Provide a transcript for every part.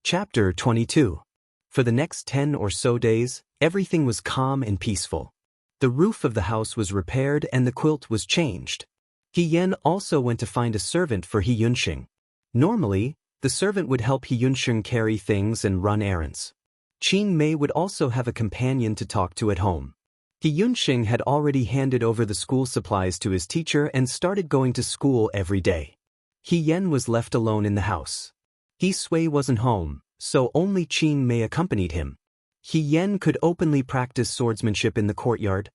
Chapter 22. For the next 10 or so days, everything was calm and peaceful. The roof of the house was repaired and the quilt was changed. He Yan also went to find a servant for He Yunxing. Normally, the servant would help He Yunxing carry things and run errands. Qing Mei would also have a companion to talk to at home. He Yunxing had already handed over the school supplies to his teacher and started going to school every day. He Yan was left alone in the house. He Sui wasn't home, so only Qing Mei accompanied him. He Yan could openly practice swordsmanship in the courtyard.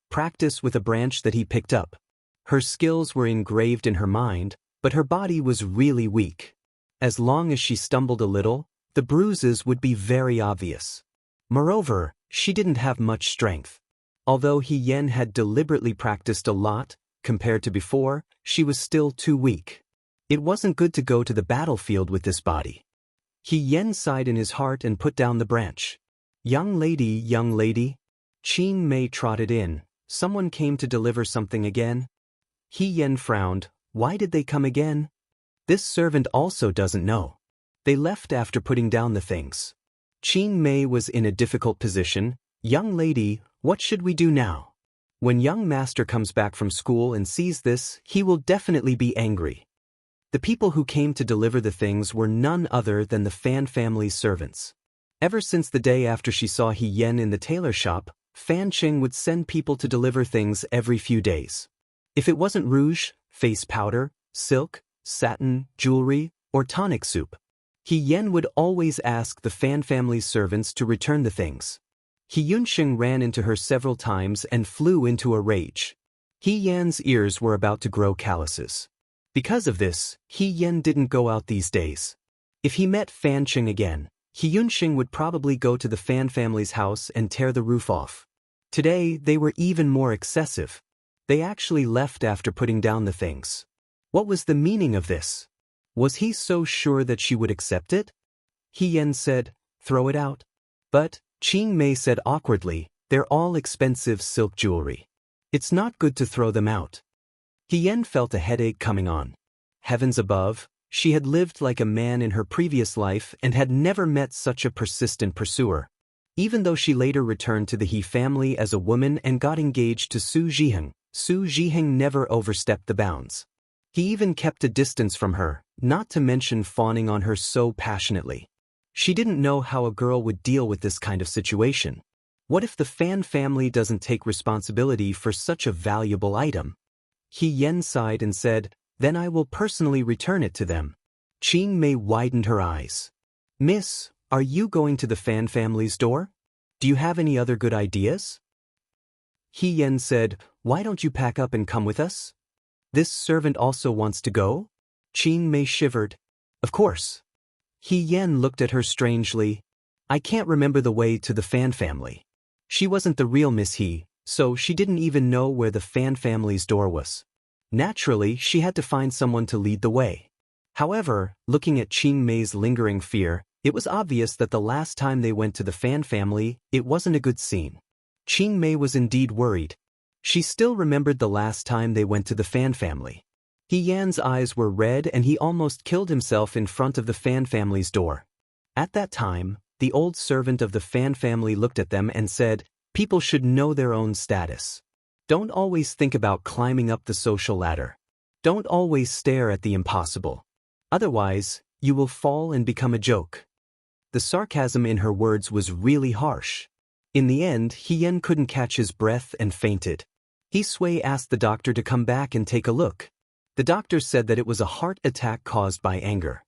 Practice with a branch that he picked up. Her skills were engraved in her mind, but her body was really weak. As long as she stumbled a little, the bruises would be very obvious. Moreover, she didn't have much strength. Although He Yan had deliberately practiced a lot, compared to before, she was still too weak. It wasn't good to go to the battlefield with this body. He Yan sighed in his heart and put down the branch. Young lady, Qing Mei trotted in. Someone came to deliver something again? He Yan frowned. Why did they come again? This servant also doesn't know. They left after putting down the things. Qing Mei was in a difficult position. Young lady, what should we do now? When young master comes back from school and sees this, he will definitely be angry. The people who came to deliver the things were none other than the Fan family's servants. Ever since the day after she saw He Yan in the tailor shop, Fan Qing would send people to deliver things every few days. If it wasn't rouge, face powder, silk, satin, jewelry, or tonic soup, He Yan would always ask the Fan family's servants to return the things. He Yunxing ran into her several times and flew into a rage. He Yan's ears were about to grow calluses. Because of this, He Yan didn't go out these days. If he met Fan Qing again, He Yunxing would probably go to the Fan family's house and tear the roof off. Today, they were even more excessive. They actually left after putting down the things. What was the meaning of this? Was he so sure that she would accept it? He Yan said, throw it out. But, Qing Mei said awkwardly, they're all expensive silk jewelry. It's not good to throw them out. He Yan felt a headache coming on. Heavens above, she had lived like a man in her previous life and had never met such a persistent pursuer. Even though she later returned to the He family as a woman and got engaged to Su Zhiheng never overstepped the bounds. He even kept a distance from her, not to mention fawning on her so passionately. She didn't know how a girl would deal with this kind of situation. What if the Fan family doesn't take responsibility for such a valuable item? He Yan sighed and said, then I will personally return it to them. Qing Mei widened her eyes. Miss, are you going to the Fan family's door? Do you have any other good ideas? He Yan said, why don't you pack up and come with us? This servant also wants to go? Qing Mei shivered. Of course. He Yan looked at her strangely. I can't remember the way to the Fan family. She wasn't the real Miss He, so she didn't even know where the Fan family's door was. Naturally, she had to find someone to lead the way. However, looking at Qing Mei's lingering fear, it was obvious that the last time they went to the Fan family, it wasn't a good scene. Qing Mei was indeed worried. She still remembered the last time they went to the Fan family. He Yan's eyes were red and he almost killed himself in front of the Fan family's door. At that time, the old servant of the Fan family looked at them and said, people should know their own status. Don't always think about climbing up the social ladder. Don't always stare at the impossible. Otherwise, you will fall and become a joke. The sarcasm in her words was really harsh. In the end, He Yan couldn't catch his breath and fainted. He Sui asked the doctor to come back and take a look. The doctor said that it was a heart attack caused by anger.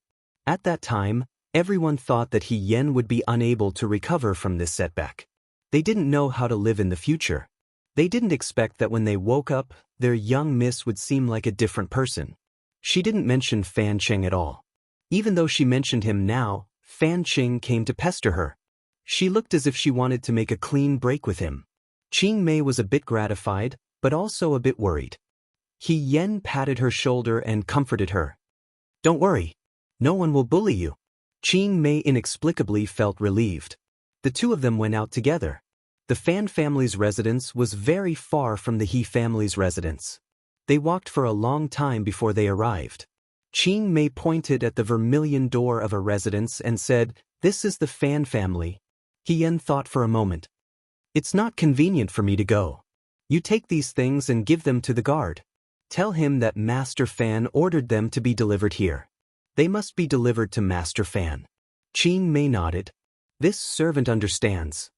At that time, everyone thought that He Yan would be unable to recover from this setback. They didn't know how to live in the future. They didn't expect that when they woke up, their young miss would seem like a different person. She didn't mention Fan Qing at all. Even though she mentioned him now, Fan Qing came to pester her. She looked as if she wanted to make a clean break with him. Qing Mei was a bit gratified, but also a bit worried. He Yan patted her shoulder and comforted her. Don't worry. No one will bully you. Qing Mei inexplicably felt relieved. The two of them went out together. The Fan family's residence was very far from the He family's residence. They walked for a long time before they arrived. Qing Mei pointed at the vermilion door of a residence and said, "This is the Fan family." He Yan thought for a moment. "It's not convenient for me to go. You take these things and give them to the guard. Tell him that Master Fan ordered them to be delivered here. They must be delivered to Master Fan." Qing Mei nodded. "This servant understands."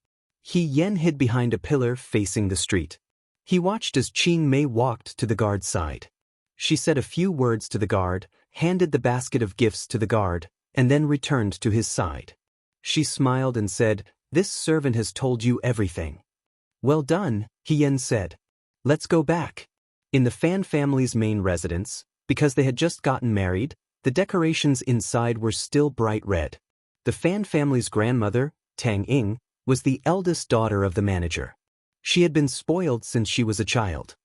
He Yan hid behind a pillar facing the street. He watched as Qing Mei walked to the guard's side. She said a few words to the guard, handed the basket of gifts to the guard, and then returned to his side. She smiled and said, "This servant has told you everything." "Well done," He Yan said. "Let's go back." In the Fan family's main residence, because they had just gotten married, the decorations inside were still bright red. The Fan family's grandmother, Tang Ying, was the eldest daughter of the manager. She had been spoiled since she was a child.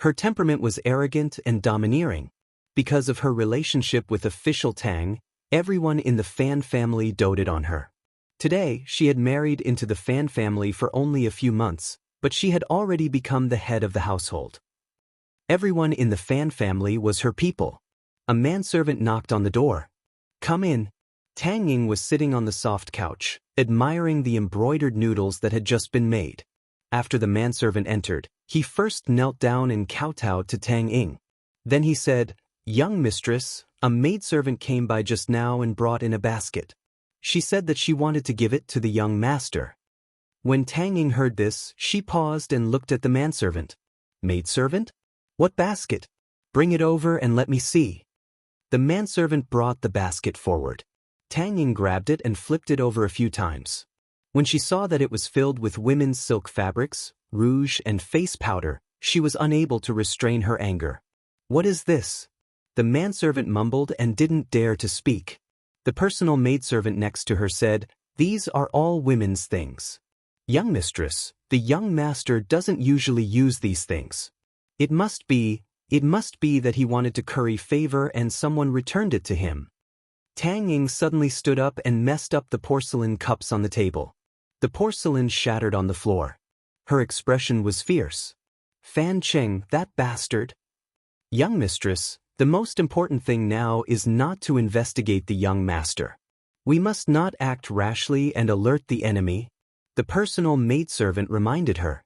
Her temperament was arrogant and domineering. Because of her relationship with official Tang, everyone in the Fan family doted on her. Today, she had married into the Fan family for only a few months, but she had already become the head of the household. Everyone in the Fan family was her people. A manservant knocked on the door. "Come in." Tang Ying was sitting on the soft couch, admiring the embroidered noodles that had just been made. After the manservant entered, he first knelt down and kowtowed to Tang Ying. Then he said, "Young mistress, a maidservant came by just now and brought in a basket. She said that she wanted to give it to the young master." When Tang Ying heard this, she paused and looked at the manservant. "Maidservant? What basket? Bring it over and let me see." The manservant brought the basket forward. Tang Ying grabbed it and flipped it over a few times. When she saw that it was filled with women's silk fabrics, rouge and face powder, she was unable to restrain her anger. "What is this?" The manservant mumbled and didn't dare to speak. The personal maidservant next to her said, "These are all women's things." "Young mistress, the young master doesn't usually use these things. It must be that he wanted to curry favor and someone returned it to him." Tang Ying suddenly stood up and messed up the porcelain cups on the table. The porcelain shattered on the floor. Her expression was fierce. "Fan Cheng, that bastard." "Young mistress, the most important thing now is not to investigate the young master. We must not act rashly and alert the enemy," the personal maidservant reminded her.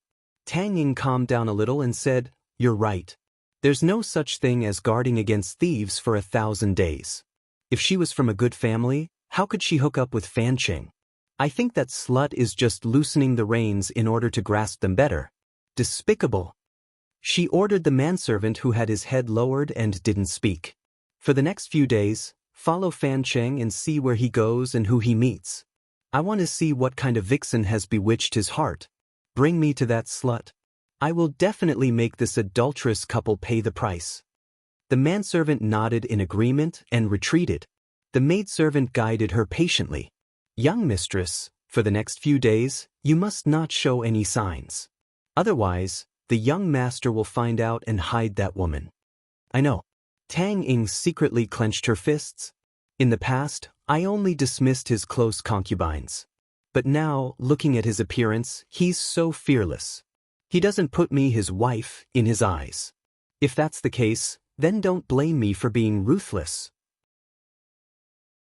Tang Ying calmed down a little and said, "You're right. There's no such thing as guarding against thieves for 1,000 days. If she was from a good family, how could she hook up with Fan Cheng? I think that slut is just loosening the reins in order to grasp them better. Despicable." She ordered the manservant who had his head lowered and didn't speak. "For the next few days, follow Fan Cheng and see where he goes and who he meets. I want to see what kind of vixen has bewitched his heart. Bring me to that slut. I will definitely make this adulterous couple pay the price." The manservant nodded in agreement and retreated. The maidservant guided her patiently. "Young mistress, for the next few days, you must not show any signs. Otherwise, the young master will find out and hide that woman." "I know." Tang Ying secretly clenched her fists. "In the past, I only dismissed his close concubines. But now, looking at his appearance, he's so fearless. He doesn't put me, his wife, in his eyes. If that's the case, then don't blame me for being ruthless."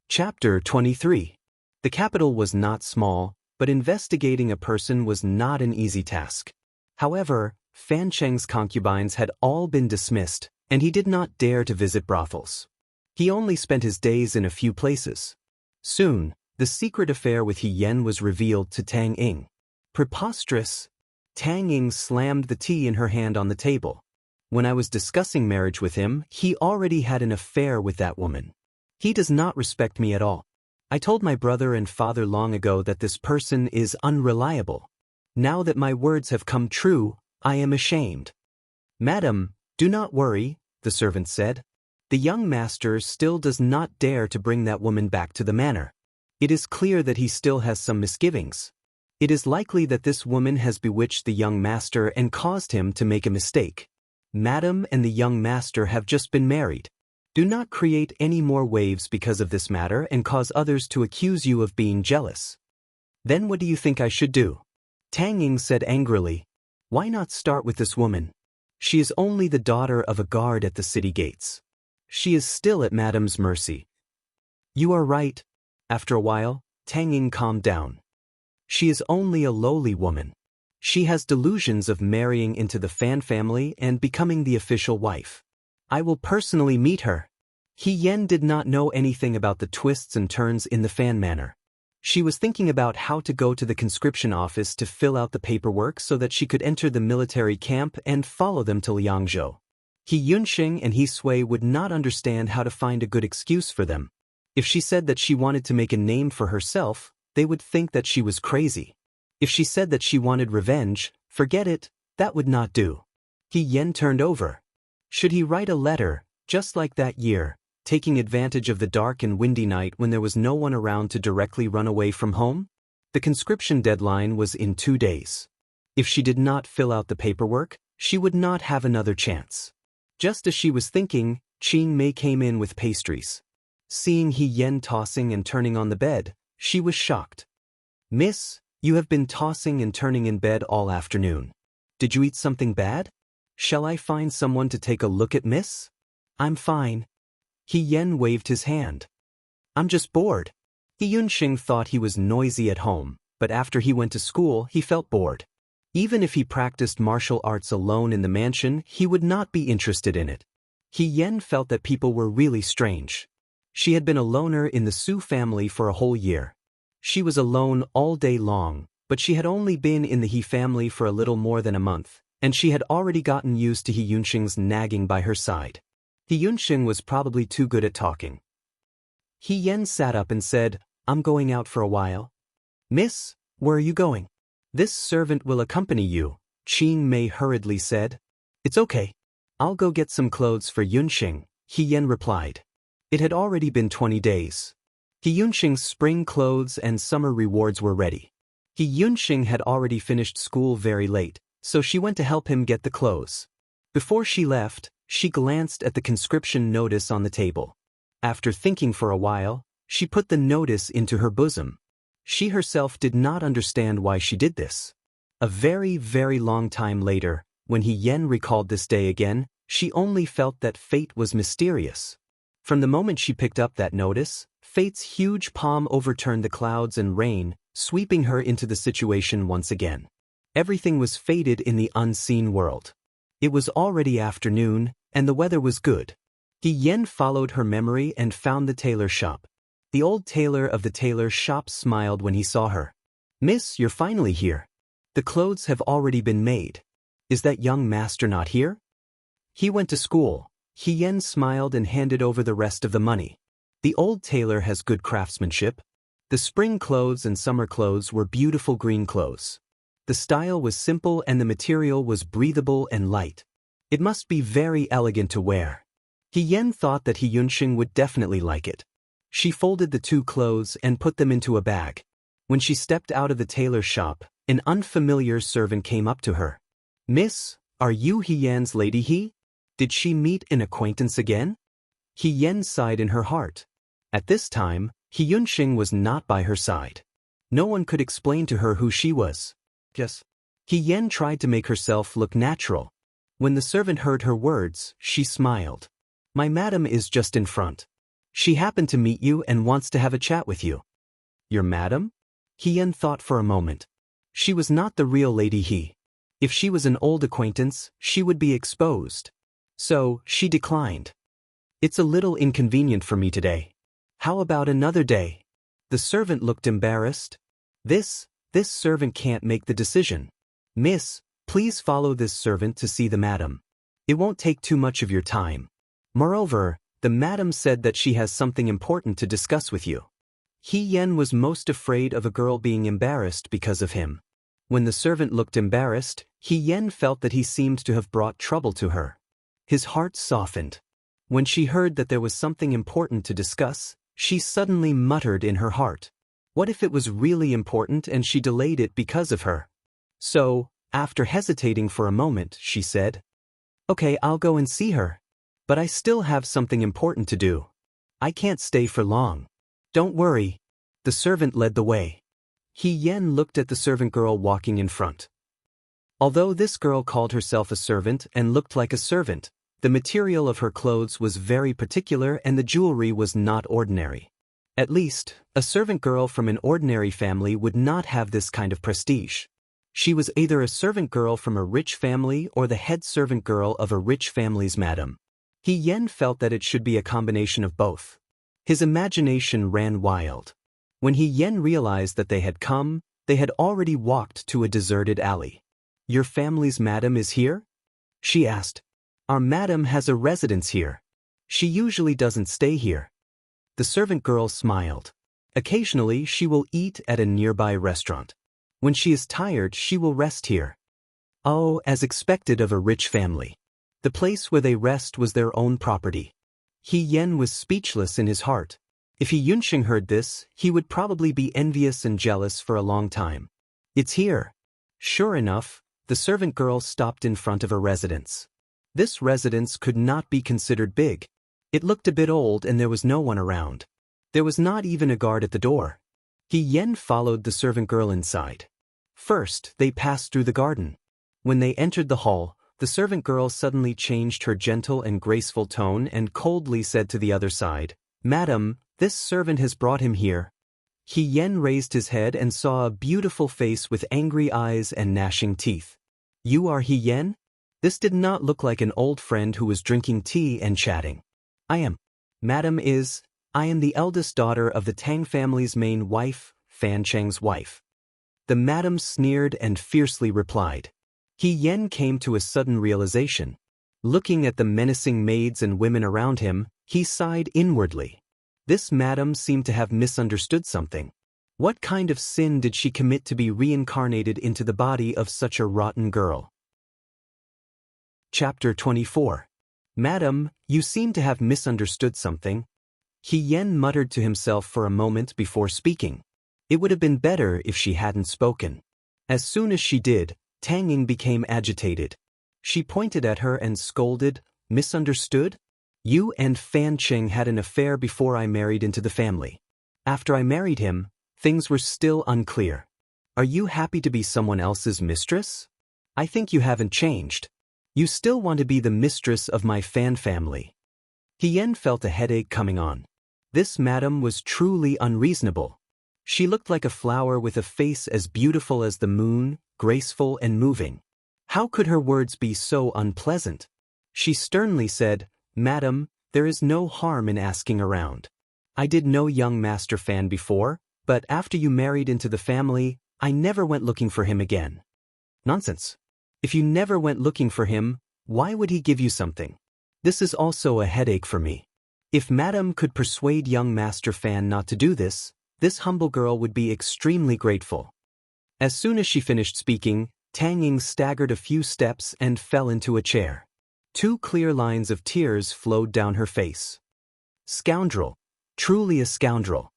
Chapter 23. The capital was not small, but investigating a person was not an easy task. However, Fan Cheng's concubines had all been dismissed, and he did not dare to visit brothels. He only spent his days in a few places. Soon, the secret affair with He Yan was revealed to Tang Ying. Preposterous! Tang Ying slammed the tea in her hand on the table. "When I was discussing marriage with him, he already had an affair with that woman. He does not respect me at all. I told my brother and father long ago that this person is unreliable. Now that my words have come true, I am ashamed." "Madam, do not worry," the servant said. "The young master still does not dare to bring that woman back to the manor. It is clear that he still has some misgivings. It is likely that this woman has bewitched the young master and caused him to make a mistake. Madam and the young master have just been married. Do not create any more waves because of this matter and cause others to accuse you of being jealous." "Then what do you think I should do?" Tang Ying said angrily. "Why not start with this woman? She is only the daughter of a guard at the city gates. She is still at Madame's mercy. You are right. After a while, Tang Ying calmed down. She is only a lowly woman. She has delusions of marrying into the Fan family and becoming the official wife. I will personally meet her. He Yen did not know anything about the twists and turns in the Fan manor. She was thinking about how to go to the conscription office to fill out the paperwork so that she could enter the military camp and follow them to Liangzhou. He Yunxing and He Sui would not understand how to find a good excuse for them. If she said that she wanted to make a name for herself, they would think that she was crazy. If she said that she wanted revenge, forget it, that would not do. He Yen turned over. Should he write a letter, just like that year, taking advantage of the dark and windy night when there was no one around to directly run away from home? The conscription deadline was in 2 days. If she did not fill out the paperwork, she would not have another chance. Just as she was thinking, Qing Mei came in with pastries. Seeing He Yen tossing and turning on the bed, she was shocked. Miss, you have been tossing and turning in bed all afternoon. Did you eat something bad? Shall I find someone to take a look at Miss? I'm fine. He Yen waved his hand. I'm just bored. He Yunxing thought he was noisy at home, but after he went to school he felt bored. Even if he practiced martial arts alone in the mansion, he would not be interested in it. He Yen felt that people were really strange. She had been a loner in the Su family for a whole year. She was alone all day long, but she had only been in the He family for a little more than a month, and she had already gotten used to He Yunxing's nagging by her side. He Yunxing was probably too good at talking. He Yen sat up and said, I'm going out for a while. Miss, where are you going? This servant will accompany you, Qing Mei hurriedly said. It's okay. I'll go get some clothes for Yunxing, He Yen replied. It had already been 20 days. He Yunxing's spring clothes and summer rewards were ready. He Yunxing had already finished school very late, so she went to help him get the clothes. Before she left, she glanced at the conscription notice on the table. After thinking for a while, she put the notice into her bosom. She herself did not understand why she did this. A very, very long time later, when He Yen recalled this day again, she only felt that fate was mysterious. From the moment she picked up that notice, fate's huge palm overturned the clouds and rain, sweeping her into the situation once again. Everything was fated in the unseen world. It was already afternoon, and the weather was good. He Yen followed her memory and found the tailor shop. The old tailor of the tailor shop smiled when he saw her. Miss, you're finally here. The clothes have already been made. Is that young master not here? He went to school. He Yen smiled and handed over the rest of the money. The old tailor has good craftsmanship. The spring clothes and summer clothes were beautiful green clothes. The style was simple and the material was breathable and light. It must be very elegant to wear. He Yen thought that He Yunxing would definitely like it. She folded the 2 clothes and put them into a bag. When she stepped out of the tailor shop, an unfamiliar servant came up to her. Miss, are you He Yan's lady He? Did she meet an acquaintance again? He Yen sighed in her heart. At this time, He Yunxing was not by her side. No one could explain to her who she was. Yes. He Yen tried to make herself look natural. When the servant heard her words, she smiled. My madam is just in front. She happened to meet you and wants to have a chat with you. Your madam? He Yen thought for a moment. She was not the real Lady He. If she was an old acquaintance, she would be exposed. So, she declined. It's a little inconvenient for me today. How about another day? The servant looked embarrassed. This servant can't make the decision. Miss, please follow this servant to see the madam. It won't take too much of your time. Moreover, the madam said that she has something important to discuss with you. He Yen was most afraid of a girl being embarrassed because of him. When the servant looked embarrassed, He Yen felt that he seemed to have brought trouble to her. His heart softened. When she heard that there was something important to discuss, she suddenly muttered in her heart. What if it was really important and she delayed it because of her? So, after hesitating for a moment, she said, Okay, I'll go and see her. But I still have something important to do. I can't stay for long. Don't worry. The servant led the way. He Yen looked at the servant girl walking in front. Although this girl called herself a servant and looked like a servant, The material of her clothes was very particular and the jewelry was not ordinary. At least, a servant girl from an ordinary family would not have this kind of prestige. She was either a servant girl from a rich family or the head servant girl of a rich family's madam. He Yen felt that it should be a combination of both. His imagination ran wild. When He Yen realized that they had come, they had already walked to a deserted alley. "Your family's madam is here?" she asked. "Our madam has a residence here. She usually doesn't stay here." The servant girl smiled. "Occasionally she will eat at a nearby restaurant. When she is tired she will rest here." Oh, as expected of a rich family. The place where they rest was their own property. He Yen was speechless in his heart. If He Yunxing heard this, he would probably be envious and jealous for a long time. "It's here." Sure enough, the servant girl stopped in front of a residence. This residence could not be considered big. It looked a bit old and there was no one around. There was not even a guard at the door. He Yen followed the servant girl inside. First, they passed through the garden. When they entered the hall, the servant girl suddenly changed her gentle and graceful tone and coldly said to the other side, "Madam, this servant has brought him here." He Yen raised his head and saw a beautiful face with angry eyes and gnashing teeth. "You are He Yen?" This did not look like an old friend who was drinking tea and chatting. "I am. Madam I am the eldest daughter of the Tang family's main wife, Fan Cheng's wife." The madam sneered and fiercely replied. He Yen came to a sudden realization. Looking at the menacing maids and women around him, he sighed inwardly. This madam seemed to have misunderstood something. What kind of sin did she commit to be reincarnated into the body of such a rotten girl? Chapter 24. "Madam, you seem to have misunderstood something." He Yen muttered to himself for a moment before speaking. It would have been better if she hadn't spoken. As soon as she did, Tang Ying became agitated. She pointed at her and scolded, "Misunderstood? You and Fan Cheng had an affair before I married into the family. After I married him, things were still unclear. Are you happy to be someone else's mistress? I think you haven't changed. You still want to be the mistress of my Fan family." He Yen felt a headache coming on. This madam was truly unreasonable. She looked like a flower with a face as beautiful as the moon, graceful and moving. How could her words be so unpleasant? She sternly said, "Madam, there is no harm in asking around. I did know young Master Fan before, but after you married into the family, I never went looking for him again." "Nonsense. If you never went looking for him, why would he give you something? This is also a headache for me. If Madam could persuade young Master Fan not to do this humble girl would be extremely grateful." As soon as she finished speaking, Tang Ying staggered a few steps and fell into a chair. 2 clear lines of tears flowed down her face. "Scoundrel. Truly a scoundrel."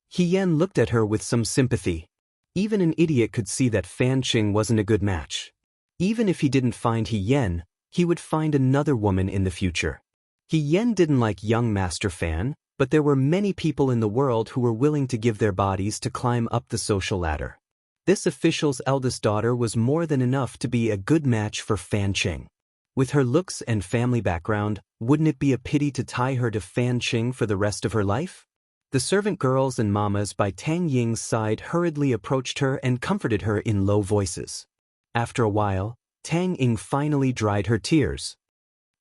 He Yen looked at her with some sympathy. Even an idiot could see that Fan Cheng wasn't a good match. Even if he didn't find He Yen, he would find another woman in the future. He Yen didn't like young Master Fan, but there were many people in the world who were willing to give their bodies to climb up the social ladder. This official's eldest daughter was more than enough to be a good match for Fan Cheng. With her looks and family background, wouldn't it be a pity to tie her to Fan Cheng for the rest of her life? The servant girls and mamas by Tang Ying's side hurriedly approached her and comforted her in low voices. After a while, Tang Ying finally dried her tears.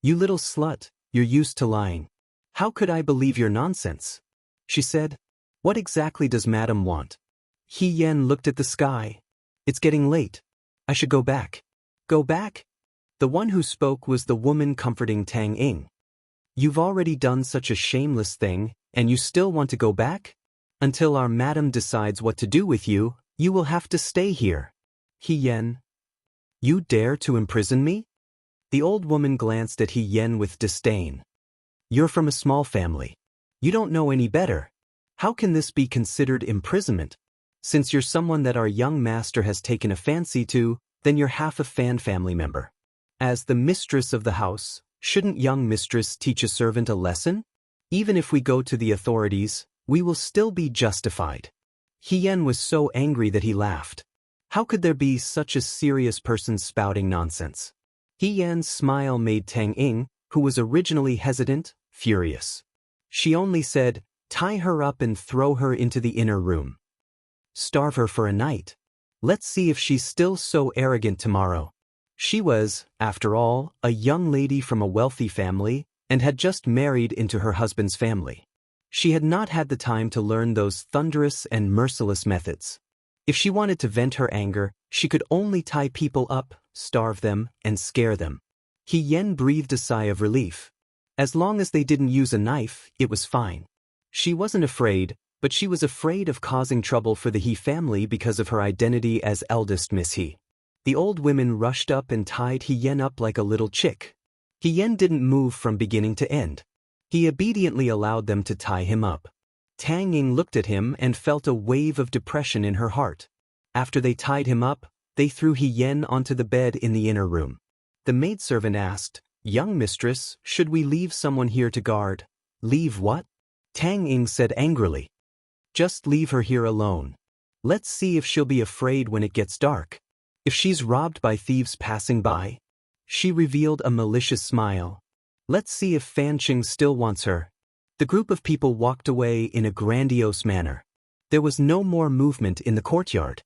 "You little slut, you're used to lying. How could I believe your nonsense?" she said. "What exactly does Madam want?" He Yen looked at the sky. "It's getting late. I should go back." "Go back?" The one who spoke was the woman comforting Tang Ying. "You've already done such a shameless thing, and you still want to go back? Until our madam decides what to do with you, you will have to stay here." He Yen. "You dare to imprison me?" The old woman glanced at He Yen with disdain. "You're from a small family. You don't know any better. How can this be considered imprisonment? Since you're someone that our young master has taken a fancy to, then you're half a Fan family member. As the mistress of the house, shouldn't young mistress teach a servant a lesson? Even if we go to the authorities, we will still be justified." He Yen was so angry that he laughed. How could there be such a serious person spouting nonsense? He Yen's smile made Tang Ying, who was originally hesitant, furious. She only said, "Tie her up and throw her into the inner room. Starve her for a night. Let's see if she's still so arrogant tomorrow." She was, after all, a young lady from a wealthy family, and had just married into her husband's family. She had not had the time to learn those thunderous and merciless methods. If she wanted to vent her anger, she could only tie people up, starve them, and scare them. He Yen breathed a sigh of relief. As long as they didn't use a knife, it was fine. She wasn't afraid, but she was afraid of causing trouble for the He family because of her identity as eldest Miss He. The old women rushed up and tied He Yen up like a little chick. He Yen didn't move from beginning to end. He obediently allowed them to tie him up. Tang Ying looked at him and felt a wave of depression in her heart. After they tied him up, they threw He Yen onto the bed in the inner room. The maidservant asked, "Young mistress, should we leave someone here to guard?" "Leave what?" Tang Ying said angrily. "Just leave her here alone. Let's see if she'll be afraid when it gets dark. If she's robbed by thieves passing by." She revealed a malicious smile. "Let's see if Fan Qing still wants her." The group of people walked away in a grandiose manner. There was no more movement in the courtyard.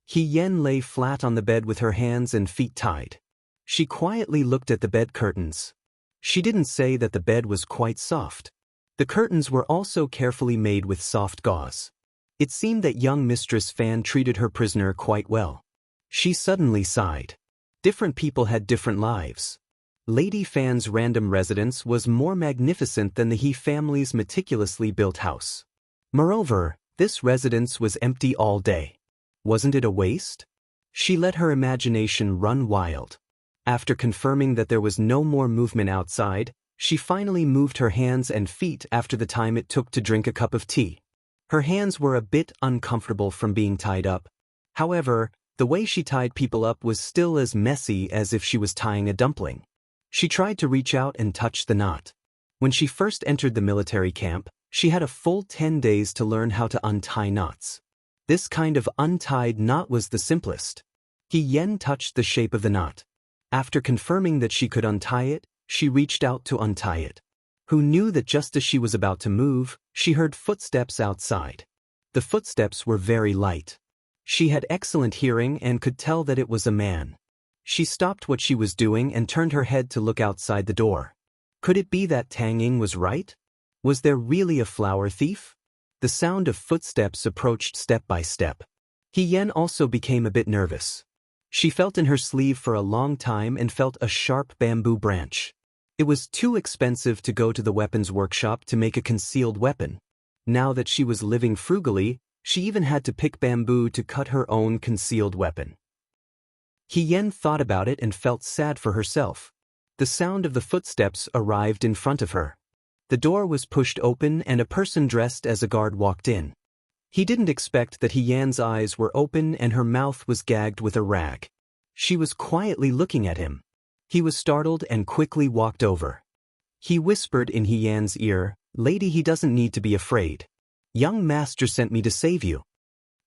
He Yen lay flat on the bed with her hands and feet tied. She quietly looked at the bed curtains. She didn't say that the bed was quite soft. The curtains were also carefully made with soft gauze. It seemed that young Mistress Fan treated her prisoner quite well. She suddenly sighed. Different people had different lives. Lady Fan's random residence was more magnificent than the He family's meticulously built house. Moreover, this residence was empty all day. Wasn't it a waste? She let her imagination run wild. After confirming that there was no more movement outside, she finally moved her hands and feet after the time it took to drink a cup of tea. Her hands were a bit uncomfortable from being tied up. However, the way she tied people up was still as messy as if she was tying a dumpling. She tried to reach out and touch the knot. When she first entered the military camp, she had a full 10 days to learn how to untie knots. This kind of untied knot was the simplest. He Yen touched the shape of the knot. After confirming that she could untie it, she reached out to untie it. Who knew that just as she was about to move, she heard footsteps outside. The footsteps were very light. She had excellent hearing and could tell that it was a man. She stopped what she was doing and turned her head to look outside the door. Could it be that Tang Ying was right? Was there really a flower thief? The sound of footsteps approached step by step. He Yen also became a bit nervous. She felt in her sleeve for a long time and felt a sharp bamboo branch. It was too expensive to go to the weapons workshop to make a concealed weapon. Now that she was living frugally, she even had to pick bamboo to cut her own concealed weapon. He Yen thought about it and felt sad for herself. The sound of the footsteps arrived in front of her. The door was pushed open and a person dressed as a guard walked in. He didn't expect that He Yan's eyes were open and her mouth was gagged with a rag. She was quietly looking at him. He was startled and quickly walked over. He whispered in He Yan's ear, "Lady, he doesn't need to be afraid. Young master sent me to save you."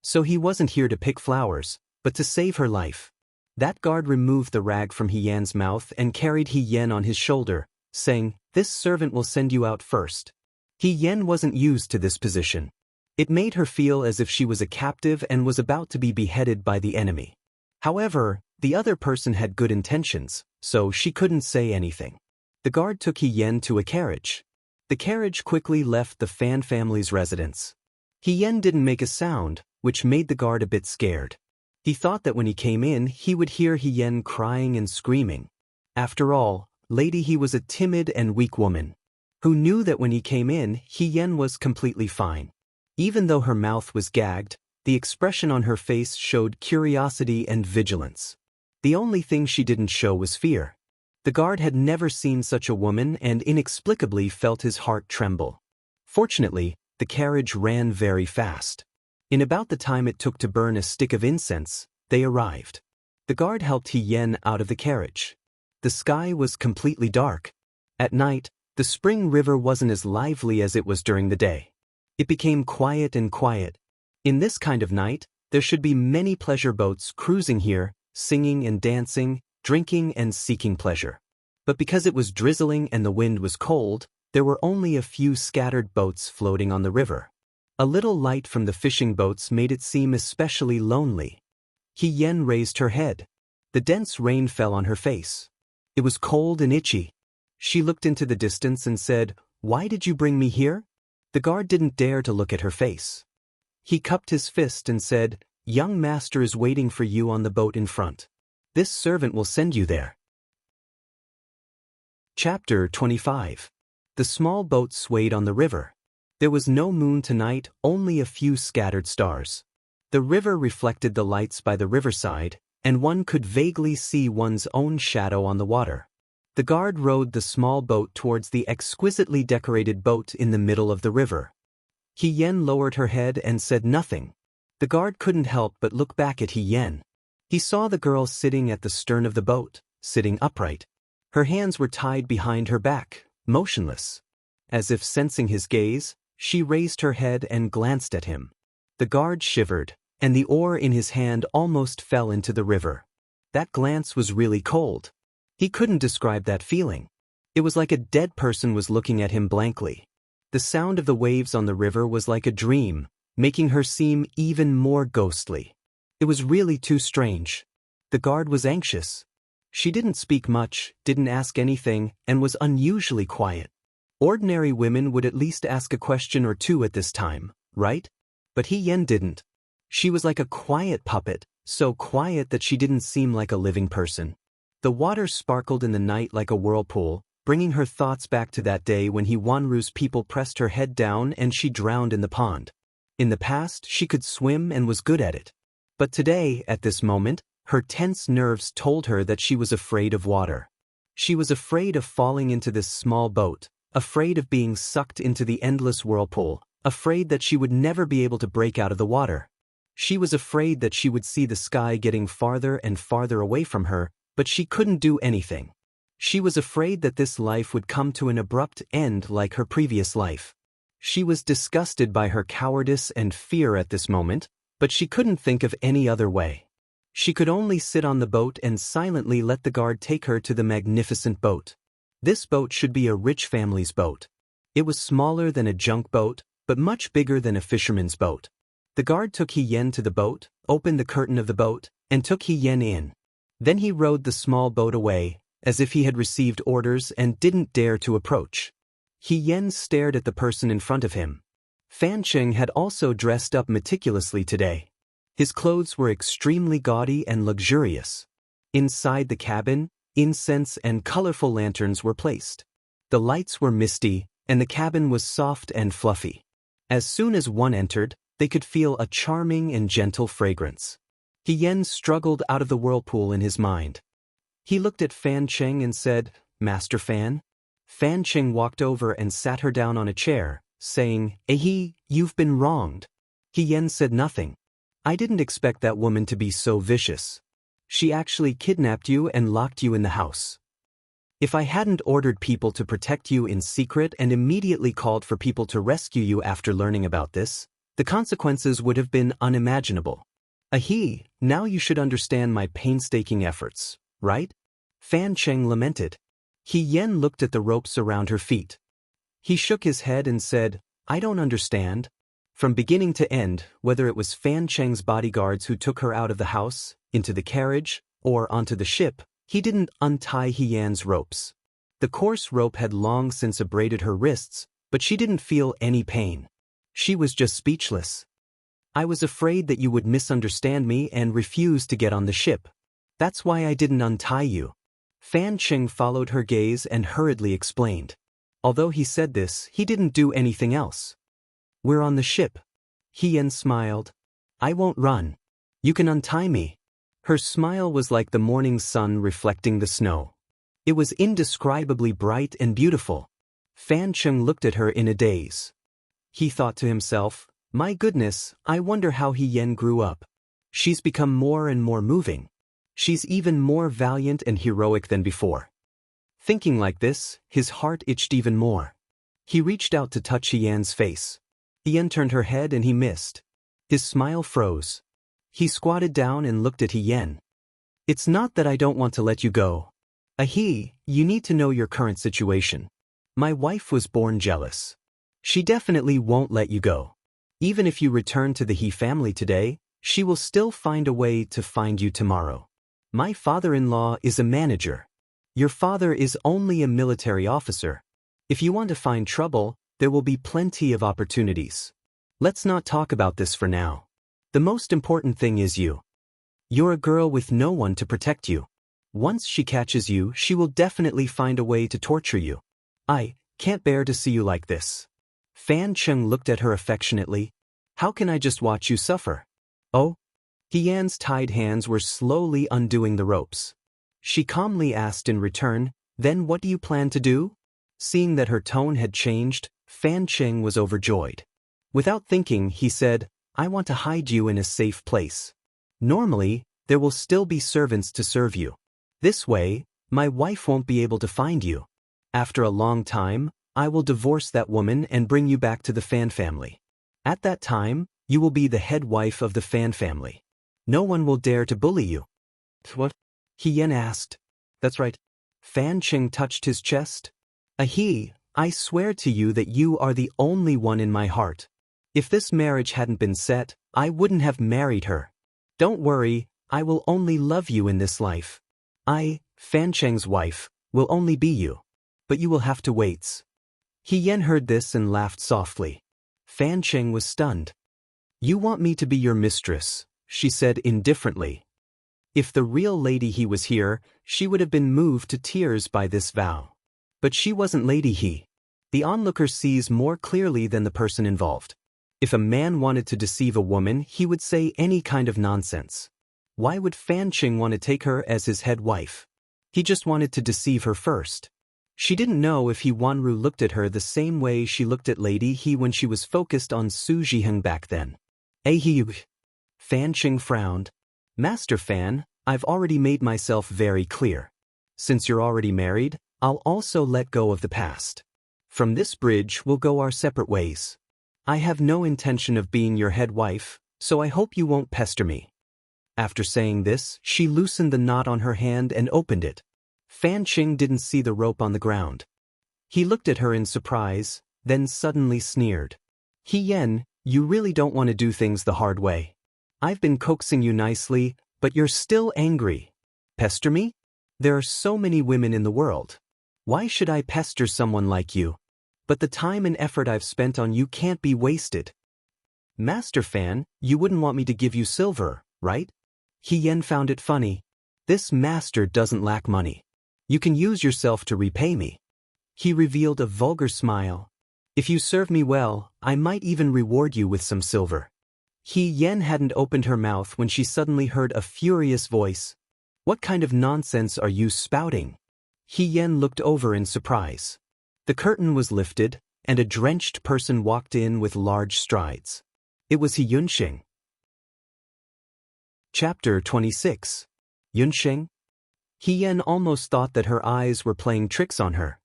So he wasn't here to pick flowers, but to save her life. That guard removed the rag from He Yan's mouth and carried He Yan on his shoulder, saying, "This servant will send you out first." He Yan wasn't used to this position. It made her feel as if she was a captive and was about to be beheaded by the enemy. However, the other person had good intentions, so she couldn't say anything. The guard took He Yen to a carriage. The carriage quickly left the Fan family's residence. He Yen didn't make a sound, which made the guard a bit scared. He thought that when he came in, he would hear He Yen crying and screaming. After all, Lady He was a timid and weak woman. Who knew that when he came in, He Yen was completely fine. Even though her mouth was gagged, the expression on her face showed curiosity and vigilance. The only thing she didn't show was fear. The guard had never seen such a woman and inexplicably felt his heart tremble. Fortunately, the carriage ran very fast. In about the time it took to burn a stick of incense, they arrived. The guard helped He Yen out of the carriage. The sky was completely dark. At night, the spring river wasn't as lively as it was during the day. It became quiet and quiet. In this kind of night, there should be many pleasure boats cruising here, singing and dancing, drinking and seeking pleasure. But because it was drizzling and the wind was cold, there were only a few scattered boats floating on the river. A little light from the fishing boats made it seem especially lonely. Yen raised her head. The dense rain fell on her face. It was cold and itchy. She looked into the distance and said, "Why did you bring me here?" The guard didn't dare to look at her face. He cupped his fist and said, "Young master is waiting for you on the boat in front. This servant will send you there." Chapter 25. The small boat swayed on the river. There was no moon tonight, only a few scattered stars. The river reflected the lights by the riverside, and one could vaguely see one's own shadow on the water. The guard rowed the small boat towards the exquisitely decorated boat in the middle of the river. Yen lowered her head and said nothing. The guard couldn't help but look back at Yen. He saw the girl sitting at the stern of the boat, sitting upright. Her hands were tied behind her back, motionless. As if sensing his gaze, she raised her head and glanced at him. The guard shivered, and the oar in his hand almost fell into the river. That glance was really cold. He couldn't describe that feeling. It was like a dead person was looking at him blankly. The sound of the waves on the river was like a dream, making her seem even more ghostly. It was really too strange. The guard was anxious. She didn't speak much, didn't ask anything, and was unusually quiet. Ordinary women would at least ask a question or two at this time, right? But Yen didn't. She was like a quiet puppet, so quiet that she didn't seem like a living person. The water sparkled in the night like a whirlpool, bringing her thoughts back to that day when Wanru's people pressed her head down and she drowned in the pond. In the past, she could swim and was good at it. But today, at this moment, her tense nerves told her that she was afraid of water. She was afraid of falling into this small boat, afraid of being sucked into the endless whirlpool, afraid that she would never be able to break out of the water. She was afraid that she would see the sky getting farther and farther away from her, but she couldn't do anything. She was afraid that this life would come to an abrupt end like her previous life. She was disgusted by her cowardice and fear at this moment, but she couldn't think of any other way. She could only sit on the boat and silently let the guard take her to the magnificent boat. This boat should be a rich family's boat. It was smaller than a junk boat, but much bigger than a fisherman's boat. The guard took Yen to the boat, opened the curtain of the boat, and took Yen in. Then he rowed the small boat away, as if he had received orders and didn't dare to approach. Yen stared at the person in front of him. Fancheng had also dressed up meticulously today. His clothes were extremely gaudy and luxurious. Inside the cabin, incense and colorful lanterns were placed. The lights were misty, and the cabin was soft and fluffy. As soon as one entered, they could feel a charming and gentle fragrance. Yen struggled out of the whirlpool in his mind. He looked at Fan Cheng and said, "Master Fan?" Fan Cheng walked over and sat her down on a chair, saying, "You've been wronged." Yen said nothing. "I didn't expect that woman to be so vicious. She actually kidnapped you and locked you in the house. If I hadn't ordered people to protect you in secret and immediately called for people to rescue you after learning about this, the consequences would have been unimaginable. Now you should understand my painstaking efforts, right?" Fan Cheng lamented. Yen looked at the ropes around her feet. He shook his head and said, "I don't understand." From beginning to end, whether it was Fan Cheng's bodyguards who took her out of the house, into the carriage, or onto the ship, he didn't untie Yen's ropes. The coarse rope had long since abraded her wrists, but she didn't feel any pain. She was just speechless. "I was afraid that you would misunderstand me and refuse to get on the ship. That's why I didn't untie you." Fan Cheng followed her gaze and hurriedly explained. Although he said this, he didn't do anything else. "We're on the ship." Yen smiled. "I won't run. You can untie me." Her smile was like the morning sun reflecting the snow. It was indescribably bright and beautiful. Fan Cheng looked at her in a daze. He thought to himself, "My goodness, I wonder how Yen grew up. She's become more and more moving. She's even more valiant and heroic than before." Thinking like this, his heart itched even more. He reached out to touch Yen's face. Yen turned her head and he missed. His smile froze. He squatted down and looked at Yen. "It's not that I don't want to let you go. You need to know your current situation. My wife was born jealous. She definitely won't let you go. Even if you return to the he family today, she will still find a way to find you tomorrow. My father-in-law is a manager. Your father is only a military officer. If you want to find trouble, there will be plenty of opportunities. Let's not talk about this for now. The most important thing is you. You're a girl with no one to protect you. Once she catches you, she will definitely find a way to torture you. I can't bear to see you like this. Fan Cheng looked at her affectionately. How can I just watch you suffer? Oh? Yan's tied hands were slowly undoing the ropes. She calmly asked in return, then what do you plan to do? Seeing that her tone had changed, Fan Cheng was overjoyed. Without thinking, he said, I want to hide you in a safe place. Normally, there will still be servants to serve you. This way, my wife won't be able to find you. After a long time, I will divorce that woman and bring you back to the Fan family. At that time, you will be the head wife of the Fan family. No one will dare to bully you. What? Yan asked. That's right. Fan Cheng touched his chest. I swear to you that you are the only one in my heart. If this marriage hadn't been set, I wouldn't have married her. Don't worry, I will only love you in this life. Fan Cheng's wife, will only be you. But you will have to wait. Yan heard this and laughed softly. Fan Cheng was stunned. You want me to be your mistress, she said indifferently. If the real Lady He was here, she would have been moved to tears by this vow. But she wasn't Lady He. The onlooker sees more clearly than the person involved. If a man wanted to deceive a woman, he would say any kind of nonsense. Why would Fan Cheng want to take her as his head wife? He just wanted to deceive her first. She didn't know if Wanru looked at her the same way she looked at Lady He when she was focused on Su Zhiheng back then. Fan Cheng frowned. Master Fan, I've already made myself very clear. Since you're already married, I'll also let go of the past. From this bridge we'll go our separate ways. I have no intention of being your head wife, so I hope you won't pester me. After saying this, she loosened the knot on her hand and opened it. Fan Cheng didn't see the rope on the ground. He looked at her in surprise, then suddenly sneered. Yan, you really don't want to do things the hard way. I've been coaxing you nicely, but you're still angry. Pester me? There are so many women in the world. Why should I pester someone like you? But the time and effort I've spent on you can't be wasted. Master Fan, you wouldn't want me to give you silver, right? Yan found it funny. This master doesn't lack money. You can use yourself to repay me. He revealed a vulgar smile. If you serve me well, I might even reward you with some silver. Yan hadn't opened her mouth when she suddenly heard a furious voice. What kind of nonsense are you spouting? Yan looked over in surprise. The curtain was lifted, and a drenched person walked in with large strides. It was Yunsheng. Chapter 26. Yunsheng? Yan almost thought that her eyes were playing tricks on her.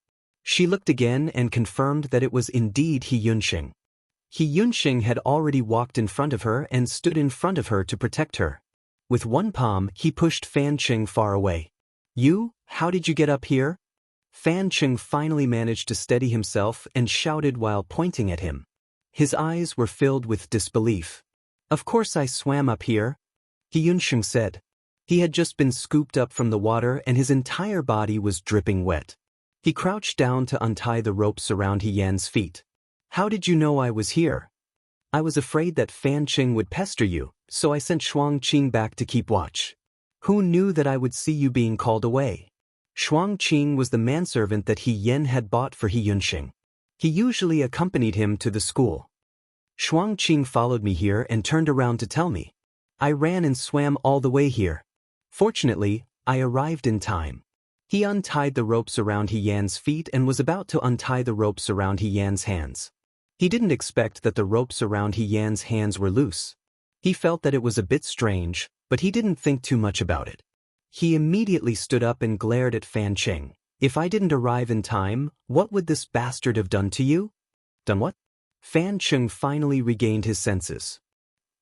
She looked again and confirmed that it was indeed Yunsheng. Yunsheng had already walked in front of her and stood in front of her to protect her. With one palm, he pushed Fan Cheng far away. How did you get up here? Fan Cheng finally managed to steady himself and shouted while pointing at him. His eyes were filled with disbelief. Of course I swam up here, Yunsheng said. He had just been scooped up from the water and his entire body was dripping wet. He crouched down to untie the ropes around Yan's feet. How did you know I was here? I was afraid that Fan Cheng would pester you, so I sent Shuang Qing back to keep watch. Who knew that I would see you being called away? Shuang Qing was the manservant that Yan had bought for Yunsheng. He usually accompanied him to the school. Shuang Qing followed me here and turned around to tell me. I ran and swam all the way here. Fortunately, I arrived in time. He untied the ropes around Yan's feet and was about to untie the ropes around Yan's hands. He didn't expect that the ropes around Yan's hands were loose. He felt that it was a bit strange, but he didn't think too much about it. He immediately stood up and glared at Fan Cheng. If I didn't arrive in time, what would this bastard have done to you? Done what? Fan Cheng finally regained his senses.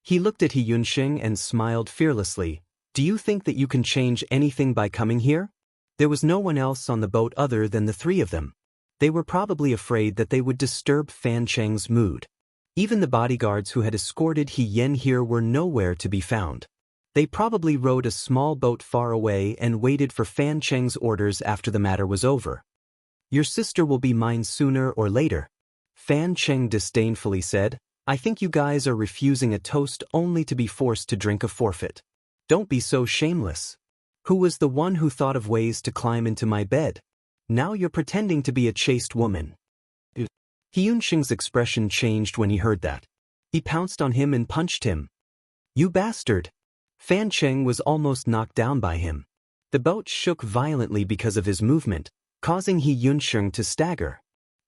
He looked at Yunsheng and smiled fearlessly. Do you think that you can change anything by coming here? There was no one else on the boat other than the three of them. They were probably afraid that they would disturb Fan Cheng's mood. Even the bodyguards who had escorted He Yen here were nowhere to be found. They probably rowed a small boat far away and waited for Fan Cheng's orders after the matter was over. "Your sister will be mine sooner or later," Fan Cheng disdainfully said. "I think you guys are refusing a toast only to be forced to drink a forfeit. Don't be so shameless. Who was the one who thought of ways to climb into my bed? Now you're pretending to be a chaste woman." He Yunxing's expression changed when he heard that. He pounced on him and punched him. "You bastard!" Fan Cheng was almost knocked down by him. The boat shook violently because of his movement, causing He Yunxing to stagger.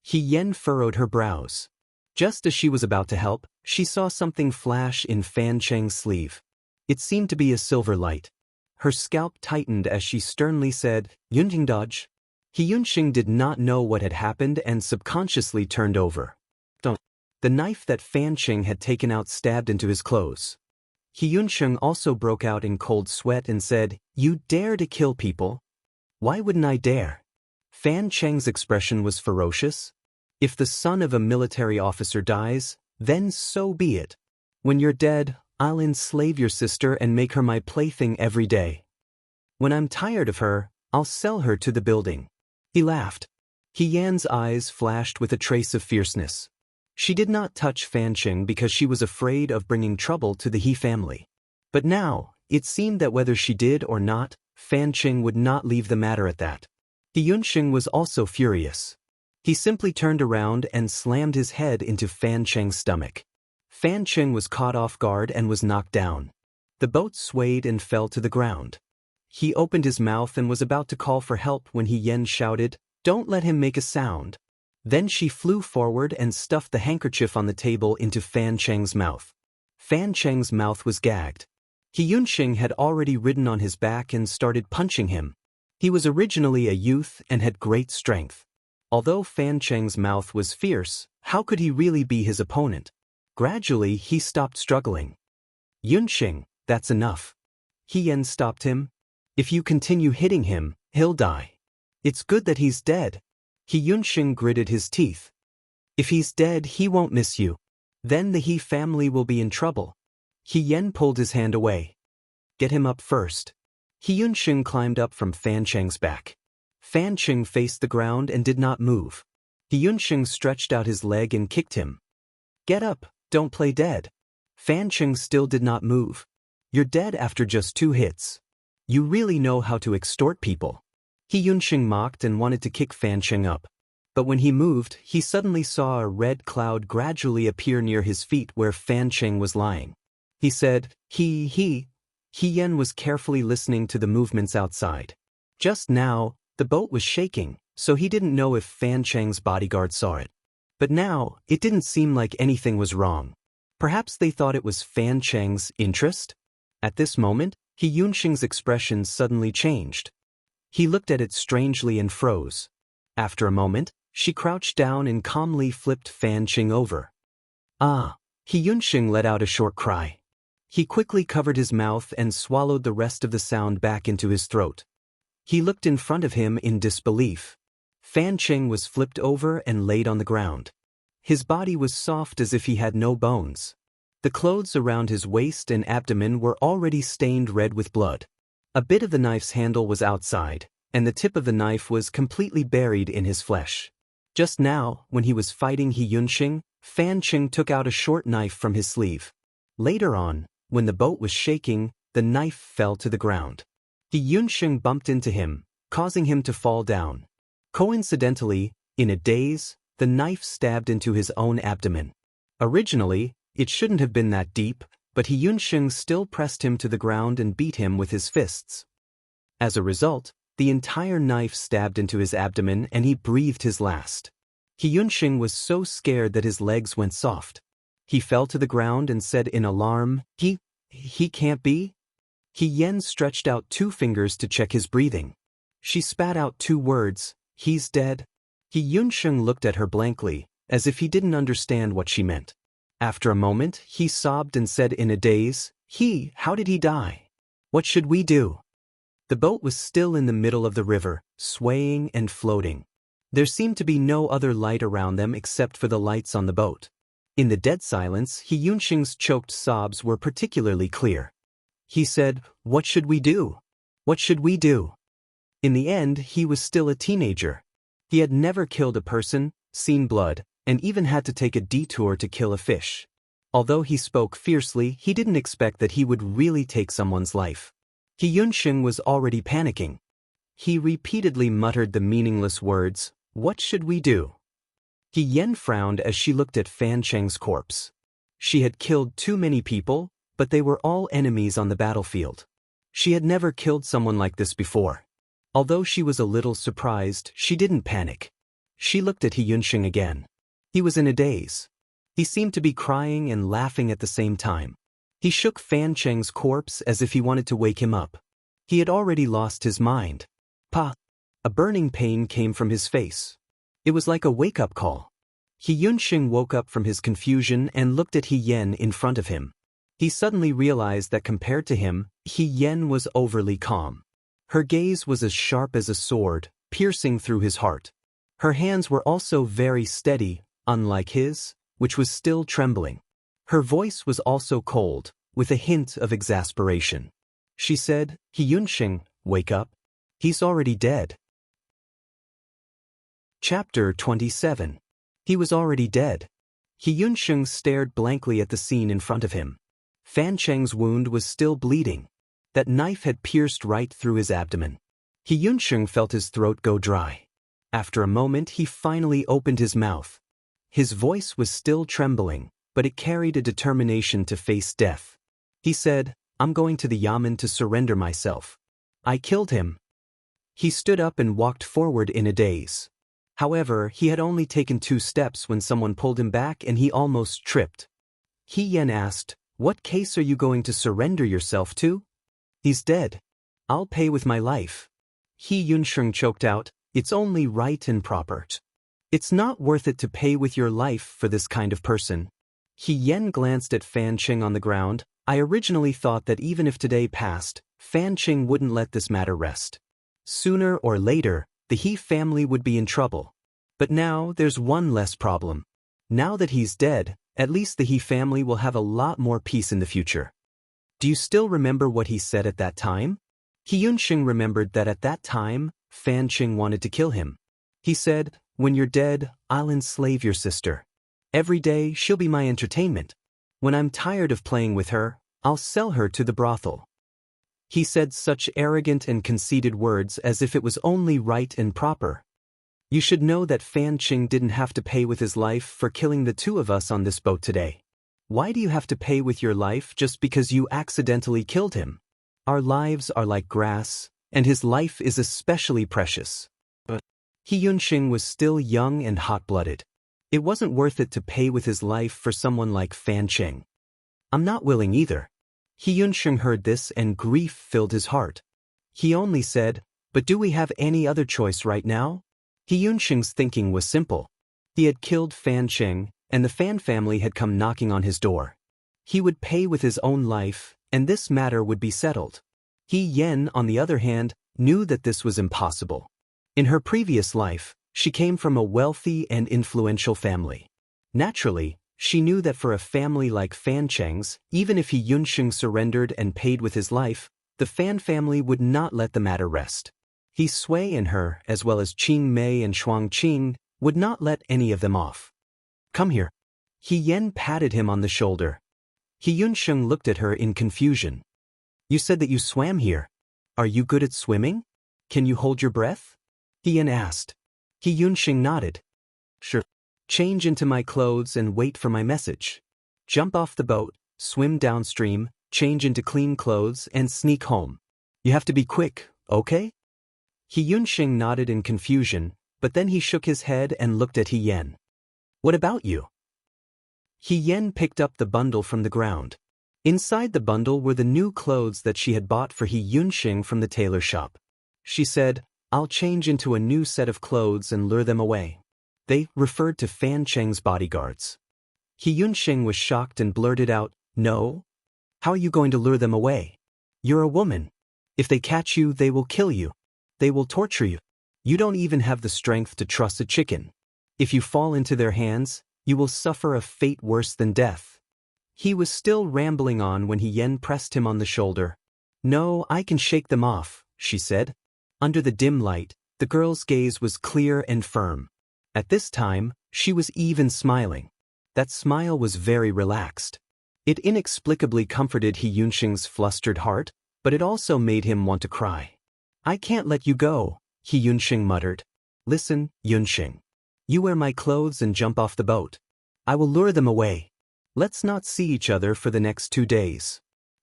He Yen furrowed her brows. Just as she was about to help, she saw something flash in Fan Cheng's sleeve. It seemed to be a silver light. Her scalp tightened as she sternly said, "Yunting dodge." He Yunxing did not know what had happened and subconsciously turned over. The knife that Fan Cheng had taken out stabbed into his clothes. He Yunxing also broke out in cold sweat and said, "You dare to kill people? Why wouldn't I dare?" Fan Cheng's expression was ferocious. "If the son of a military officer dies, then so be it. When you're dead, I'll enslave your sister and make her my plaything every day. When I'm tired of her, I'll sell her to the building." He laughed. He Yan's eyes flashed with a trace of fierceness. She did not touch Fan Cheng because she was afraid of bringing trouble to the He family. But now, it seemed that whether she did or not, Fan Cheng would not leave the matter at that. He Yunxing was also furious. He simply turned around and slammed his head into Fan Cheng's stomach. Fan Cheng was caught off guard and was knocked down. The boat swayed and fell to the ground. He opened his mouth and was about to call for help when He Yen shouted, "Don't let him make a sound." Then she flew forward and stuffed the handkerchief on the table into Fan Cheng's mouth. Fan Cheng's mouth was gagged. He Yunxing had already ridden on his back and started punching him. He was originally a youth and had great strength. Although Fan Cheng's mouth was fierce, how could he really be his opponent? Gradually, he stopped struggling. "Yunxing, that's enough." He Yen stopped him. "If you continue hitting him, he'll die. It's good that he's dead." He Yunxing gritted his teeth. "If he's dead, he won't miss you. Then the He family will be in trouble." He Yen pulled his hand away. "Get him up first." He Yunxing climbed up from Fan Cheng's back. Fan Cheng faced the ground and did not move. He Yunxing stretched out his leg and kicked him. "Get up, don't play dead." Fan Cheng still did not move. "You're dead after just 2 hits. You really know how to extort people." He Yunxing mocked and wanted to kick Fan Cheng up. But when he moved, he suddenly saw a red cloud gradually appear near his feet where Fan Cheng was lying. He said, He Yen was carefully listening to the movements outside. Just now, the boat was shaking, so he didn't know if Fan Cheng's bodyguard saw it. But now, it didn't seem like anything was wrong. Perhaps they thought it was Fan Cheng's interest? At this moment, He Yunxing's expression suddenly changed. He looked at it strangely and froze. After a moment, she crouched down and calmly flipped Fan Cheng over. "Ah!" He Yunxing let out a short cry. He quickly covered his mouth and swallowed the rest of the sound back into his throat. He looked in front of him in disbelief. Fan Cheng was flipped over and laid on the ground. His body was soft as if he had no bones. The clothes around his waist and abdomen were already stained red with blood. A bit of the knife's handle was outside, and the tip of the knife was completely buried in his flesh. Just now, when he was fighting He Yunxing, Fan Cheng took out a short knife from his sleeve. Later on, when the boat was shaking, the knife fell to the ground. He Yunxing bumped into him, causing him to fall down. Coincidentally, in a daze, the knife stabbed into his own abdomen. Originally, it shouldn't have been that deep, but He Yunxing still pressed him to the ground and beat him with his fists. As a result, the entire knife stabbed into his abdomen and he breathed his last. He Yunxing was so scared that his legs went soft. He fell to the ground and said in alarm, He can't be?" He Yen stretched out 2 fingers to check his breathing. She spat out 2 words, "He's dead." He Yunxing looked at her blankly, as if he didn't understand what she meant. After a moment, he sobbed and said in a daze, How did he die? What should we do?" The boat was still in the middle of the river, swaying and floating. There seemed to be no other light around them except for the lights on the boat. In the dead silence, He Yunsheng's choked sobs were particularly clear. He said, "What should we do? What should we do?" In the end, he was still a teenager. He had never killed a person, seen blood, and even had to take a detour to kill a fish. Although he spoke fiercely, he didn't expect that he would really take someone's life. He Yunsheng was already panicking. He repeatedly muttered the meaningless words, "What should we do?" He Yen frowned as she looked at Fan Cheng's corpse. She had killed too many people, but they were all enemies on the battlefield. She had never killed someone like this before. Although she was a little surprised, she didn't panic. She looked at He Yunsheng again. He was in a daze. He seemed to be crying and laughing at the same time. He shook Fan Cheng's corpse as if he wanted to wake him up. He had already lost his mind. Pa! A burning pain came from his face. It was like a wake-up call. He Yunsheng woke up from his confusion and looked at He Yen in front of him. He suddenly realized that compared to him, He Yen was overly calm. Her gaze was as sharp as a sword, piercing through his heart. Her hands were also very steady, unlike his, which was still trembling. Her voice was also cold, with a hint of exasperation. She said, "He Yunsheng, wake up. He's already dead." Chapter 27. He was already dead. He Yunsheng stared blankly at the scene in front of him. Fan Cheng's wound was still bleeding. That knife had pierced right through his abdomen. He Yunsheng felt his throat go dry. After a moment, he finally opened his mouth. His voice was still trembling, but it carried a determination to face death. He said, "I'm going to the yamen to surrender myself. I killed him." He stood up and walked forward in a daze. However, he had only taken 2 steps when someone pulled him back and he almost tripped. He Yen asked, "What case are you going to surrender yourself to?" "He's dead. I'll pay with my life." He Yunsheng choked out, "It's only right and proper. It's not worth it to pay with your life for this kind of person." He Yen glanced at Fan Cheng on the ground. "I originally thought that even if today passed, Fan Cheng wouldn't let this matter rest. Sooner or later, the He family would be in trouble. But now there's one less problem. Now that he's dead, at least the He family will have a lot more peace in the future." "Do you still remember what he said at that time?" He Yunsheng remembered that at that time, Fan Cheng wanted to kill him. He said, "When you're dead, I'll enslave your sister. Every day, she'll be my entertainment. When I'm tired of playing with her, I'll sell her to the brothel." He said such arrogant and conceited words as if it was only right and proper. "You should know that Fan Cheng didn't have to pay with his life for killing the 2 of us on this boat today. Why do you have to pay with your life just because you accidentally killed him? Our lives are like grass, and his life is especially precious." But He Yunsheng was still young and hot-blooded. It wasn't worth it to pay with his life for someone like Fan Cheng. "I'm not willing either." He Yunsheng heard this and grief filled his heart. He only said, "But do we have any other choice right now?" He Yunsheng's thinking was simple. He had killed Fan Cheng, and the Fan family had come knocking on his door. He would pay with his own life, and this matter would be settled. He Yen, on the other hand, knew that this was impossible. In her previous life, she came from a wealthy and influential family. Naturally, she knew that for a family like Fan Cheng's, even if He Yunsheng surrendered and paid with his life, the Fan family would not let the matter rest. He Sui and her, as well as Qing Mei and Shuang Qing, would not let any of them off. "Come here." He Yen patted him on the shoulder. He Yunsheng looked at her in confusion. "You said that you swam here. Are you good at swimming? Can you hold your breath?" He Yen asked. He Yunsheng nodded. "Sure. Change into my clothes and wait for my message. Jump off the boat, swim downstream, change into clean clothes, and sneak home. You have to be quick, okay?" He Yunsheng nodded in confusion, but then he shook his head and looked at He Yen. "What about you?" He Yen picked up the bundle from the ground. Inside the bundle were the new clothes that she had bought for He Yunsheng from the tailor shop. She said, "I'll change into a new set of clothes and lure them away." They referred to Fan Cheng's bodyguards. He Yunsheng was shocked and blurted out, "No? How are you going to lure them away? You're a woman. If they catch you, they will kill you. They will torture you. You don't even have the strength to trust a chicken. If you fall into their hands, you will suffer a fate worse than death. He was still rambling on when Hien pressed him on the shoulder. No, I can shake them off, she said. Under the dim light, the girl's gaze was clear and firm. At this time, she was even smiling. That smile was very relaxed. It inexplicably comforted He Yunxing's flustered heart, but it also made him want to cry. I can't let you go, He Yunxing muttered. Listen, Yunxing. You wear my clothes and jump off the boat. I will lure them away. Let's not see each other for the next 2 days.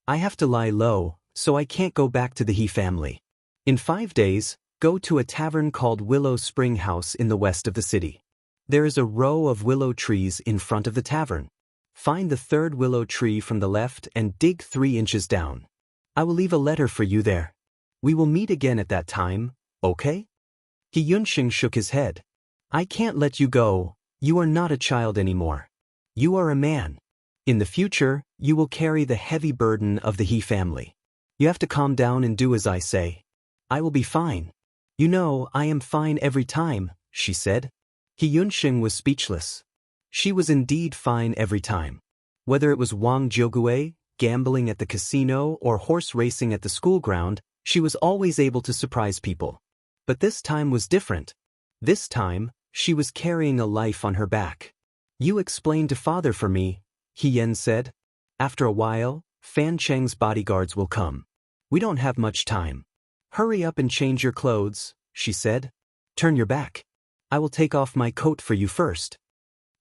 I have to lie low, so I can't go back to the He family. In 5 days, go to a tavern called Willow Spring House in the west of the city. There is a row of willow trees in front of the tavern. Find the 3rd willow tree from the left and dig 3 inches down. I will leave a letter for you there. We will meet again at that time, okay? He Yunxing shook his head. I can't let you go. You are not a child anymore. You are a man. In the future, you will carry the heavy burden of the He family. You have to calm down and do as I say. I will be fine. You know, I am fine every time, she said. He Yunxing was speechless. She was indeed fine every time. Whether it was Wang Jiugue, gambling at the casino, or horse racing at the school ground, she was always able to surprise people. But this time was different. This time, she was carrying a life on her back. You explain to father for me, He Yen said. After a while, Fan Cheng's bodyguards will come. We don't have much time. Hurry up and change your clothes, she said. Turn your back. I will take off my coat for you first.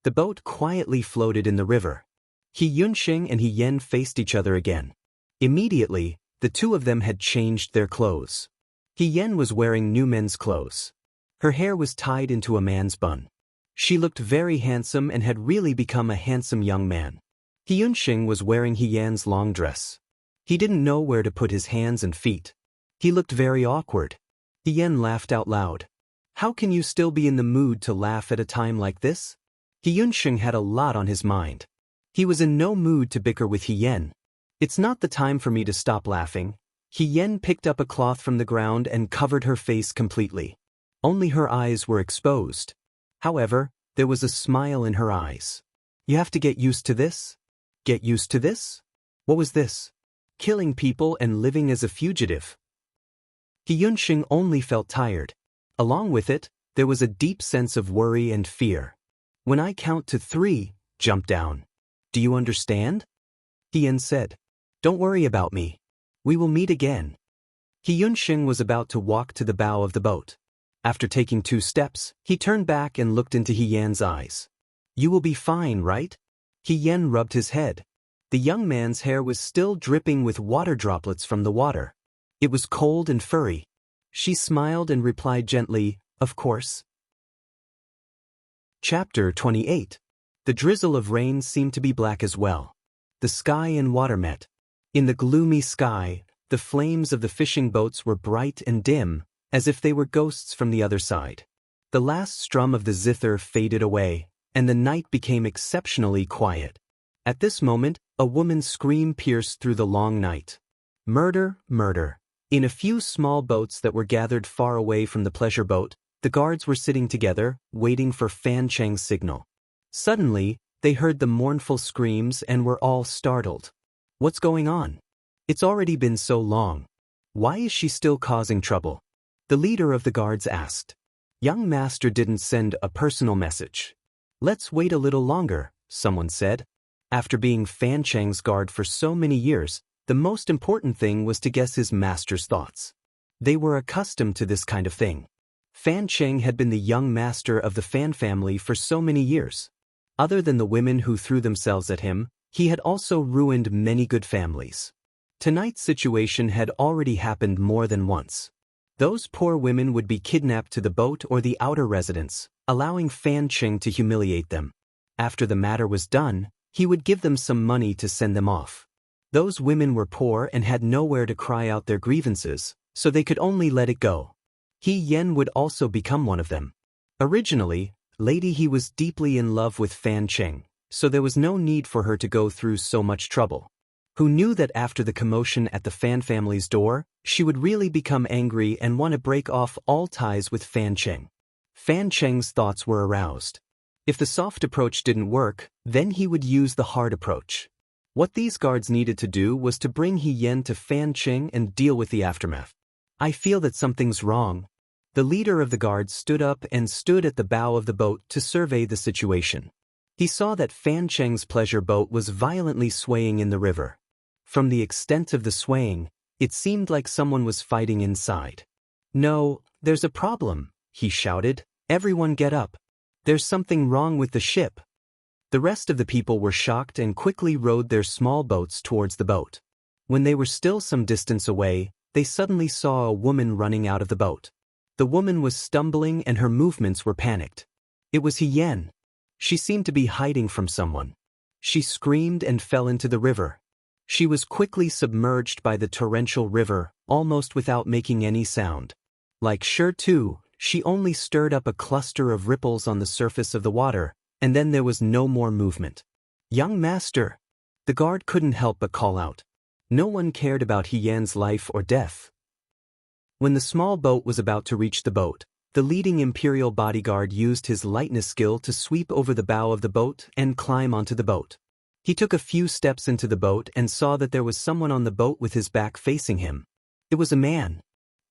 The boat quietly floated in the river. He Yunxing and He Yen faced each other again. Immediately, the two of them had changed their clothes. He Yen was wearing new men's clothes. Her hair was tied into a man's bun. She looked very handsome and had really become a handsome young man. He Yunxing was wearing He Yan's long dress. He didn't know where to put his hands and feet. He looked very awkward. He Yen laughed out loud. How can you still be in the mood to laugh at a time like this? He Yunxing had a lot on his mind. He was in no mood to bicker with He Yen. It's not the time for me to stop laughing. He Yen picked up a cloth from the ground and covered her face completely. Only her eyes were exposed. However, there was a smile in her eyes. You have to get used to this? Get used to this? What was this? Killing people and living as a fugitive. He Yunxing only felt tired. Along with it, there was a deep sense of worry and fear. When I count to 3, jump down. Do you understand? He Yen said. Don't worry about me. We will meet again. He Yunxing was about to walk to the bow of the boat. After taking 2 steps, he turned back and looked into He Yan's eyes. You will be fine, right? He Yen rubbed his head. The young man's hair was still dripping with water droplets from the water. It was cold and furry. She smiled and replied gently, of course. Chapter 28. The drizzle of rain seemed to be black as well. The sky and water met. In the gloomy sky, the flames of the fishing boats were bright and dim, as if they were ghosts from the other side. The last strum of the zither faded away, and the night became exceptionally quiet. At this moment, a woman's scream pierced through the long night. Murder, murder. In a few small boats that were gathered far away from the pleasure boat, the guards were sitting together, waiting for Fan Cheng's signal. Suddenly, they heard the mournful screams and were all startled. What's going on? It's already been so long. Why is she still causing trouble? The leader of the guards asked. Young master didn't send a personal message. Let's wait a little longer, someone said. After being Fan Cheng's guard for so many years, the most important thing was to guess his master's thoughts. They were accustomed to this kind of thing. Fan Cheng had been the young master of the Fan family for so many years. Other than the women who threw themselves at him, he had also ruined many good families. Tonight's situation had already happened more than once. Those poor women would be kidnapped to the boat or the outer residence, allowing Fan Cheng to humiliate them. After the matter was done, he would give them some money to send them off. Those women were poor and had nowhere to cry out their grievances, so they could only let it go. He Yen would also become one of them. Originally, Lady He was deeply in love with Fan Cheng, so there was no need for her to go through so much trouble. who knew that after the commotion at the Fan family's door, she would really become angry and want to break off all ties with Fan Cheng. Fan Cheng's thoughts were aroused. If the soft approach didn't work, then he would use the hard approach. What these guards needed to do was to bring He Yen to Fan Cheng and deal with the aftermath. I feel that something's wrong. The leader of the guards stood up and stood at the bow of the boat to survey the situation. He saw that Fan Cheng's pleasure boat was violently swaying in the river. From the extent of the swaying, it seemed like someone was fighting inside. "No, there's a problem," he shouted. "Everyone get up. There's something wrong with the ship." The rest of the people were shocked and quickly rowed their small boats towards the boat. When they were still some distance away, they suddenly saw a woman running out of the boat. The woman was stumbling and her movements were panicked. It was He Yen. She seemed to be hiding from someone. She screamed and fell into the river. She was quickly submerged by the torrential river, almost without making any sound. Like too, she only stirred up a cluster of ripples on the surface of the water, and then there was no more movement. "Young master!" The guard couldn't help but call out. No one cared about He Yan's life or death. When the small boat was about to reach the boat, the leading imperial bodyguard used his lightness skill to sweep over the bow of the boat and climb onto the boat. He took a few steps into the boat and saw that there was someone on the boat with his back facing him. It was a man.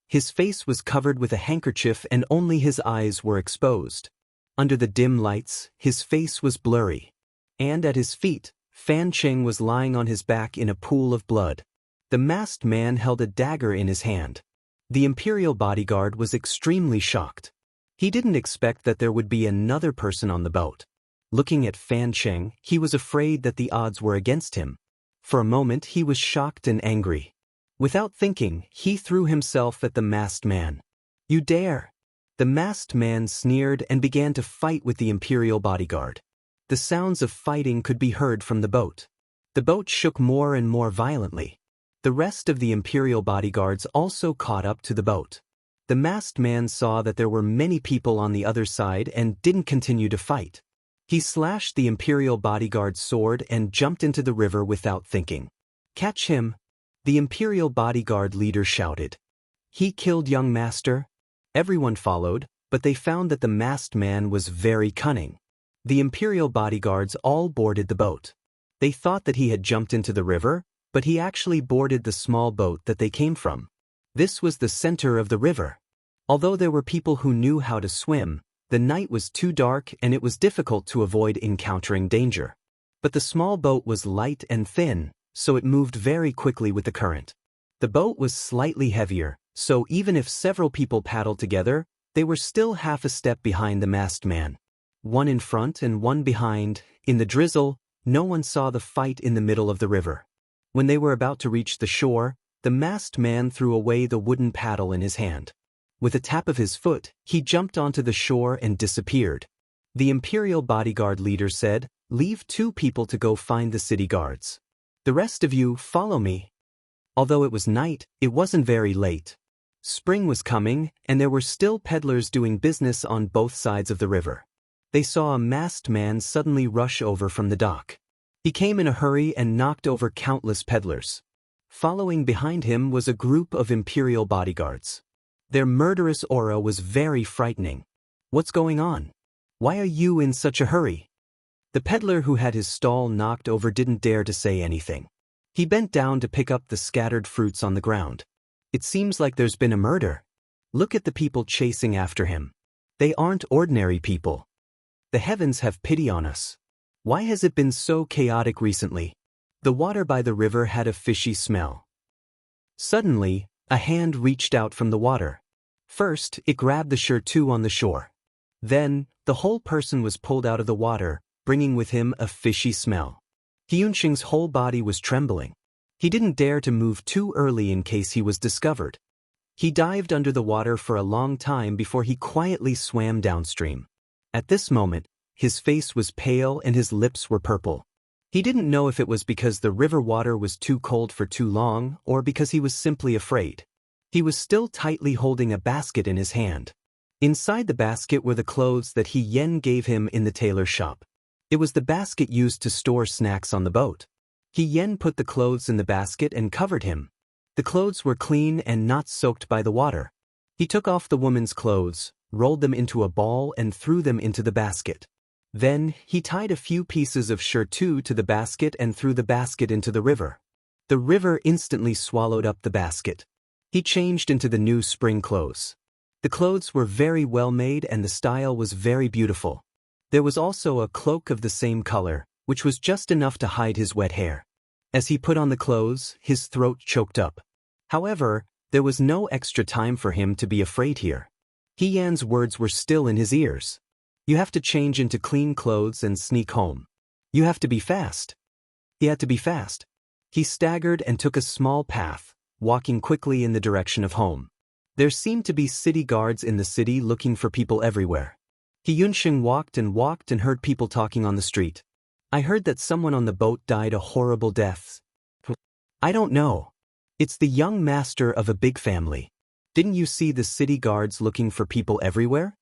His face was covered with a handkerchief and only his eyes were exposed. Under the dim lights, his face was blurry. And at his feet, Fan Cheng was lying on his back in a pool of blood. The masked man held a dagger in his hand. The imperial bodyguard was extremely shocked. He didn't expect that there would be another person on the boat. Looking at Fan Cheng, he was afraid that the odds were against him. For a moment he was shocked and angry. Without thinking, he threw himself at the masked man. "You dare!" The masked man sneered and began to fight with the imperial bodyguard. The sounds of fighting could be heard from the boat. The boat shook more and more violently. The rest of the imperial bodyguards also caught up to the boat. The masked man saw that there were many people on the other side and didn't continue to fight. He slashed the imperial bodyguard's sword and jumped into the river without thinking. "Catch him!" the imperial bodyguard leader shouted. "He killed young master." Everyone followed, but they found that the masked man was very cunning. The imperial bodyguards all boarded the boat. They thought that he had jumped into the river, but he actually boarded the small boat that they came from. This was the center of the river. Although there were people who knew how to swim, the night was too dark and it was difficult to avoid encountering danger. But the small boat was light and thin, so it moved very quickly with the current. The boat was slightly heavier, so even if several people paddled together, they were still half a step behind the masked man. One in front and one behind. In the drizzle, no one saw the fight in the middle of the river. When they were about to reach the shore, the masked man threw away the wooden paddle in his hand. With a tap of his foot, he jumped onto the shore and disappeared. The imperial bodyguard leader said, "Leave 2 people to go find the city guards. The rest of you follow me." Although it was night, it wasn't very late. Spring was coming, and there were still peddlers doing business on both sides of the river. They saw a masked man suddenly rush over from the dock. He came in a hurry and knocked over countless peddlers. Following behind him was a group of imperial bodyguards. Their murderous aura was very frightening. "What's going on? Why are you in such a hurry?" The peddler who had his stall knocked over didn't dare to say anything. He bent down to pick up the scattered fruits on the ground. "It seems like there's been a murder. Look at the people chasing after him. They aren't ordinary people. The heavens have pity on us. Why has it been so chaotic recently?" The water by the river had a fishy smell. Suddenly, a hand reached out from the water. First, it grabbed the Shirtu on the shore. Then, the whole person was pulled out of the water, bringing with him a fishy smell. Hyunshing's whole body was trembling. He didn't dare to move too early in case he was discovered. He dived under the water for a long time before he quietly swam downstream. At this moment, his face was pale and his lips were purple. He didn't know if it was because the river water was too cold for too long or because he was simply afraid. He was still tightly holding a basket in his hand. Inside the basket were the clothes that He Yen gave him in the tailor shop. It was the basket used to store snacks on the boat. He Yen put the clothes in the basket and covered him. The clothes were clean and not soaked by the water. He took off the woman's clothes, rolled them into a ball and threw them into the basket. Then, he tied a few pieces of shirt to the basket and threw the basket into the river. The river instantly swallowed up the basket. He changed into the new spring clothes. The clothes were very well made and the style was very beautiful. There was also a cloak of the same color, which was just enough to hide his wet hair. As he put on the clothes, his throat choked up. However, there was no extra time for him to be afraid here. He Yan's words were still in his ears. You have to change into clean clothes and sneak home. You have to be fast. He had to be fast. He staggered and took a small path, walking quickly in the direction of home. There seemed to be city guards in the city looking for people everywhere. He Yunxing walked and heard people talking on the street. I heard that someone on the boat died a horrible death. I don't know. It's the young master of a big family. Didn't you see the city guards looking for people everywhere?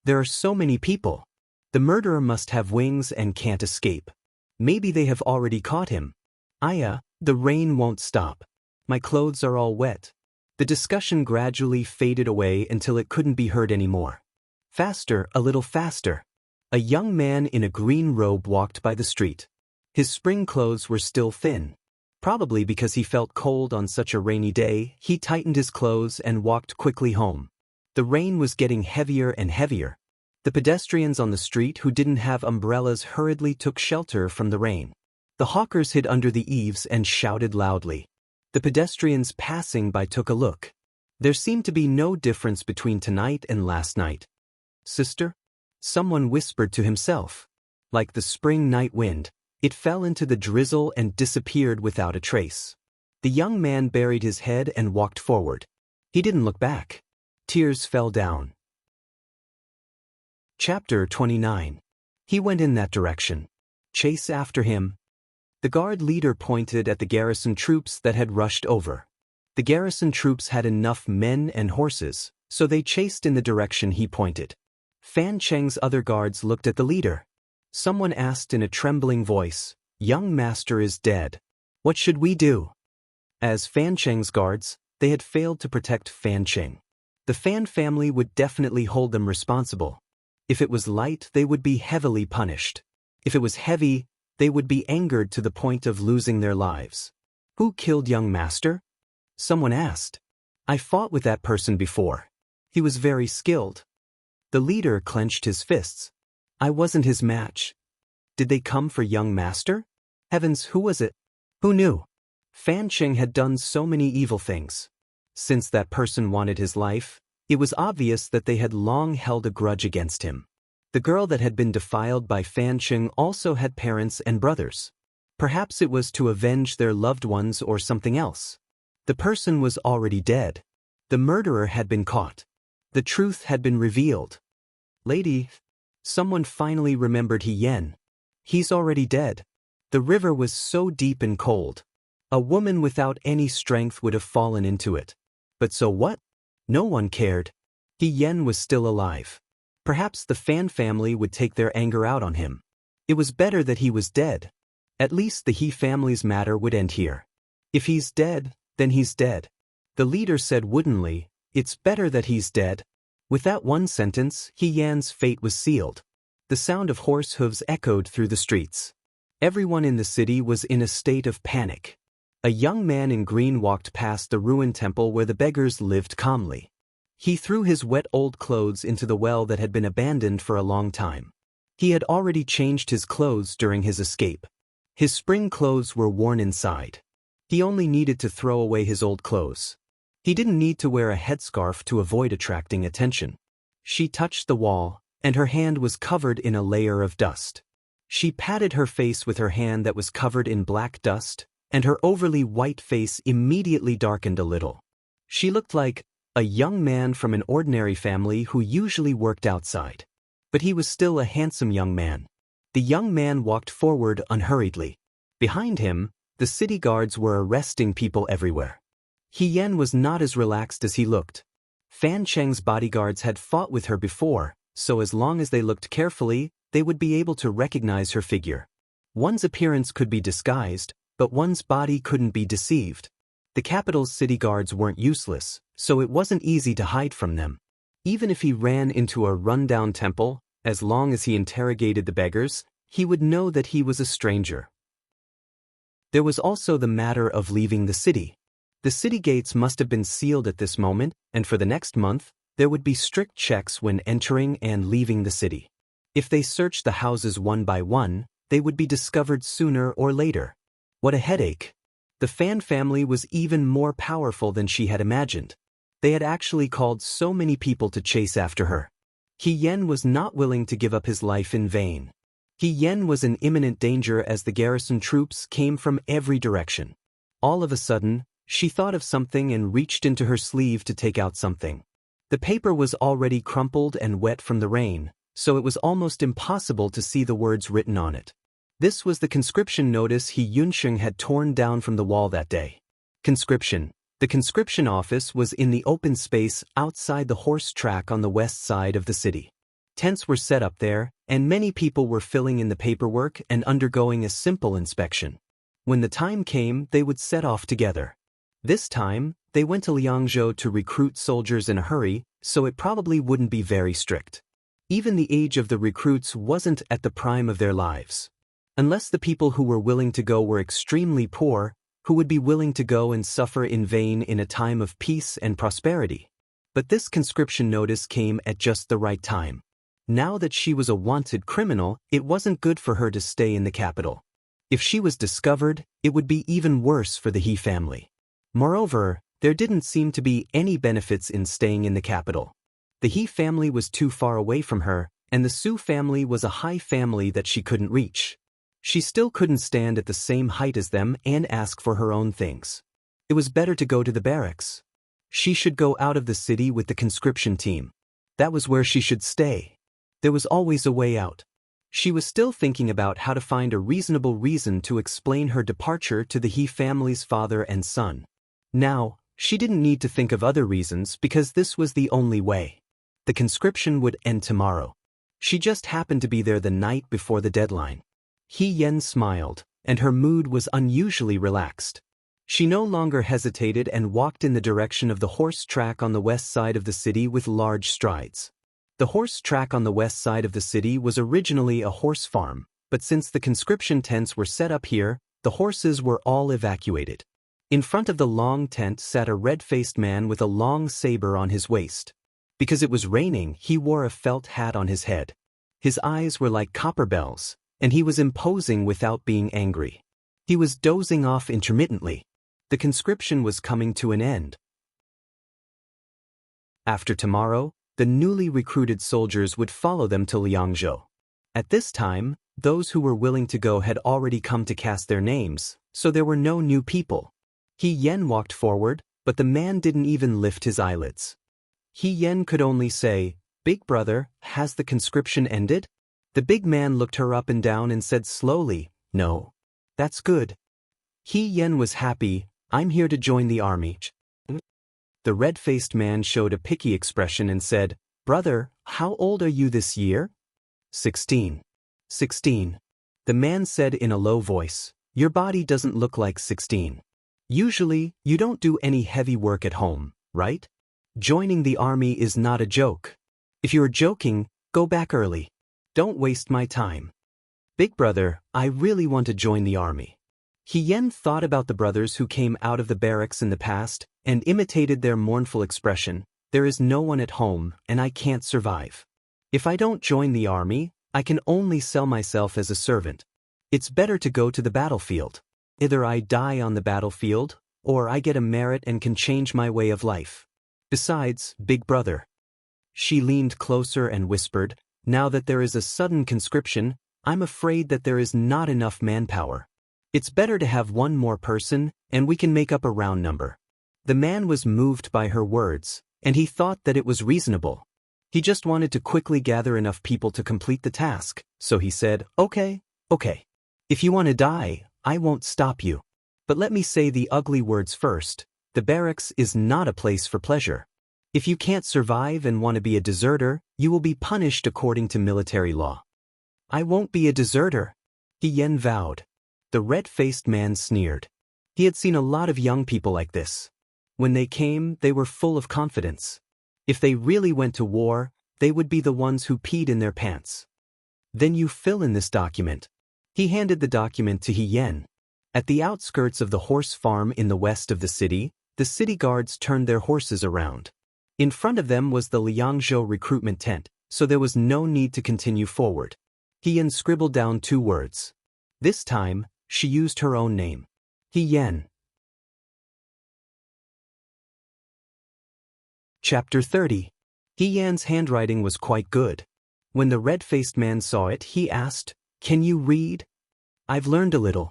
There are so many people. The murderer must have wings and can't escape. Maybe they have already caught him. Aya, the rain won't stop. My clothes are all wet. The discussion gradually faded away until it couldn't be heard anymore. Faster, a little faster. A young man in a green robe walked by the street. His spring clothes were still thin. Probably because he felt cold on such a rainy day, he tightened his clothes and walked quickly home. The rain was getting heavier and heavier. The pedestrians on the street who didn't have umbrellas hurriedly took shelter from the rain. The hawkers hid under the eaves and shouted loudly. The pedestrians passing by took a look. There seemed to be no difference between tonight and last night. Sister? Someone whispered to himself. Like the spring night wind, it fell into the drizzle and disappeared without a trace. The young man buried his head and walked forward. He didn't look back. Tears fell down. Chapter 29. He went in that direction. Chase after him. The guard leader pointed at the garrison troops that had rushed over. The garrison troops had enough men and horses, so they chased in the direction he pointed. Fan Cheng's other guards looked at the leader. Someone asked in a trembling voice, "Young master is dead. What should we do?" As Fan Cheng's guards, they had failed to protect Fan Cheng. The Fan family would definitely hold them responsible. If it was light, they would be heavily punished. If it was heavy, they would be angered to the point of losing their lives. Who killed young master? Someone asked. I fought with that person before. He was very skilled. The leader clenched his fists. I wasn't his match. Did they come for young master? Heavens, who was it? Who knew? Fan Cheng had done so many evil things. Since that person wanted his life, it was obvious that they had long held a grudge against him. The girl that had been defiled by Fan Cheng also had parents and brothers. Perhaps it was to avenge their loved ones or something else. The person was already dead. The murderer had been caught. The truth had been revealed. Lady, someone finally remembered He Yen. He's already dead. The river was so deep and cold. A woman without any strength would have fallen into it. But so what? No one cared. He Yen was still alive. Perhaps the Fan family would take their anger out on him. It was better that he was dead. At least the He family's matter would end here. If he's dead, then he's dead. The leader said woodenly, it's better that he's dead. With that one sentence, He Yan's fate was sealed. The sound of horse hooves echoed through the streets. Everyone in the city was in a state of panic. A young man in green walked past the ruined temple where the beggars lived calmly. He threw his wet old clothes into the well that had been abandoned for a long time. He had already changed his clothes during his escape. His spring clothes were worn inside. He only needed to throw away his old clothes. He didn't need to wear a headscarf to avoid attracting attention. She touched the wall, and her hand was covered in a layer of dust. She patted her face with her hand that was covered in black dust, and her overly white face immediately darkened a little. She looked like a young man from an ordinary family who usually worked outside. But he was still a handsome young man. The young man walked forward unhurriedly. Behind him, the city guards were arresting people everywhere. He Yen was not as relaxed as he looked. Fan Cheng's bodyguards had fought with her before, so as long as they looked carefully, they would be able to recognize her figure. One's appearance could be disguised, But one's body couldn't be deceived. The capital's city guards weren't useless, so it wasn't easy to hide from them. Even if he ran into a rundown temple, as long as he interrogated the beggars, he would know that he was a stranger. There was also the matter of leaving the city. The city gates must have been sealed at this moment, and for the next month, there would be strict checks when entering and leaving the city. If they searched the houses one by one, they would be discovered sooner or later. What a headache. The Fan family was even more powerful than she had imagined. They had actually called so many people to chase after her. He Yen was not willing to give up his life in vain. He Yen was in imminent danger as the garrison troops came from every direction. All of a sudden, she thought of something and reached into her sleeve to take out something. The paper was already crumpled and wet from the rain, so it was almost impossible to see the words written on it. This was the conscription notice He Yunsheng had torn down from the wall that day. Conscription. The conscription office was in the open space outside the horse track on the west side of the city. Tents were set up there, and many people were filling in the paperwork and undergoing a simple inspection. When the time came, they would set off together. This time, they went to Liangzhou to recruit soldiers in a hurry, so it probably wouldn't be very strict. Even the age of the recruits wasn't at the prime of their lives. Unless the people who were willing to go were extremely poor, who would be willing to go and suffer in vain in a time of peace and prosperity. But this conscription notice came at just the right time. Now that she was a wanted criminal, it wasn't good for her to stay in the capital. If she was discovered, it would be even worse for the He family. Moreover, there didn't seem to be any benefits in staying in the capital. The He family was too far away from her, and the Su family was a high family that she couldn't reach. She still couldn't stand at the same height as them and ask for her own things. It was better to go to the barracks. She should go out of the city with the conscription team. That was where she should stay. There was always a way out. She was still thinking about how to find a reasonable reason to explain her departure to the He family's father and son. Now, she didn't need to think of other reasons because this was the only way. The conscription would end tomorrow. She just happened to be there the night before the deadline. He Yen smiled, and her mood was unusually relaxed. She no longer hesitated and walked in the direction of the horse track on the west side of the city with large strides. The horse track on the west side of the city was originally a horse farm, but since the conscription tents were set up here, the horses were all evacuated. In front of the long tent sat a red-faced man with a long saber on his waist. Because it was raining, he wore a felt hat on his head. His eyes were like copper bells, and he was imposing without being angry. He was dozing off intermittently. The conscription was coming to an end. After tomorrow, the newly recruited soldiers would follow them to Liangzhou. At this time, those who were willing to go had already come to cast their names, so there were no new people. He Yen walked forward, but the man didn't even lift his eyelids. He Yen could only say, "Big brother, has the conscription ended?" The big man looked her up and down and said slowly, "No." "That's good." He Yen was happy. "I'm here to join the army." The red-faced man showed a picky expression and said, "Brother, how old are you this year?" 16. 16. The man said in a low voice, "Your body doesn't look like 16. Usually, you don't do any heavy work at home, right? Joining the army is not a joke. If you're joking, go back early. Don't waste my time." "Big brother, I really want to join the army." He Yen thought about the brothers who came out of the barracks in the past and imitated their mournful expression, "There is no one at home, and I can't survive. If I don't join the army, I can only sell myself as a servant. It's better to go to the battlefield. Either I die on the battlefield, or I get a merit and can change my way of life. Besides, big brother." She leaned closer and whispered, "Now that there is a sudden conscription, I'm afraid that there is not enough manpower. It's better to have one more person, and we can make up a round number." The man was moved by her words, and he thought that it was reasonable. He just wanted to quickly gather enough people to complete the task, so he said, "Okay. If you want to die, I won't stop you. But let me say the ugly words first. The barracks is not a place for pleasure. If you can't survive and want to be a deserter, you will be punished according to military law." "I won't be a deserter," He Yen vowed. The red-faced man sneered. He had seen a lot of young people like this. When they came, they were full of confidence. If they really went to war, they would be the ones who peed in their pants. Then you fill in this document. He handed the document to Yen. At the outskirts of the horse farm in the west of the city guards turned their horses around. In front of them was the Liangzhou recruitment tent, so there was no need to continue forward. Yen scribbled down 2 words. This time, she used her own name. Yen. Chapter 30. Yen's handwriting was quite good. When the red-faced man saw it, he asked, "Can you read?" "I've learned a little."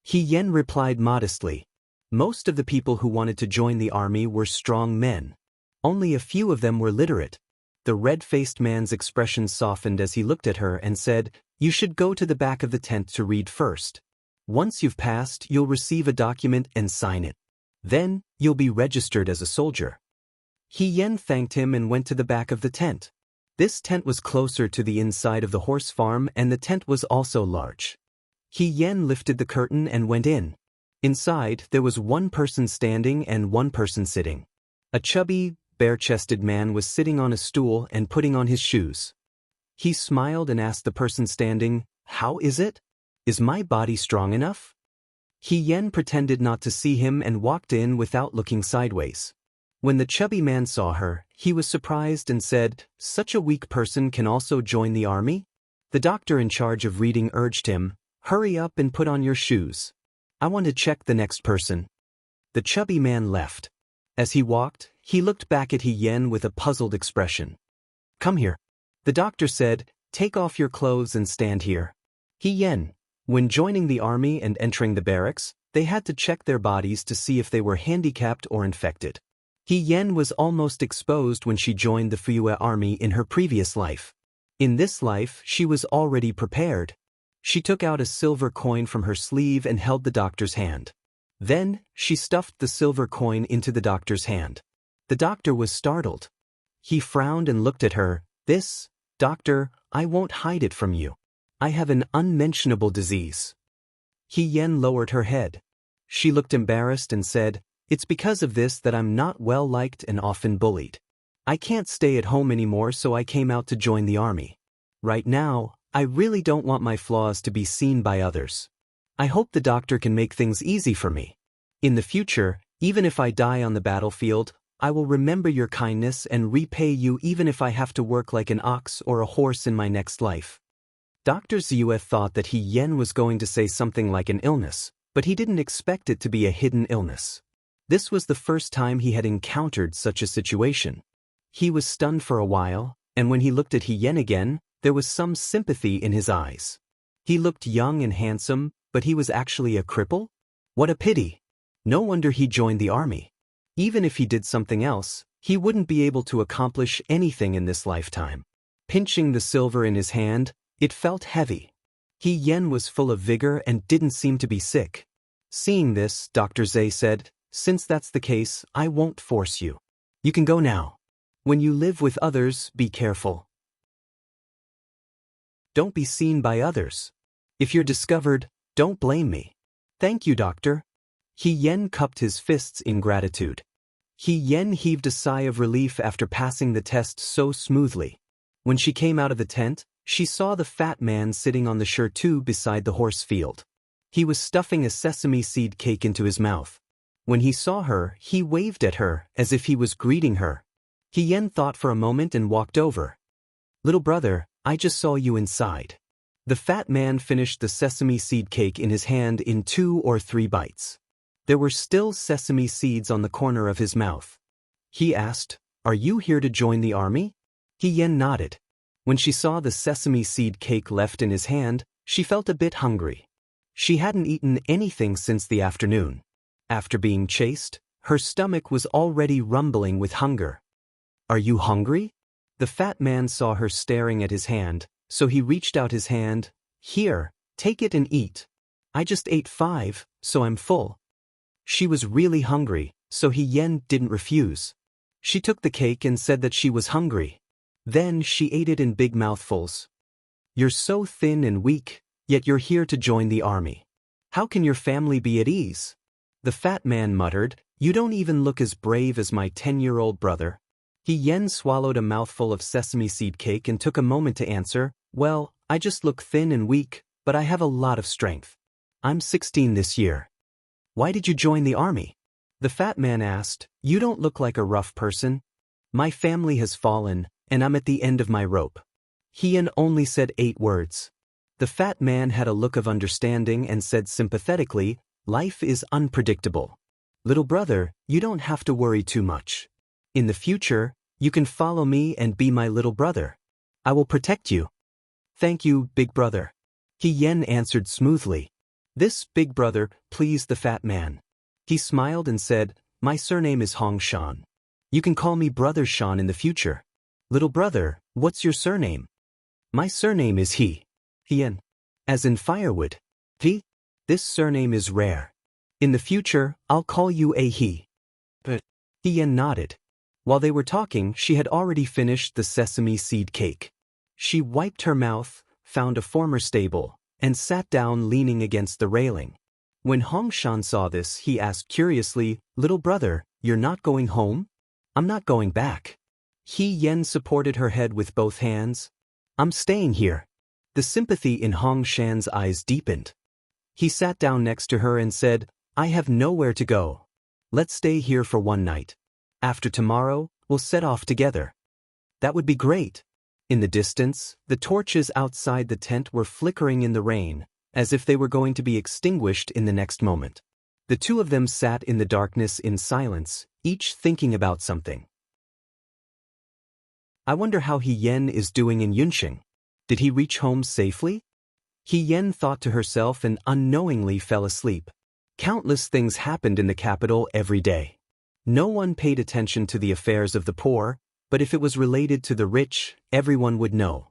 Yen replied modestly. Most of the people who wanted to join the army were strong men. Only a few of them were literate. The red-faced man's expression softened as he looked at her and said, "You should go to the back of the tent to read first. Once you've passed, you'll receive a document and sign it. Then, you'll be registered as a soldier." Yen thanked him and went to the back of the tent. This tent was closer to the inside of the horse farm, and the tent was also large. Yen lifted the curtain and went in. Inside, there was 1 person standing and 1 person sitting. A chubby, bare-chested man was sitting on a stool and putting on his shoes. He smiled and asked the person standing, "How is it? Is my body strong enough?" Yen pretended not to see him and walked in without looking sideways. When the chubby man saw her, he was surprised and said, "Such a weak person can also join the army?" The doctor in charge of reading urged him, "Hurry up and put on your shoes. I want to check the next person." The chubby man left. As he walked, he looked back at Yen with a puzzled expression. "Come here." The doctor said, "Take off your clothes and stand here." Yen. When joining the army and entering the barracks, they had to check their bodies to see if they were handicapped or infected. Yen was almost exposed when she joined the Fuyue army in her previous life. In this life, she was already prepared. She took out a silver coin from her sleeve and held the doctor's hand. Then, she stuffed the silver coin into the doctor's hand. The doctor was startled. He frowned and looked at her. "This, doctor, I won't hide it from you. I have an unmentionable disease." Yen lowered her head. She looked embarrassed and said, "It's because of this that I'm not well liked and often bullied. I can't stay at home anymore, so I came out to join the army. Right now, I really don't want my flaws to be seen by others. I hope the doctor can make things easy for me. In the future, even if I die on the battlefield, I will remember your kindness and repay you even if I have to work like an ox or a horse in my next life." Dr. Ziyue thought that Yen was going to say something like an illness, but he didn't expect it to be a hidden illness. This was the first time he had encountered such a situation. He was stunned for a while, and when he looked at Yen again, there was some sympathy in his eyes. He looked young and handsome, but he was actually a cripple? What a pity. No wonder he joined the army. Even if he did something else, he wouldn't be able to accomplish anything in this lifetime. Pinching the silver in his hand, it felt heavy. Yen was full of vigor and didn't seem to be sick. Seeing this, Dr. Zay said, "Since that's the case, I won't force you. You can go now. When you live with others, be careful. Don't be seen by others. If you're discovered, don't blame me." "Thank you, doctor." Yen cupped his fists in gratitude. Yen heaved a sigh of relief after passing the test so smoothly. When she came out of the tent, she saw the fat man sitting on the shirtu beside the horse field. He was stuffing a sesame seed cake into his mouth. When he saw her, he waved at her as if he was greeting her. Yen thought for a moment and walked over. "Little brother, I just saw you inside." The fat man finished the sesame seed cake in his hand in 2 or 3 bites. There were still sesame seeds on the corner of his mouth. He asked, "Are you here to join the army?" Yen nodded. When she saw the sesame seed cake left in his hand, she felt a bit hungry. She hadn't eaten anything since the afternoon. After being chased, her stomach was already rumbling with hunger. "Are you hungry?" The fat man saw her staring at his hand, so he reached out his hand. "Here, take it and eat. I just ate 5, so I'm full." She was really hungry, so Yen didn't refuse. She took the cake and said that she was hungry. Then she ate it in big mouthfuls. "You're so thin and weak, yet you're here to join the army. How can your family be at ease? The fat man muttered, you don't even look as brave as my 10-year-old brother. He Yen swallowed a mouthful of sesame seed cake and took a moment to answer, well, I just look thin and weak, but I have a lot of strength. I'm 16 this year. Why did you join the army? The fat man asked, you don't look like a rough person. My family has fallen, and I'm at the end of my rope. Yen only said 8 words. The fat man had a look of understanding and said sympathetically, life is unpredictable. Little brother, you don't have to worry too much. In the future, you can follow me and be my little brother. I will protect you. Thank you, big brother. Yen answered smoothly. This big brother pleased the fat man. He smiled and said, my surname is Hong Shan. You can call me Brother Shan in the future. Little brother, what's your surname? My surname is Yen. As in firewood. This surname is rare. In the future, I'll call you a he. But Yen nodded. While they were talking, she had already finished the sesame seed cake. She wiped her mouth, found a former stable, and sat down leaning against the railing. When Hong Shan saw this, he asked curiously, little brother, you're not going home? I'm not going back. Yen supported her head with both hands. I'm staying here. The sympathy in Hong Shan's eyes deepened. He sat down next to her and said, I have nowhere to go. Let's stay here for one night. After tomorrow, we'll set off together. That would be great. In the distance, the torches outside the tent were flickering in the rain, as if they were going to be extinguished in the next moment. The two of them sat in the darkness in silence, each thinking about something. I wonder how Yen is doing in Yunqing. Did he reach home safely? Yen thought to herself and unknowingly fell asleep. Countless things happened in the capital every day. No one paid attention to the affairs of the poor, but if it was related to the rich, everyone would know.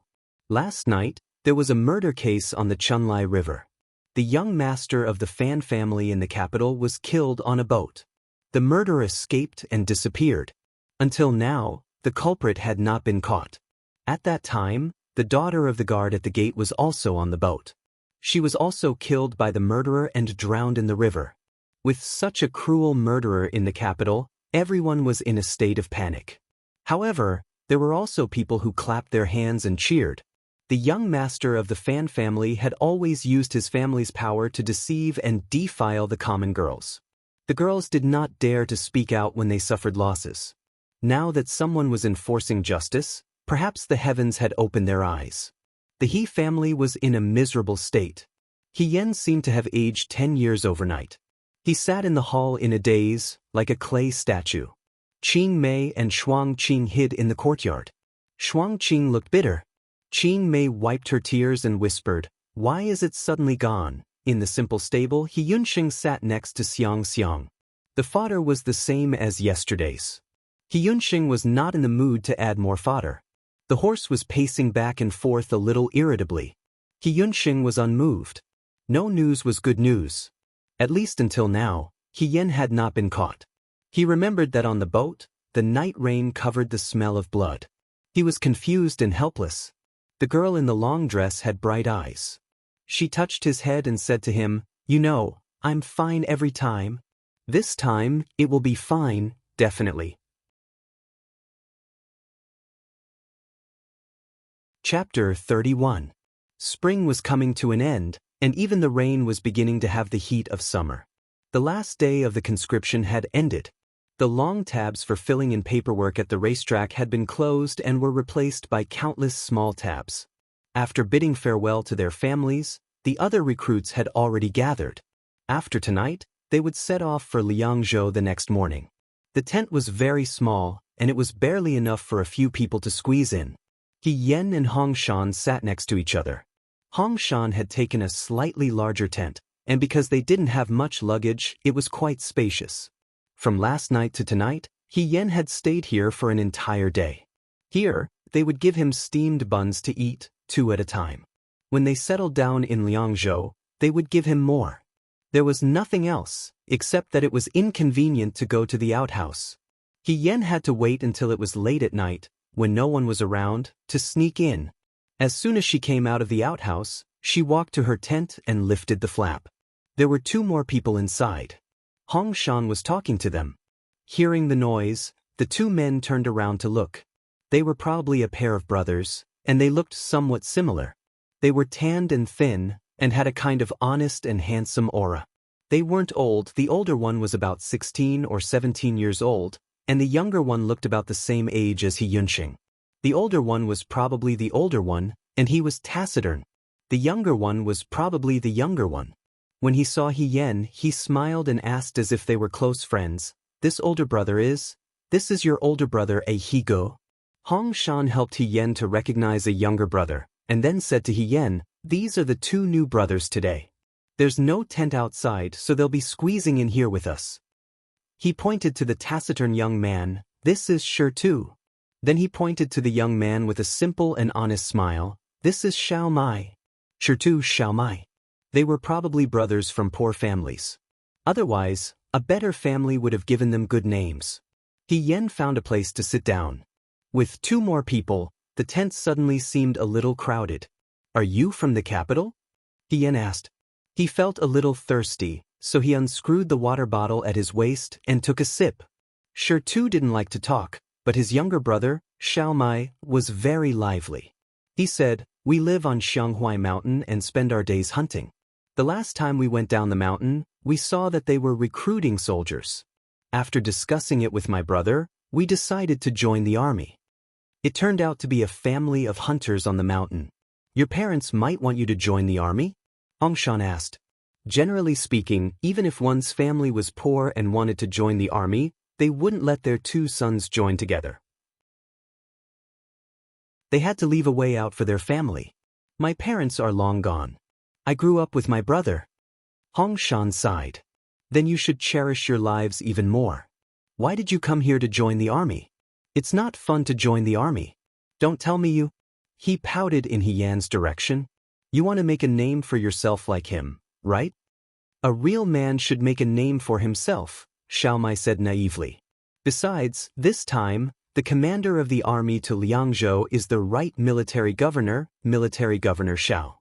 Last night, there was a murder case on the Chunlai River. The young master of the Fan family in the capital was killed on a boat. The murderer escaped and disappeared. Until now, the culprit had not been caught. At that time, the daughter of the guard at the gate was also on the boat. She was also killed by the murderer and drowned in the river. With such a cruel murderer in the capital, everyone was in a state of panic. However, there were also people who clapped their hands and cheered. The young master of the Fan family had always used his family's power to deceive and defile the common girls. The girls did not dare to speak out when they suffered losses. Now that someone was enforcing justice, perhaps the heavens had opened their eyes. The He family was in a miserable state. Yen seemed to have aged 10 years overnight. He sat in the hall in a daze, like a clay statue. Qing Mei and Shuang Qing hid in the courtyard. Shuang Qing looked bitter. Qing Mei wiped her tears and whispered, why is it suddenly gone? In the simple stable, Yunqing sat next to Xiang Xiang. The fodder was the same as yesterday's. Yunqing was not in the mood to add more fodder. The horse was pacing back and forth a little irritably. Yunqing was unmoved. No news was good news. At least until now, Yen had not been caught. He remembered that on the boat, the night rain covered the smell of blood. He was confused and helpless. The girl in the long dress had bright eyes. She touched his head and said to him, you know, I'm fine every time. This time, it will be fine, definitely. Chapter 31. Spring was coming to an end, and even the rain was beginning to have the heat of summer. The last day of the conscription had ended. The long tabs for filling in paperwork at the racetrack had been closed and were replaced by countless small tabs. After bidding farewell to their families, the other recruits had already gathered. After tonight, they would set off for Liangzhou the next morning. The tent was very small, and it was barely enough for a few people to squeeze in. Yen and Hong Shan sat next to each other. Hong Shan had taken a slightly larger tent, and because they didn't have much luggage, it was quite spacious. From last night to tonight, Yen had stayed here for an entire day. Here, they would give him steamed buns to eat, 2 at a time. When they settled down in Liangzhou, they would give him more. There was nothing else, except that it was inconvenient to go to the outhouse. Yen had to wait until it was late at night, when no one was around, to sneak in. As soon as she came out of the outhouse, she walked to her tent and lifted the flap. There were two more people inside. Hong Shan was talking to them. Hearing the noise, the two men turned around to look. They were probably a pair of brothers, and they looked somewhat similar. They were tanned and thin, and had a kind of honest and handsome aura. They weren't old. The older one was about 16 or 17 years old, and the younger one looked about the same age as He Yunxing. The older one was probably the older one, and he was taciturn. The younger one was probably the younger one. When he saw He Yen, he smiled and asked as if they were close friends, "This is your older brother, He Go?" Hong Shan helped He Yen to recognize a younger brother, and then said to He Yen, "These are the two new brothers today. There's no tent outside, so they'll be squeezing in here with us." He pointed to the taciturn young man, "This is Shi Tu." Then he pointed to the young man with a simple and honest smile, "This is Xiao Mai." Shi Tu, Xiao Mai. They were probably brothers from poor families. Otherwise, a better family would have given them good names. He Yen found a place to sit down. With two more people, the tent suddenly seemed a little crowded. "Are you from the capital?" He Yen asked. He felt a little thirsty, so he unscrewed the water bottle at his waist and took a sip. Shi Tu didn't like to talk, but his younger brother, Xiao Mai, was very lively. He said, "We live on Xianghuai Mountain and spend our days hunting. The last time we went down the mountain, we saw that they were recruiting soldiers. After discussing it with my brother, we decided to join the army. It turned out to be a family of hunters on the mountain." "Your parents might want you to join the army?" Hongshan asked. Generally speaking, even if one's family was poor and wanted to join the army, they wouldn't let their two sons join together. They had to leave a way out for their family. "My parents are long gone. I grew up with my brother." Hongshan sighed. "Then you should cherish your lives even more. Why did you come here to join the army? It's not fun to join the army. Don't tell me you—" He pouted in He Yan's direction. "You want to make a name for yourself like him, right?" "A real man should make a name for himself," Xiao Mai said naively. "Besides, this time, the commander of the army to Liangzhou is the right military governor Xiao.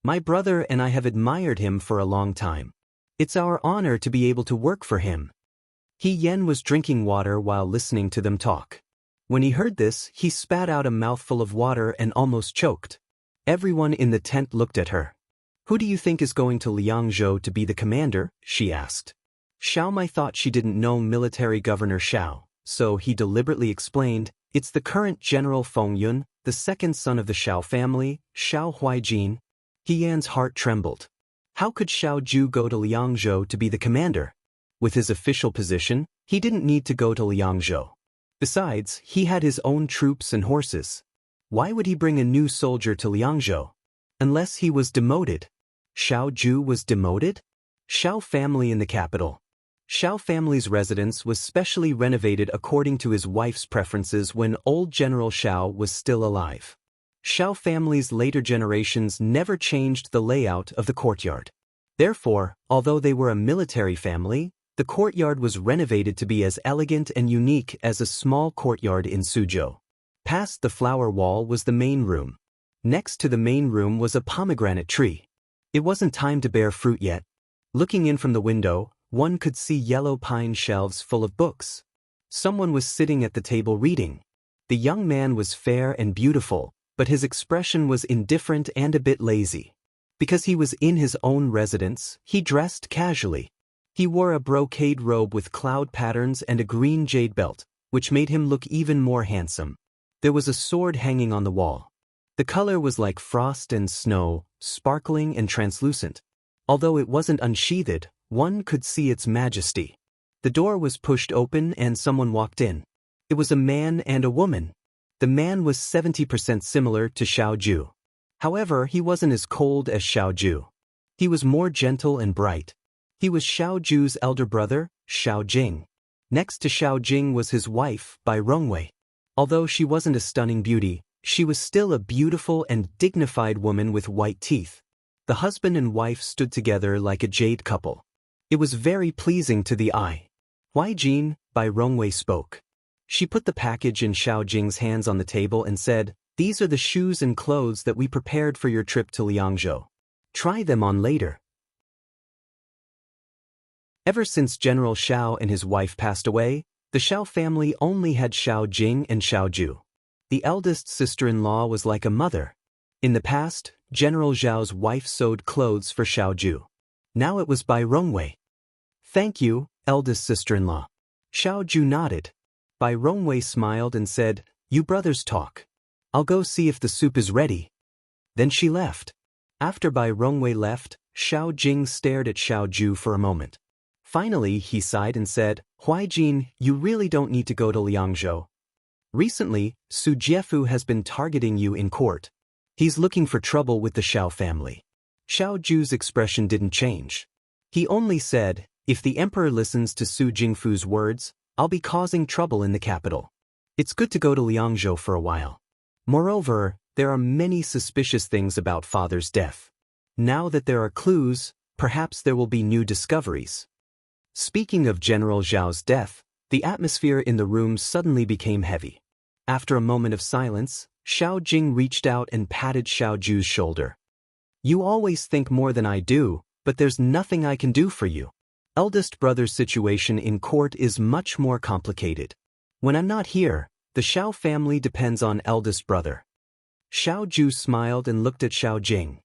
My brother and I have admired him for a long time. It's our honor to be able to work for him." He Yen was drinking water while listening to them talk. When he heard this, he spat out a mouthful of water and almost choked. Everyone in the tent looked at her. "Who do you think is going to Liangzhou to be the commander?" she asked. Xiao Mai thought she didn't know military governor Xiao, so he deliberately explained, "It's the current General Feng Yun, the second son of the Xiao family, Xiao Huaijin." He Yan's heart trembled. How could Xiao Ju go to Liangzhou to be the commander? With his official position, he didn't need to go to Liangzhou. Besides, he had his own troops and horses. Why would he bring a new soldier to Liangzhou? Unless he was demoted. Xiao Ju was demoted? Xiao family in the capital. Xiao family's residence was specially renovated according to his wife's preferences when old General Xiao was still alive. Xiao family's later generations never changed the layout of the courtyard. Therefore, although they were a military family, the courtyard was renovated to be as elegant and unique as a small courtyard in Suzhou. Past the flower wall was the main room. Next to the main room was a pomegranate tree. It wasn't time to bear fruit yet. Looking in from the window, one could see yellow pine shelves full of books. Someone was sitting at the table reading. The young man was fair and beautiful, but his expression was indifferent and a bit lazy. Because he was in his own residence, he dressed casually. He wore a brocade robe with cloud patterns and a green jade belt, which made him look even more handsome. There was a sword hanging on the wall. The color was like frost and snow, sparkling and translucent. Although it wasn't unsheathed, one could see its majesty. The door was pushed open and someone walked in. It was a man and a woman. The man was 70% similar to Xiao Ju. However, he wasn't as cold as Xiao Ju. He was more gentle and bright. He was Xiao Ju's elder brother, Xiao Jing. Next to Xiao Jing was his wife, Bai Rongwei. Although she wasn't a stunning beauty, she was still a beautiful and dignified woman with white teeth. The husband and wife stood together like a jade couple. It was very pleasing to the eye. "Huaijin," Bai Rongwei spoke. She put the package in Xiao Jing's hands on the table and said, "These are the shoes and clothes that we prepared for your trip to Liangzhou. Try them on later." Ever since General Xiao and his wife passed away, the Xiao family only had Xiao Jing and Xiao Ju. The eldest sister-in-law was like a mother. In the past, General Zhao's wife sewed clothes for Xiao Ju. Now it was Bai Rongwei. "Thank you, eldest sister-in-law." Xiao Ju nodded. Bai Rongwei smiled and said, "You brothers talk. I'll go see if the soup is ready." Then she left. After Bai Rongwei left, Xiao Jing stared at Xiao Ju for a moment. Finally, he sighed and said, "Huaijin, you really don't need to go to Liangzhou. Recently, Su Jiefu has been targeting you in court. He's looking for trouble with the Xiao family." Xiao Ju's expression didn't change. He only said, "If the emperor listens to Su Jingfu's words, I'll be causing trouble in the capital. It's good to go to Liangzhou for a while. Moreover, there are many suspicious things about father's death. Now that there are clues, perhaps there will be new discoveries." Speaking of General Zhao's death, the atmosphere in the room suddenly became heavy. After a moment of silence, Xiao Jing reached out and patted Xiao Ju's shoulder. "You always think more than I do, but there's nothing I can do for you. Eldest brother's situation in court is much more complicated. When I'm not here, the Xiao family depends on eldest brother." Xiao Ju smiled and looked at Xiao Jing.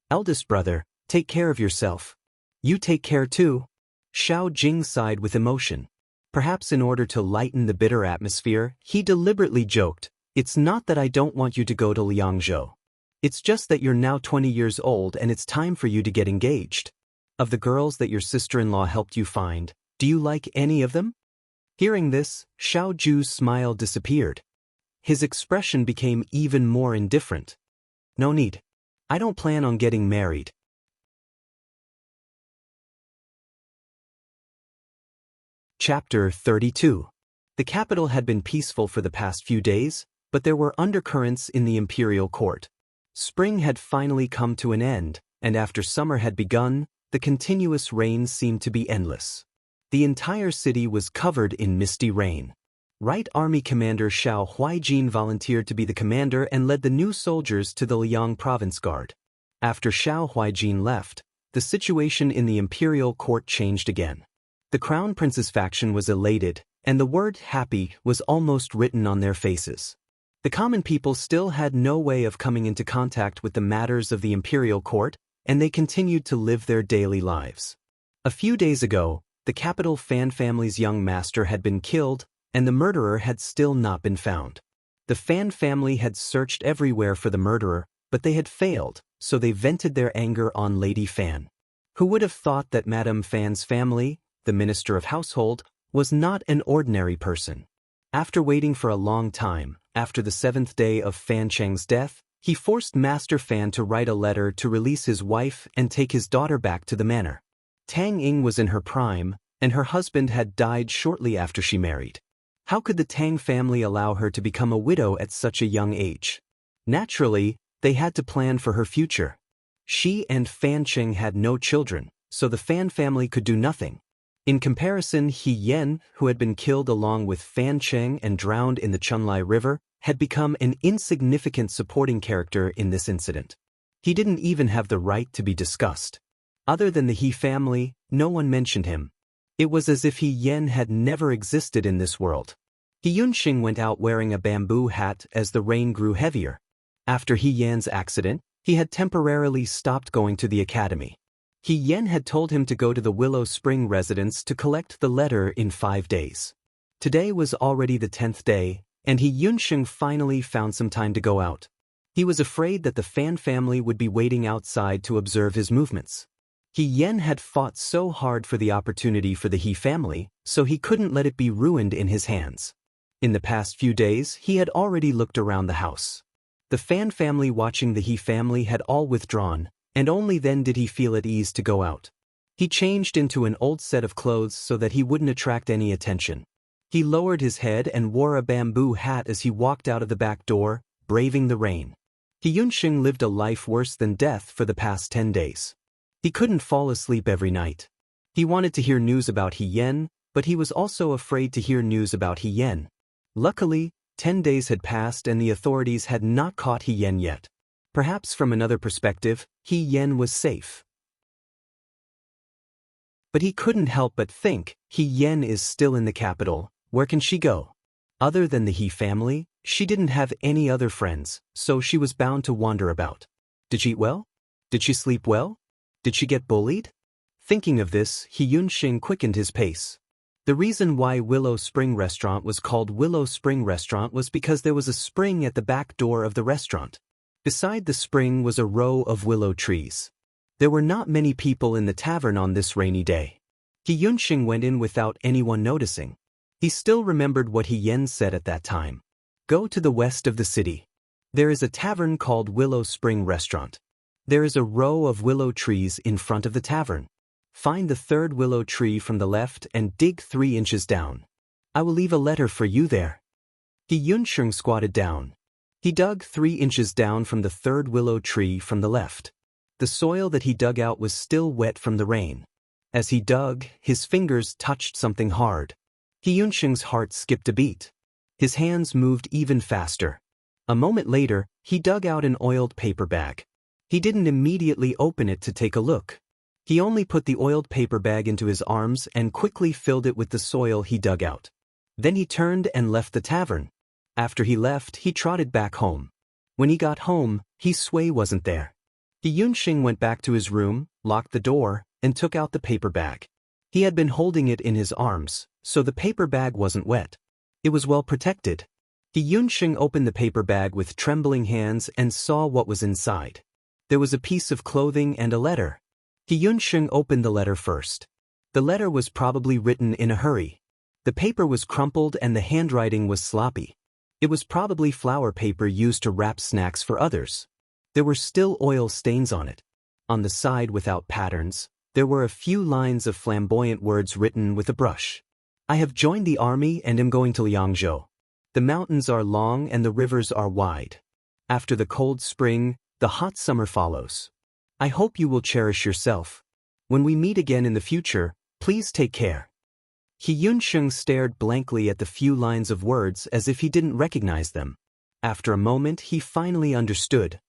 "Eldest brother, take care of yourself. You take care too." Xiao Jing sighed with emotion. Perhaps in order to lighten the bitter atmosphere, he deliberately joked, "It's not that I don't want you to go to Liangzhou. It's just that you're now 20 years old and it's time for you to get engaged. Of the girls that your sister-in-law helped you find, do you like any of them?" Hearing this, Xiao Ju's smile disappeared. His expression became even more indifferent. "No need. I don't plan on getting married." Chapter 32. The capital had been peaceful for the past few days, but there were undercurrents in the imperial court. Spring had finally come to an end, and after summer had begun, the continuous rain seemed to be endless. The entire city was covered in misty rain. Right Army Commander Xiao Huaijin volunteered to be the commander and led the new soldiers to the Liang Province Guard. After Xiao Huaijin left, the situation in the imperial court changed again. The Crown Prince's faction was elated, and the word "happy" was almost written on their faces. The common people still had no way of coming into contact with the matters of the imperial court, and they continued to live their daily lives. A few days ago, the capital Fan family's young master had been killed, and the murderer had still not been found. The Fan family had searched everywhere for the murderer, but they had failed, so they vented their anger on Lady Fan. Who would have thought that Madame Fan's family, the Minister of Household, was not an ordinary person? After waiting for a long time, after the 7th day of Fan Cheng's death, he forced Master Fan to write a letter to release his wife and take his daughter back to the manor. Tang Ying was in her prime, and her husband had died shortly after she married. How could the Tang family allow her to become a widow at such a young age? Naturally, they had to plan for her future. She and Fan Cheng had no children, so the Fan family could do nothing. In comparison, He Yen, who had been killed along with Fan Cheng and drowned in the Chunlai River, had become an insignificant supporting character in this incident. He didn't even have the right to be discussed. Other than the He family, no one mentioned him. It was as if He Yen had never existed in this world. He Yunxing went out wearing a bamboo hat as the rain grew heavier. After He Yan's accident, he had temporarily stopped going to the academy. He Yen had told him to go to the Willow Spring residence to collect the letter in 5 days. Today was already the 10th day, and He Yunxing finally found some time to go out. He was afraid that the Fan family would be waiting outside to observe his movements. He Yen had fought so hard for the opportunity for the He family, so he couldn't let it be ruined in his hands. In the past few days, he had already looked around the house. The Fan family watching the He family had all withdrawn, and only then did he feel at ease to go out. He changed into an old set of clothes so that he wouldn't attract any attention. He lowered his head and wore a bamboo hat as he walked out of the back door, braving the rain. He Yunxing lived a life worse than death for the past 10 days. He couldn't fall asleep every night. He wanted to hear news about He Yen, but he was also afraid to hear news about He Yen. Luckily, 10 days had passed and the authorities had not caught He Yen yet. Perhaps from another perspective, He Yen was safe. But he couldn't help but think, He Yen is still in the capital, where can she go? Other than the He family, she didn't have any other friends, so she was bound to wander about. Did she eat well? Did she sleep well? Did she get bullied? Thinking of this, He Yunxing quickened his pace. The reason why Willow Spring Restaurant was called Willow Spring Restaurant was because there was a spring at the back door of the restaurant. Beside the spring was a row of willow trees. There were not many people in the tavern on this rainy day. He Yunxing went in without anyone noticing. He still remembered what He Yen said at that time. Go to the west of the city. There is a tavern called Willow Spring Restaurant. There is a row of willow trees in front of the tavern. Find the third willow tree from the left and dig 3 inches down. I will leave a letter for you there. He Yunxing squatted down. He dug 3 inches down from the third willow tree from the left. The soil that he dug out was still wet from the rain. As he dug, his fingers touched something hard. He Yunxing's heart skipped a beat. His hands moved even faster. A moment later, he dug out an oiled paper bag. He didn't immediately open it to take a look. He only put the oiled paper bag into his arms and quickly filled it with the soil he dug out. Then he turned and left the tavern. After he left, he trotted back home. When he got home, He Sui wasn't there. He Yunxing went back to his room, locked the door, and took out the paper bag. He had been holding it in his arms, so the paper bag wasn't wet. It was well protected. He Yunxing opened the paper bag with trembling hands and saw what was inside. There was a piece of clothing and a letter. He Yunxing opened the letter first. The letter was probably written in a hurry. The paper was crumpled and the handwriting was sloppy. It was probably flour paper used to wrap snacks for others. There were still oil stains on it. On the side without patterns, there were a few lines of flamboyant words written with a brush. I have joined the army and am going to Liangzhou. The mountains are long and the rivers are wide. After the cold spring, the hot summer follows. I hope you will cherish yourself. When we meet again in the future, please take care. He Yunxing stared blankly at the few lines of words as if he didn't recognize them. After a moment, he finally understood.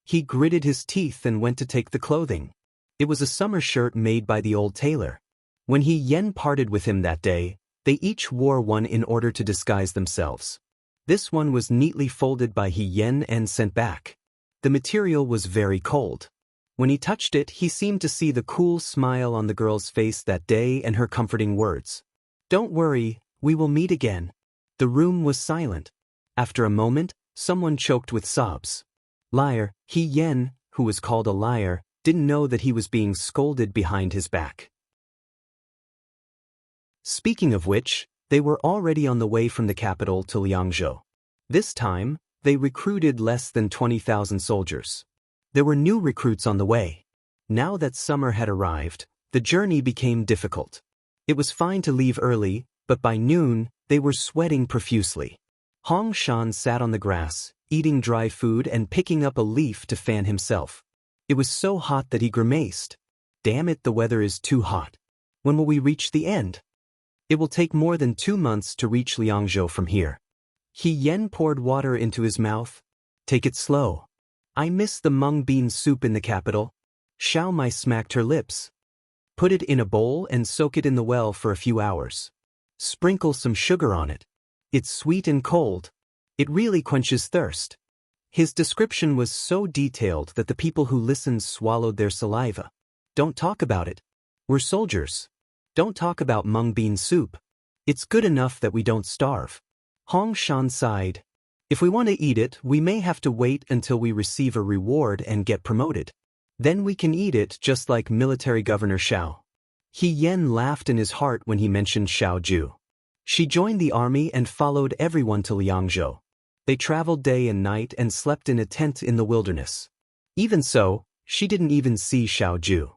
He gritted his teeth and went to take the clothing. It was a summer shirt made by the old tailor. When He Yen parted with him that day, they each wore one in order to disguise themselves. This one was neatly folded by He Yen and sent back. The material was very cold. When he touched it, he seemed to see the cool smile on the girl's face that day and her comforting words. Don't worry, we will meet again. The room was silent. After a moment, someone choked with sobs. Liar, He Yen, who was called a liar, didn't know that he was being scolded behind his back. Speaking of which, they were already on the way from the capital to Liangzhou. This time, they recruited less than 20,000 soldiers. There were new recruits on the way. Now that summer had arrived, the journey became difficult. It was fine to leave early, but by noon, they were sweating profusely. Hong Shan sat on the grass, eating dry food and picking up a leaf to fan himself. It was so hot that he grimaced. Damn it, the weather is too hot. When will we reach the end? It will take more than 2 months to reach Liangzhou from here. He Yen poured water into his mouth. Take it slow. I miss the mung bean soup in the capital. Xiao Mai smacked her lips. Put it in a bowl and soak it in the well for a few hours. Sprinkle some sugar on it. It's sweet and cold. It really quenches thirst. His description was so detailed that the people who listened swallowed their saliva. Don't talk about it. We're soldiers. Don't talk about mung bean soup. It's good enough that we don't starve. Hong Shan sighed. If we want to eat it, we may have to wait until we receive a reward and get promoted. Then we can eat it just like military governor Xiao. He Yen laughed in his heart when he mentioned Xiao Ju. She joined the army and followed everyone to Liangzhou. They traveled day and night and slept in a tent in the wilderness. Even so, she didn't even see Xiao Ju.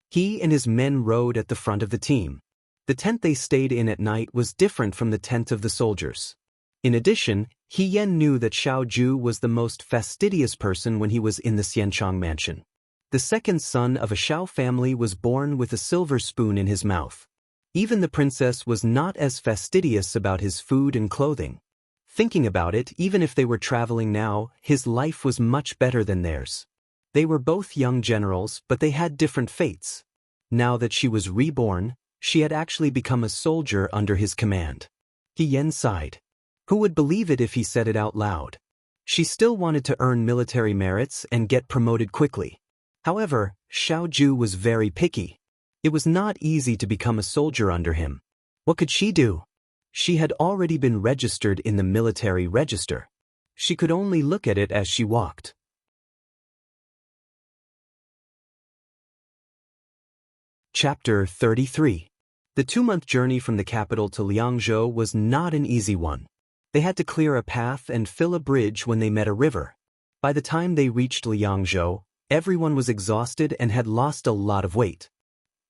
He and his men rode at the front of the team. The tent they stayed in at night was different from the tent of the soldiers. In addition, He Yen knew that Xiao Ju was the most fastidious person when he was in the Xianchang mansion. The second son of a Xiao family was born with a silver spoon in his mouth. Even the princess was not as fastidious about his food and clothing. Thinking about it, even if they were traveling now, his life was much better than theirs. They were both young generals, but they had different fates. Now that she was reborn, she had actually become a soldier under his command. He Yen sighed. Who would believe it if he said it out loud? She still wanted to earn military merits and get promoted quickly. However, Xiao Ju was very picky. It was not easy to become a soldier under him. What could she do? She had already been registered in the military register. She could only look at it as she walked. Chapter 33. The 2-month journey from the capital to Liangzhou was not an easy one. They had to clear a path and fill a bridge when they met a river. By the time they reached Liangzhou, everyone was exhausted and had lost a lot of weight.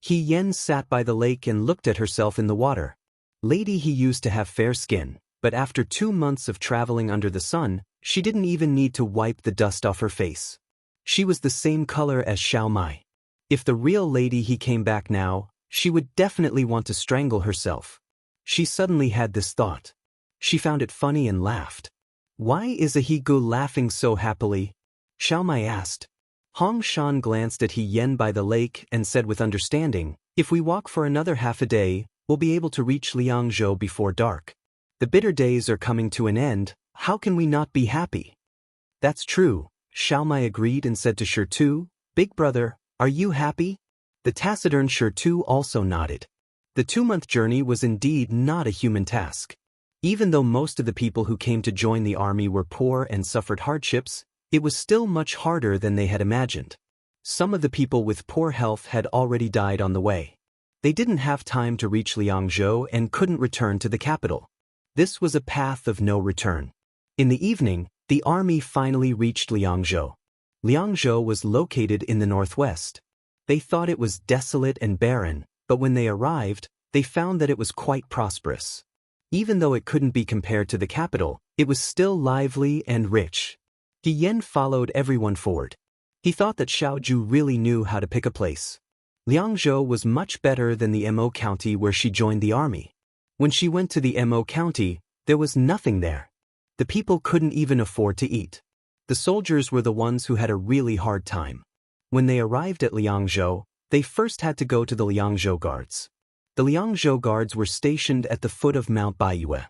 He Yen sat by the lake and looked at herself in the water. Lady He used to have fair skin, but after 2 months of traveling under the sun, she didn't even need to wipe the dust off her face. She was the same color as Xiao Mai. If the real Lady He came back now, she would definitely want to strangle herself. She suddenly had this thought. She found it funny and laughed. Why is a He Gu laughing so happily? Xiao Mai asked. Hong Shan glanced at He Yen by the lake and said with understanding, if we walk for another half a day, we'll be able to reach Liangzhou before dark. The bitter days are coming to an end, how can we not be happy? That's true, Xiao Mai agreed and said to Shirtu, Big brother, are you happy? The taciturn Shirtu also nodded. The 2-month journey was indeed not a human task. Even though most of the people who came to join the army were poor and suffered hardships, it was still much harder than they had imagined. Some of the people with poor health had already died on the way. They didn't have time to reach Liangzhou and couldn't return to the capital. This was a path of no return. In the evening, the army finally reached Liangzhou. Liangzhou was located in the northwest. They thought it was desolate and barren, but when they arrived, they found that it was quite prosperous. Even though it couldn't be compared to the capital, it was still lively and rich. He Yen followed everyone forward. He thought that Xiao Ju really knew how to pick a place. Liangzhou was much better than the Mo County where she joined the army. When she went to the Mo County, there was nothing there. The people couldn't even afford to eat. The soldiers were the ones who had a really hard time. When they arrived at Liangzhou, they first had to go to the Liangzhou Guards. The Liangzhou Guards were stationed at the foot of Mount Baiyue.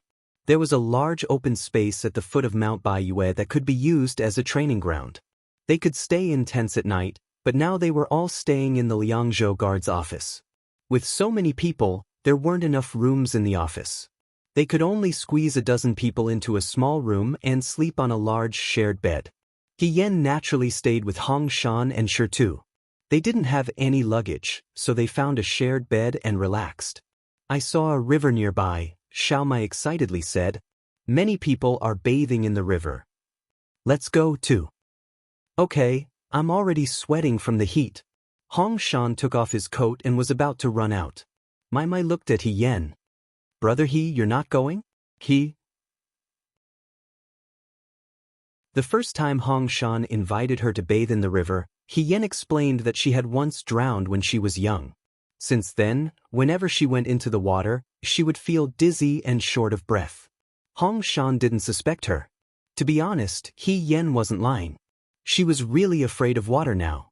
There was a large open space at the foot of Mount Baiyue that could be used as a training ground. They could stay in tents at night, but now they were all staying in the Liangzhou Guards office. With so many people, there weren't enough rooms in the office. They could only squeeze a dozen people into a small room and sleep on a large shared bed. He Yen naturally stayed with Hong Shan and Shirtu. They didn't have any luggage, so they found a shared bed and relaxed. I saw a river nearby, Xiao Mai excitedly said. Many people are bathing in the river. Let's go too. Okay, I'm already sweating from the heat. Hong Shan took off his coat and was about to run out. Mai looked at He Yen. Brother He, you're not going? The first time Hong Shan invited her to bathe in the river, He Yen explained that she had once drowned when she was young. Since then, whenever she went into the water, she would feel dizzy and short of breath. Hong Shan didn't suspect her. To be honest, He Yen wasn't lying. She was really afraid of water now.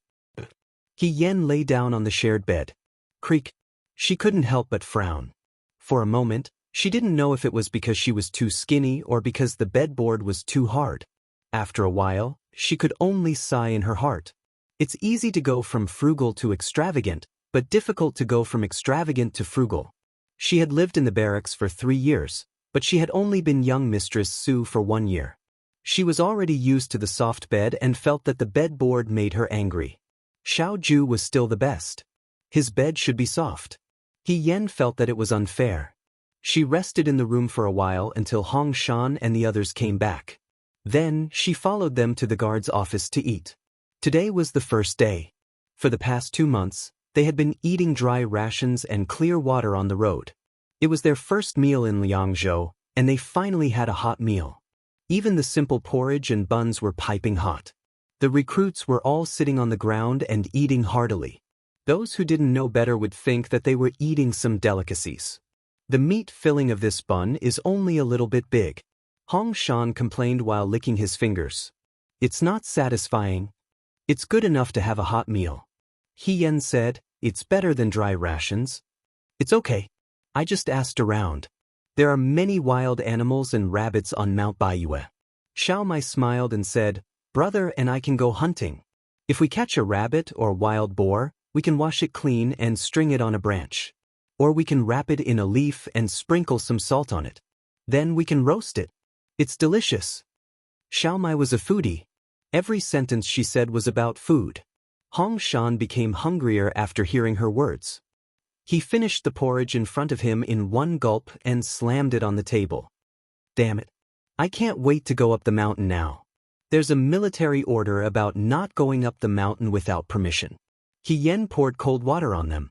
He Yen lay down on the shared bed. Creak. She couldn't help but frown. For a moment, she didn't know if it was because she was too skinny or because the bedboard was too hard. After a while, she could only sigh in her heart. It's easy to go from frugal to extravagant, but difficult to go from extravagant to frugal. She had lived in the barracks for 3 years, but she had only been young Mistress Su for 1 year. She was already used to the soft bed and felt that the bedboard made her angry. Xiao Ju was still the best. His bed should be soft. He Yen felt that it was unfair. She rested in the room for a while until Hong Shan and the others came back. Then, she followed them to the guard's office to eat. Today was the first day. For the past 2 months, they had been eating dry rations and clear water on the road. It was their first meal in Liangzhou, and they finally had a hot meal. Even the simple porridge and buns were piping hot. The recruits were all sitting on the ground and eating heartily. Those who didn't know better would think that they were eating some delicacies. The meat filling of this bun is only a little bit big. Hong Shan complained while licking his fingers. It's not satisfying. It's good enough to have a hot meal. He Yen said, it's better than dry rations. It's okay. I just asked around. There are many wild animals and rabbits on Mount Baiyue. Xiao Mai smiled and said, Brother and I can go hunting. If we catch a rabbit or wild boar, we can wash it clean and string it on a branch. Or we can wrap it in a leaf and sprinkle some salt on it. Then we can roast it. It's delicious. Xiao Mai was a foodie. Every sentence she said was about food. Hong Shan became hungrier after hearing her words. He finished the porridge in front of him in one gulp and slammed it on the table. Damn it. I can't wait to go up the mountain now. There's a military order about not going up the mountain without permission. He Yen poured cold water on them.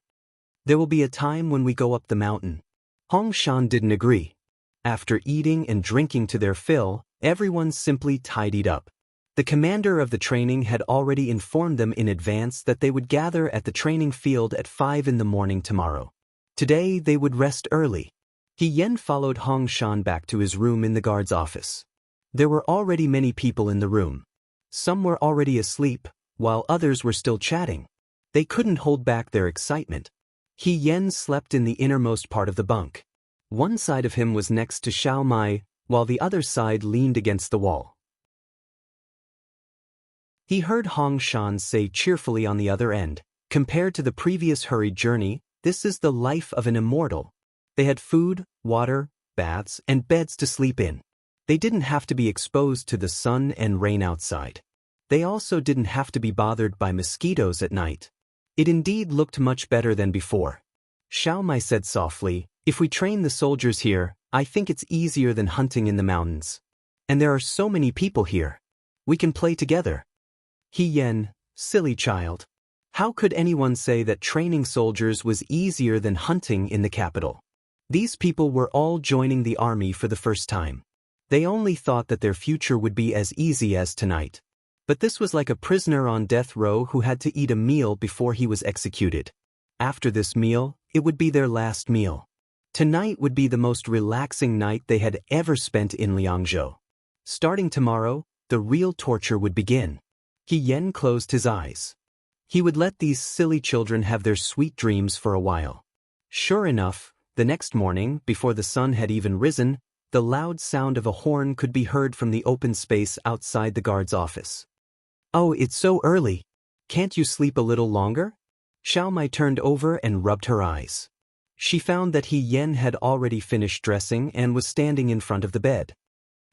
There will be a time when we go up the mountain. Hong Shan didn't agree. After eating and drinking to their fill, everyone simply tidied up. The commander of the training had already informed them in advance that they would gather at the training field at 5 in the morning tomorrow. Today they would rest early. He Yen followed Hong Shan back to his room in the guard's office. There were already many people in the room. Some were already asleep, while others were still chatting. They couldn't hold back their excitement. He Yen slept in the innermost part of the bunk. One side of him was next to Xiao Mai, while the other side leaned against the wall. He heard Hong Shan say cheerfully on the other end, compared to the previous hurried journey, this is the life of an immortal. They had food, water, baths, and beds to sleep in. They didn't have to be exposed to the sun and rain outside. They also didn't have to be bothered by mosquitoes at night. It indeed looked much better than before. Xiao Mai said softly, if we train the soldiers here, I think it's easier than hunting in the mountains. And there are so many people here. We can play together. He Yen, silly child. How could anyone say that training soldiers was easier than hunting in the capital? These people were all joining the army for the first time. They only thought that their future would be as easy as tonight. But this was like a prisoner on death row who had to eat a meal before he was executed. After this meal, it would be their last meal. Tonight would be the most relaxing night they had ever spent in Liangzhou. Starting tomorrow, the real torture would begin. He Yen closed his eyes. He would let these silly children have their sweet dreams for a while. Sure enough, the next morning, before the sun had even risen, the loud sound of a horn could be heard from the open space outside the guard's office. Oh, it's so early. Can't you sleep a little longer? Xiao Mai turned over and rubbed her eyes. She found that He Yen had already finished dressing and was standing in front of the bed.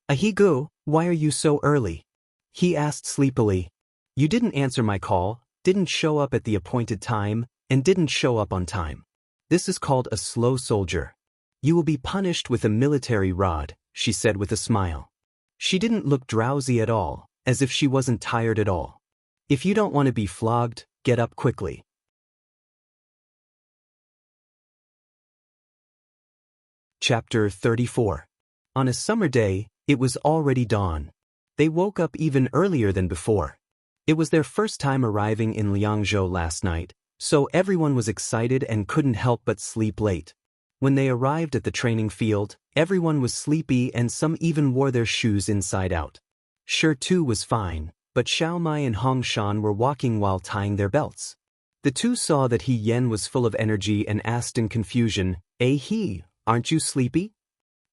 Ahigu, why are you so early? He asked sleepily. You didn't answer my call, didn't show up at the appointed time, and didn't show up on time. This is called a slow soldier. You will be punished with a military rod, she said with a smile. She didn't look drowsy at all, as if she wasn't tired at all. If you don't want to be flogged, get up quickly. Chapter 34. On a summer day, it was already dawn. They woke up even earlier than before. It was their first time arriving in Liangzhou last night, so everyone was excited and couldn't help but sleep late. When they arrived at the training field, everyone was sleepy and some even wore their shoes inside out. Shi Tu was fine, but Xiao Mai and Hong Shan were walking while tying their belts. The two saw that He Yen was full of energy and asked in confusion, He, aren't you sleepy?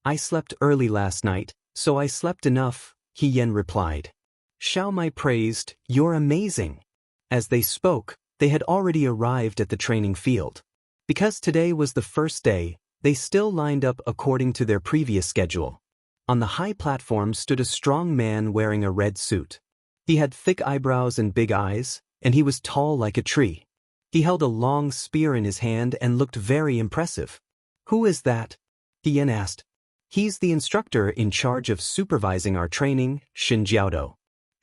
I slept early last night, so I slept enough, He Yen replied. Xiao Mai praised, you're amazing. As they spoke, they had already arrived at the training field. Because today was the first day, they still lined up according to their previous schedule. On the high platform stood a strong man wearing a red suit. He had thick eyebrows and big eyes, and he was tall like a tree. He held a long spear in his hand and looked very impressive. Who is that? He Yen asked. He's the instructor in charge of supervising our training, Xin Jiaodou.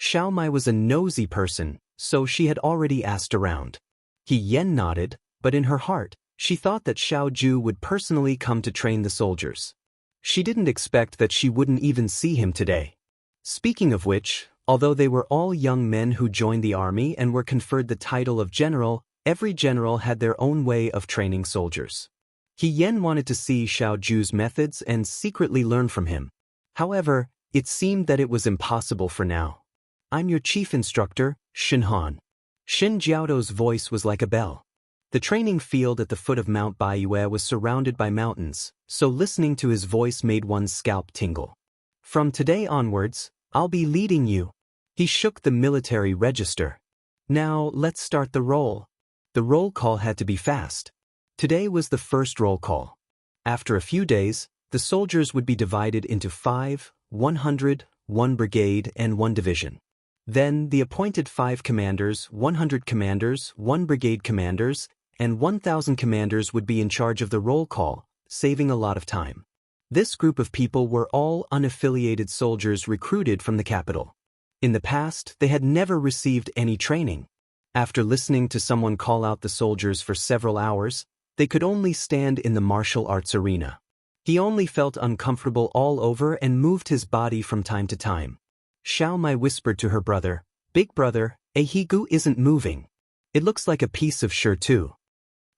Xiao Mai was a nosy person, so she had already asked around. He Yen nodded, but in her heart, she thought that Xiao Ju would personally come to train the soldiers. She didn't expect that she wouldn't even see him today. Speaking of which, although they were all young men who joined the army and were conferred the title of general, every general had their own way of training soldiers. He Yen wanted to see Xiao Ju's methods and secretly learn from him. However, it seemed that it was impossible for now. I'm your chief instructor, Xin Han. Xin Jiaodou's voice was like a bell. The training field at the foot of Mount Baiyue was surrounded by mountains, so listening to his voice made one's scalp tingle. From today onwards, I'll be leading you. He shook the military register. Now, let's start the roll. The roll call had to be fast. Today was the first roll call. After a few days, the soldiers would be divided into 5, 100, 1 brigade and 1 division. Then, the appointed 5 commanders, 100 commanders, 1 brigade commanders, and 1,000 commanders would be in charge of the roll call, saving a lot of time. This group of people were all unaffiliated soldiers recruited from the capital. In the past, they had never received any training. After listening to someone call out the soldiers for several hours, they could only stand in the martial arts arena. He only felt uncomfortable all over and moved his body from time to time. Xiao Mai whispered to her brother, "Big brother, Ahigu isn't moving. It looks like a piece of Shirtu."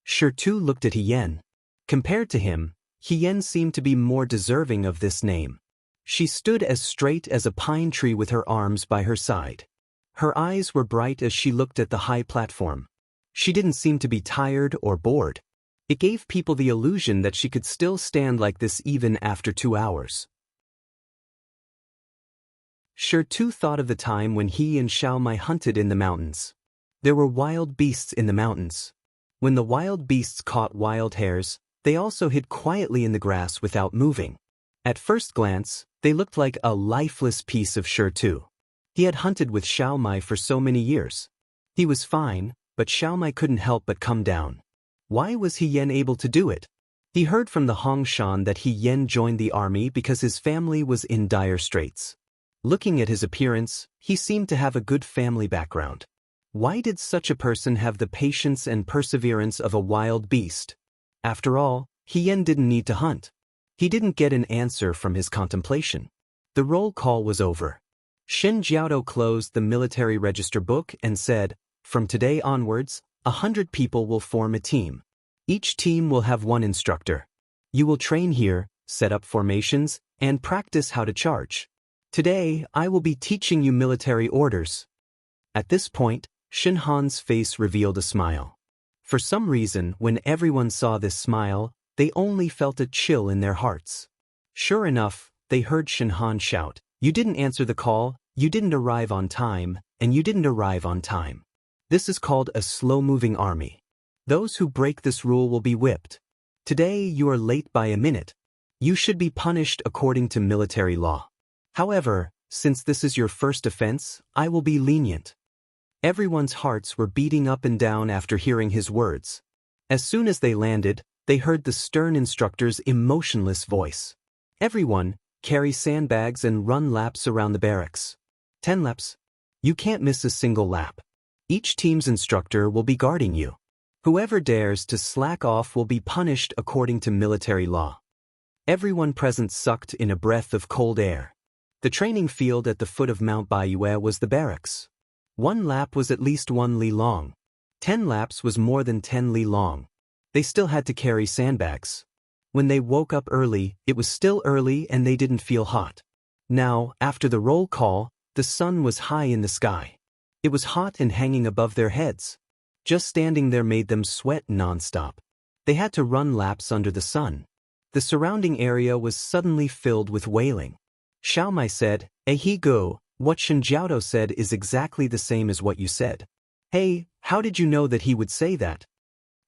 Shirtu looked at Hien. Compared to him, Hien seemed to be more deserving of this name. She stood as straight as a pine tree with her arms by her side. Her eyes were bright as she looked at the high platform. She didn't seem to be tired or bored. It gave people the illusion that she could still stand like this even after 2 hours. Shirtu thought of the time when he and Xiao Mai hunted in the mountains. There were wild beasts in the mountains. When the wild beasts caught wild hares, they also hid quietly in the grass without moving. At first glance, they looked like a lifeless piece of Shirtu. He had hunted with Xiao Mai for so many years. He was fine, but Xiao Mai couldn't help but come down. Why was Hien able to do it? He heard from the Hongshan that Hien joined the army because his family was in dire straits. Looking at his appearance, he seemed to have a good family background. Why did such a person have the patience and perseverance of a wild beast? After all, Hien didn't need to hunt. He didn't get an answer from his contemplation. The roll call was over. Shin Jiaodo closed the military register book and said, "From today onwards, 100 people will form a team. Each team will have 1 instructor. You will train here, set up formations, and practice how to charge. Today, I will be teaching you military orders." At this point, Shin Han's face revealed a smile. For some reason, when everyone saw this smile, they only felt a chill in their hearts. Sure enough, they heard Shin Han shout, "You didn't answer the call, you didn't arrive on time, and you didn't arrive on time." This is called a slow-moving army. Those who break this rule will be whipped. Today, you are late by a minute. You should be punished according to military law. However, since this is your first offense, I will be lenient. Everyone's hearts were beating up and down after hearing his words. As soon as they landed, they heard the stern instructor's emotionless voice. "Everyone, carry sandbags and run laps around the barracks. 10 laps. You can't miss a single lap. Each team's instructor will be guarding you. Whoever dares to slack off will be punished according to military law." Everyone present sucked in a breath of cold air. The training field at the foot of Mount Baiyue was the barracks. 1 lap was at least 1 li long. 10 laps was more than 10 li long. They still had to carry sandbags. When they woke up early, it was still early and they didn't feel hot. Now, after the roll call, the sun was high in the sky. It was hot and hanging above their heads. Just standing there made them sweat nonstop. They had to run laps under the sun. The surrounding area was suddenly filled with wailing. Xiao Mai said, "Ahigu, what Shin Jiaodo said is exactly the same as what you said." "Hey, how did you know that he would say that?"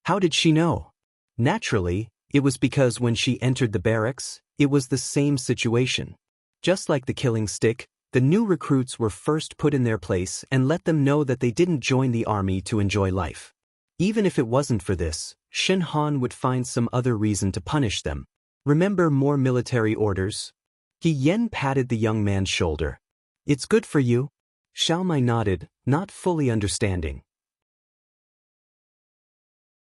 "How did she know?" Naturally, it was because when she entered the barracks, it was the same situation. Just like the killing stick, the new recruits were first put in their place and let them know that they didn't join the army to enjoy life. Even if it wasn't for this, Shin Han would find some other reason to punish them. "Remember more military orders?" Hien patted the young man's shoulder. "It's good for you." Xiao Mai nodded, not fully understanding.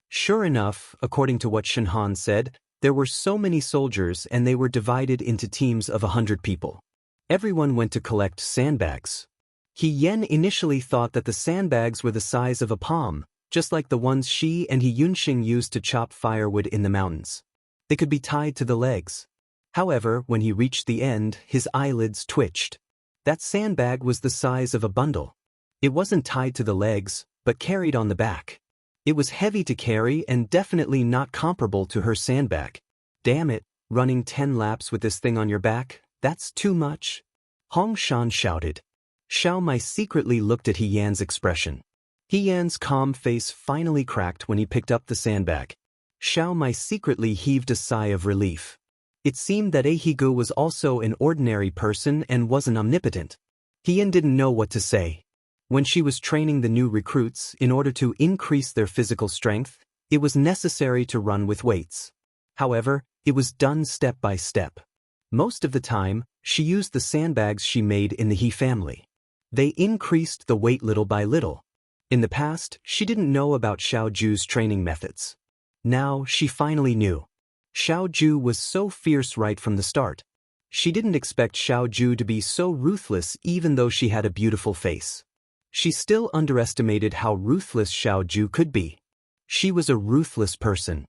Sure enough, according to what Shin Han said, there were so many soldiers and they were divided into teams of 100 people. Everyone went to collect sandbags. Hien initially thought that the sandbags were the size of a palm, just like the ones she and Yunxing used to chop firewood in the mountains. They could be tied to the legs. However, when he reached the end, his eyelids twitched. That sandbag was the size of a bundle. It wasn't tied to the legs, but carried on the back. It was heavy to carry and definitely not comparable to her sandbag. Damn it, running 10 laps with this thing on your back, that's too much. Hong Shan shouted. Xiao Mai secretly looked at He Yan's expression. He Yan's calm face finally cracked when he picked up the sandbag. Xiao Mai secretly heaved a sigh of relief. It seemed that Ahigu was also an ordinary person and wasn't omnipotent. He Yan didn't know what to say. When she was training the new recruits in order to increase their physical strength, it was necessary to run with weights. However, it was done step by step. Most of the time, she used the sandbags she made in the He family. They increased the weight little by little. In the past, she didn't know about Xiao Ju's training methods. Now, she finally knew. Xiao Ju was so fierce right from the start. She didn't expect Xiao Ju to be so ruthless even though she had a beautiful face. She still underestimated how ruthless Xiao Ju could be. She was a ruthless person.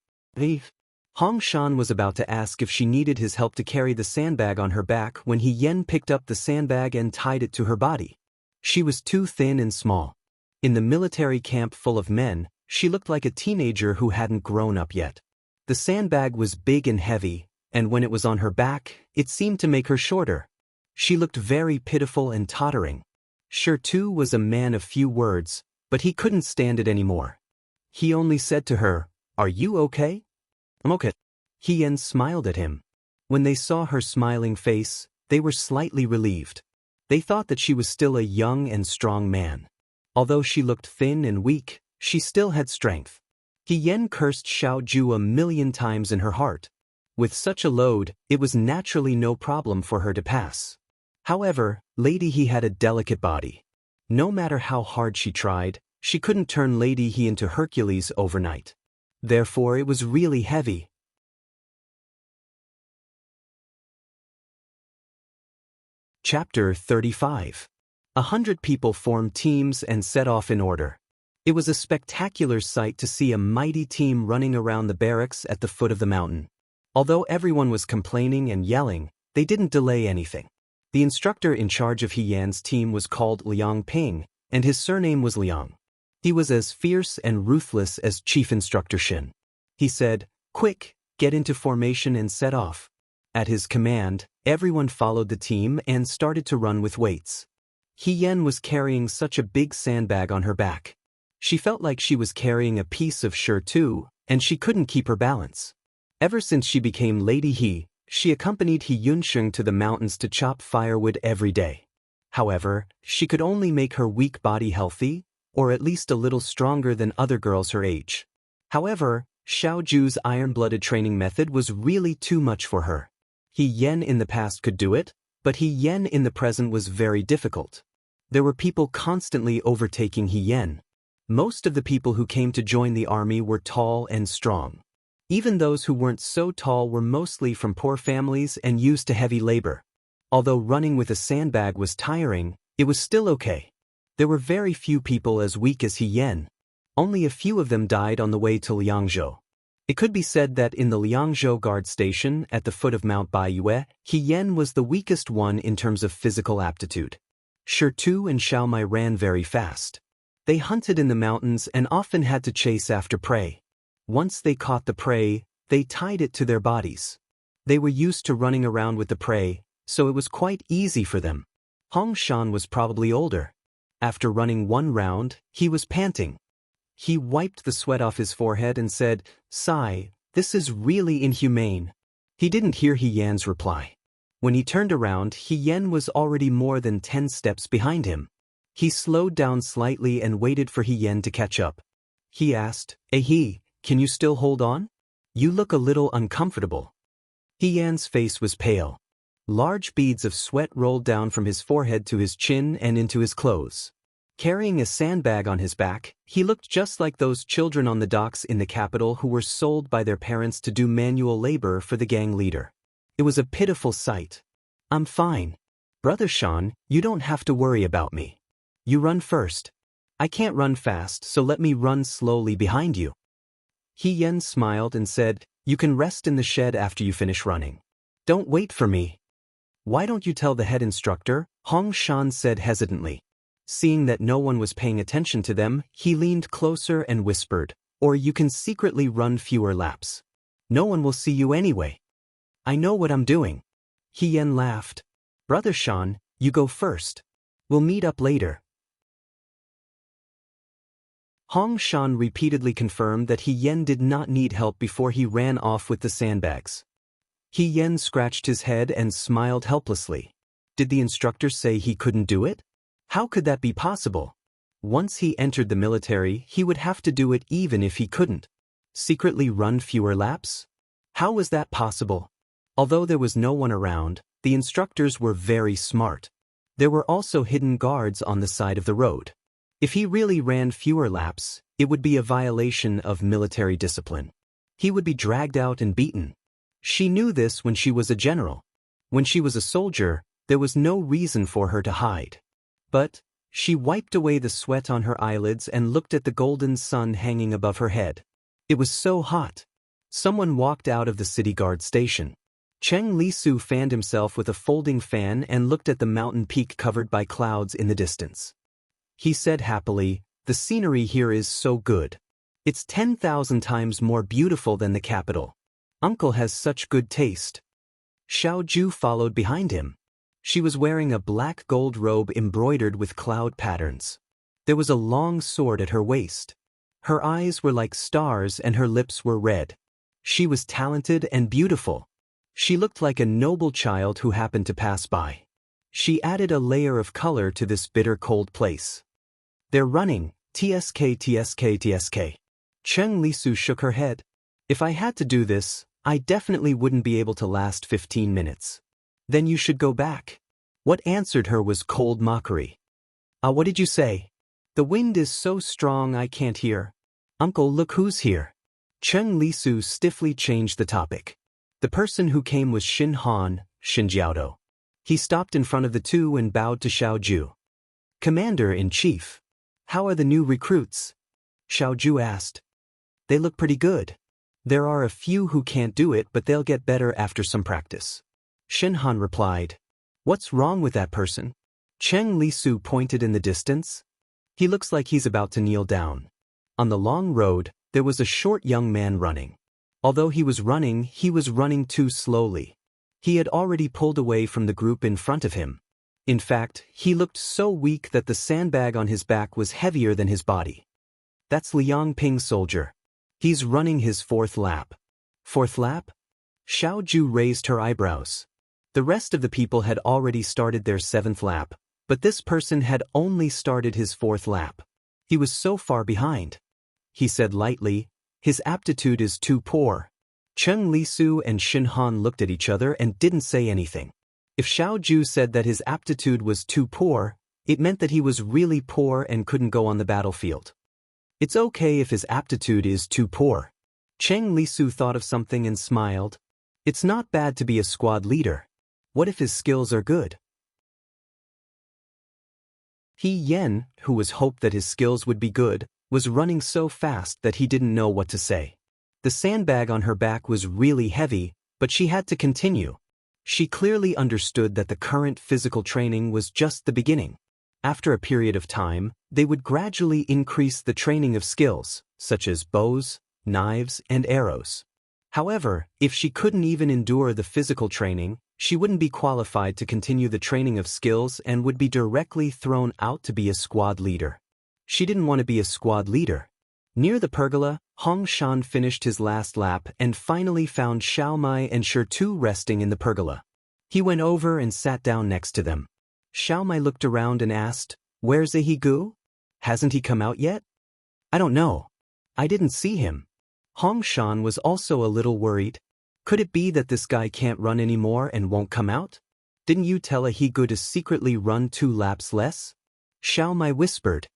Hong Shan was about to ask if she needed his help to carry the sandbag on her back when He Yan picked up the sandbag and tied it to her body. She was too thin and small. In the military camp full of men, she looked like a teenager who hadn't grown up yet. The sandbag was big and heavy, and when it was on her back, it seemed to make her shorter. She looked very pitiful and tottering. Tu was a man of few words, but he couldn't stand it anymore. He only said to her, "Are you okay?" "I'm okay." He Yan smiled at him. When they saw her smiling face, they were slightly relieved. They thought that she was still a young and strong man. Although she looked thin and weak, she still had strength. He Yan cursed Xiao Ju 1,000,000 times in her heart. With such a load, it was naturally no problem for her to pass. However, Lady He had a delicate body. No matter how hard she tried, she couldn't turn Lady He into Hercules overnight. Therefore, it was really heavy. Chapter 35. 100 people formed teams and set off in order. It was a spectacular sight to see a mighty team running around the barracks at the foot of the mountain. Although everyone was complaining and yelling, they didn't delay anything. The instructor in charge of He Yan's team was called Liang Ping, and his surname was Liang. He was as fierce and ruthless as Chief Instructor Shin. He said, "Quick, get into formation and set off." At his command, everyone followed the team and started to run with weights. He Yan was carrying such a big sandbag on her back. She felt like she was carrying a piece of too, and she couldn't keep her balance. Ever since she became Lady He, she accompanied He Yunsheng to the mountains to chop firewood every day. However, she could only make her weak body healthy, or at least a little stronger than other girls her age. However, Xiao Ju's iron-blooded training method was really too much for her. He Yan in the past could do it, but He Yan in the present was very difficult. There were people constantly overtaking He Yan. Most of the people who came to join the army were tall and strong. Even those who weren't so tall were mostly from poor families and used to heavy labor. Although running with a sandbag was tiring, it was still okay. There were very few people as weak as He Yan. Only a few of them died on the way to Liangzhou. It could be said that in the Liangzhou guard station at the foot of Mount Baiyue, He Yan was the weakest one in terms of physical aptitude. Tu and Xiao Mai ran very fast. They hunted in the mountains and often had to chase after prey. Once they caught the prey, they tied it to their bodies. They were used to running around with the prey, so it was quite easy for them. Hong Shan was probably older. After running one round, he was panting. He wiped the sweat off his forehead and said, "Sigh, this is really inhumane." He didn't hear He Yan's reply. When he turned around, He Yan was already more than 10 steps behind him. He slowed down slightly and waited for He Yan to catch up. He asked, "He, can you still hold on? You look a little uncomfortable." He Yan's face was pale. Large beads of sweat rolled down from his forehead to his chin and into his clothes. Carrying a sandbag on his back, he looked just like those children on the docks in the capital who were sold by their parents to do manual labor for the gang leader. It was a pitiful sight. "I'm fine. Brother Shan, you don't have to worry about me. You run first. I can't run fast, so let me run slowly behind you." He Yan smiled and said, "You can rest in the shed after you finish running. Don't wait for me." "Why don't you tell the head instructor?" Hong Shan said hesitantly. Seeing that no one was paying attention to them, he leaned closer and whispered, Or you can secretly run fewer laps. No one will see you anyway. I know what I'm doing. He Yan laughed. Brother Shan, you go first. We'll meet up later. Hong Shan repeatedly confirmed that He Yan did not need help before he ran off with the sandbags. He Yan scratched his head and smiled helplessly. Did the instructor say he couldn't do it? How could that be possible? Once he entered the military, he would have to do it even if he couldn't. Secretly run fewer laps? How was that possible? Although there was no one around, the instructors were very smart. There were also hidden guards on the side of the road. If he really ran fewer laps, it would be a violation of military discipline. He would be dragged out and beaten. She knew this when she was a general. When she was a soldier, there was no reason for her to hide. But she wiped away the sweat on her eyelids and looked at the golden sun hanging above her head. It was so hot. Someone walked out of the city guard station. Cheng Lisu fanned himself with a folding fan and looked at the mountain peak covered by clouds in the distance. He said happily, "The scenery here is so good. It's 10,000 times more beautiful than the capital. Uncle has such good taste." Xiao Ju followed behind him. She was wearing a black gold robe embroidered with cloud patterns. There was a long sword at her waist. Her eyes were like stars and her lips were red. She was talented and beautiful. She looked like a noble child who happened to pass by. She added a layer of color to this bitter cold place. "They're running, TSK TSK TSK. Cheng Lisu shook her head. "If I had to do this, I definitely wouldn't be able to last 15 minutes. "Then you should go back." What answered her was cold mockery. What did you say?" "The wind is so strong I can't hear." "Uncle, look who's here." Cheng Lisu stiffly changed the topic. The person who came was Shin Han, Shin Jiaodo. He stopped in front of the two and bowed to Xiao Ju. "Commander-in-Chief, how are the new recruits?" Xiao Ju asked. "They look pretty good. There are a few who can't do it, but they'll get better after some practice." Shin Han replied. "What's wrong with that person?" Cheng Lisu pointed in the distance. "He looks like he's about to kneel down." On the long road, there was a short young man running. Although he was running too slowly. He had already pulled away from the group in front of him. In fact, he looked so weak that the sandbag on his back was heavier than his body. "That's Liang Ping's soldier. He's running his 4th lap." "4th lap?" Xiao Ju raised her eyebrows. The rest of the people had already started their 7th lap, but this person had only started his 4th lap. He was so far behind. He said lightly, "His aptitude is too poor." Cheng Lisu and Shin Han looked at each other and didn't say anything. If Xiao Ju said that his aptitude was too poor, it meant that he was really poor and couldn't go on the battlefield. It's okay if his aptitude is too poor. Cheng Lisu thought of something and smiled. It's not bad to be a squad leader. What if his skills are good? He Yan, who was hoped that his skills would be good, was running so fast that he didn't know what to say. The sandbag on her back was really heavy, but she had to continue. She clearly understood that the current physical training was just the beginning. After a period of time, they would gradually increase the training of skills, such as bows, knives, and arrows. However, if she couldn't even endure the physical training, she wouldn't be qualified to continue the training of skills and would be directly thrown out to be a squad leader. She didn't want to be a squad leader. Near the pergola, Hong Shan finished his last lap and finally found Xiao Mai and Shi Tu resting in the pergola. He went over and sat down next to them. Xiao Mai looked around and asked, "Where's He Gu? Hasn't he come out yet?" "I don't know. I didn't see him." Hong Shan was also a little worried. Could it be that this guy can't run anymore and won't come out? "Didn't you tell He Gu to secretly run 2 laps less?" Xiao Mai whispered.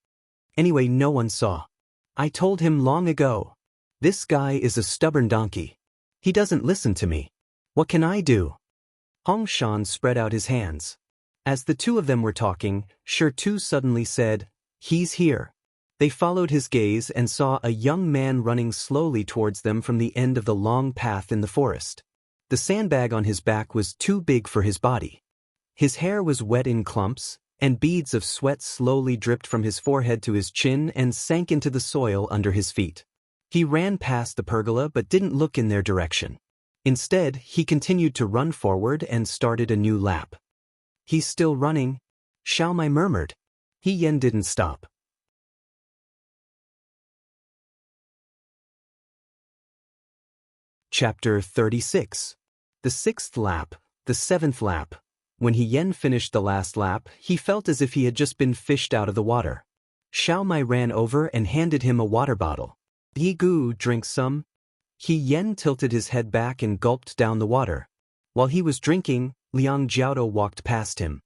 "Anyway, no one saw. I told him long ago. This guy is a stubborn donkey. He doesn't listen to me. What can I do?" Hong Shan spread out his hands. As the two of them were talking, Shi Tu suddenly said, "He's here." They followed his gaze and saw a young man running slowly towards them from the end of the long path in the forest. The sandbag on his back was too big for his body. His hair was wet in clumps, and beads of sweat slowly dripped from his forehead to his chin and sank into the soil under his feet. He ran past the pergola but didn't look in their direction. Instead, he continued to run forward and started a new lap. He's still running, Xiao Mai murmured. He Yan didn't stop. Chapter 36. The sixth lap, the seventh lap. When He Yan finished the last lap, he felt as if he had just been fished out of the water. Xiao Mai ran over and handed him a water bottle. Yi Gu, drink some. He Yan tilted his head back and gulped down the water. While he was drinking, Liang Jiaodo walked past him.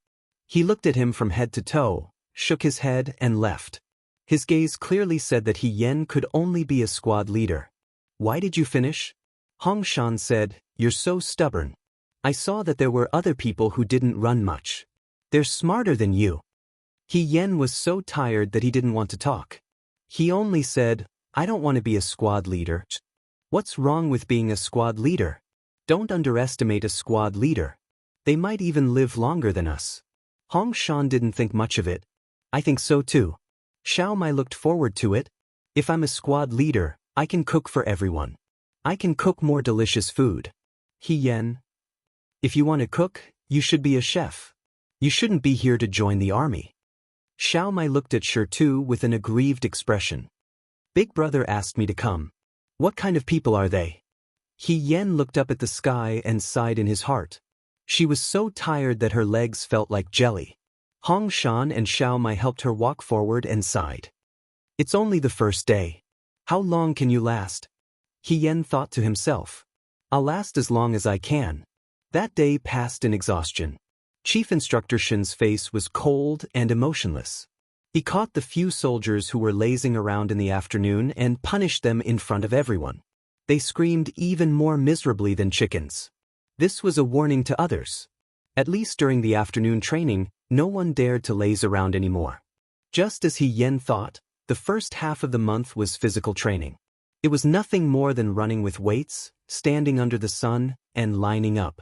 He looked at him from head to toe, shook his head and left. His gaze clearly said that He Yan could only be a squad leader. Why did you finish? Hong Shan said, you're so stubborn. I saw that there were other people who didn't run much. They're smarter than you. He Yan was so tired that he didn't want to talk. He only said, I don't want to be a squad leader. What's wrong with being a squad leader? Don't underestimate a squad leader. They might even live longer than us. Hong Shan didn't think much of it. I think so too. Xiao Mai looked forward to it. If I'm a squad leader, I can cook for everyone. I can cook more delicious food. He Yan. If you want to cook, you should be a chef. You shouldn't be here to join the army. Xiao Mai looked at Shirtu with an aggrieved expression. Big brother asked me to come. What kind of people are they? He Yan looked up at the sky and sighed in his heart. She was so tired that her legs felt like jelly. Hong Shan and Xiao Mai helped her walk forward and sighed. It's only the first day. How long can you last? He Yan thought to himself. I'll last as long as I can. That day passed in exhaustion. Chief Instructor Shin's face was cold and emotionless. He caught the few soldiers who were lazing around in the afternoon and punished them in front of everyone. They screamed even more miserably than chickens. This was a warning to others. At least during the afternoon training, no one dared to laze around anymore. Just as He Yan thought, the first half of the month was physical training. It was nothing more than running with weights, standing under the sun, and lining up.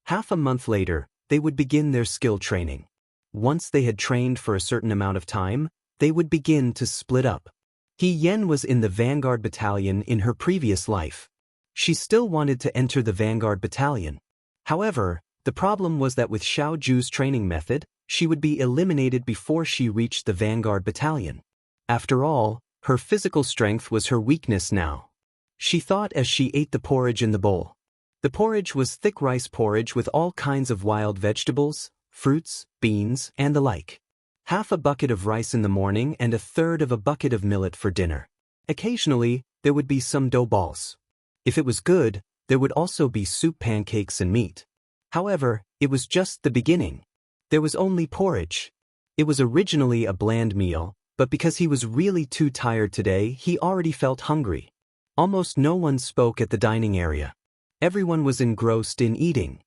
Half a month later, they would begin their skill training. Once they had trained for a certain amount of time, they would begin to split up. He Yan was in the Vanguard Battalion in her previous life. She still wanted to enter the Vanguard Battalion. However, the problem was that with Xiao Ju's training method, she would be eliminated before she reached the Vanguard Battalion. After all, her physical strength was her weakness now. She thought as she ate the porridge in the bowl. The porridge was thick rice porridge with all kinds of wild vegetables, fruits, beans, and the like. Half a bucket of rice in the morning and a third of a bucket of millet for dinner. Occasionally, there would be some dough balls. If it was good, there would also be soup, pancakes, and meat. However, it was just the beginning. There was only porridge. It was originally a bland meal, but because he was really too tired today, he already felt hungry. Almost no one spoke at the dining area. Everyone was engrossed in eating.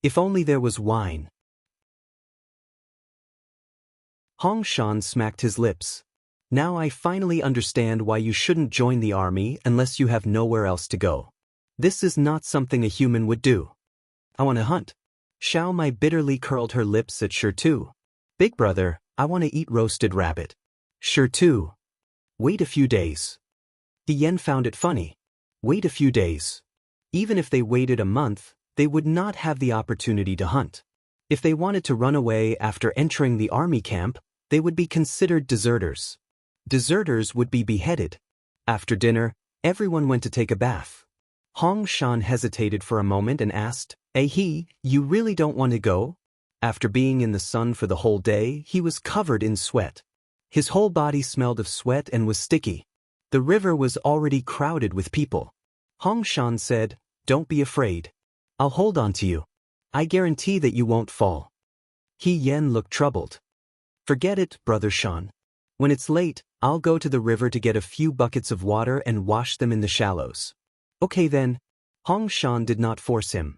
If only there was wine. Hong Shan smacked his lips. Now I finally understand why you shouldn't join the army unless you have nowhere else to go. This is not something a human would do. I want to hunt. Xiao Mai bitterly curled her lips at Shirtu. Big brother, I want to eat roasted rabbit. Shirtu. Wait a few days. He Yan found it funny. Wait a few days. Even if they waited a month, they would not have the opportunity to hunt. If they wanted to run away after entering the army camp, they would be considered deserters. Deserters would be beheaded. After dinner, everyone went to take a bath. Hong Shan hesitated for a moment and asked, you really don't want to go? After being in the sun for the whole day, he was covered in sweat. His whole body smelled of sweat and was sticky. The river was already crowded with people. Hong Shan said, don't be afraid. I'll hold on to you. I guarantee that you won't fall. He Yan looked troubled. Forget it, Brother Shan. When it's late, I'll go to the river to get a few buckets of water and wash them in the shallows. Okay then. Hong Shan did not force him.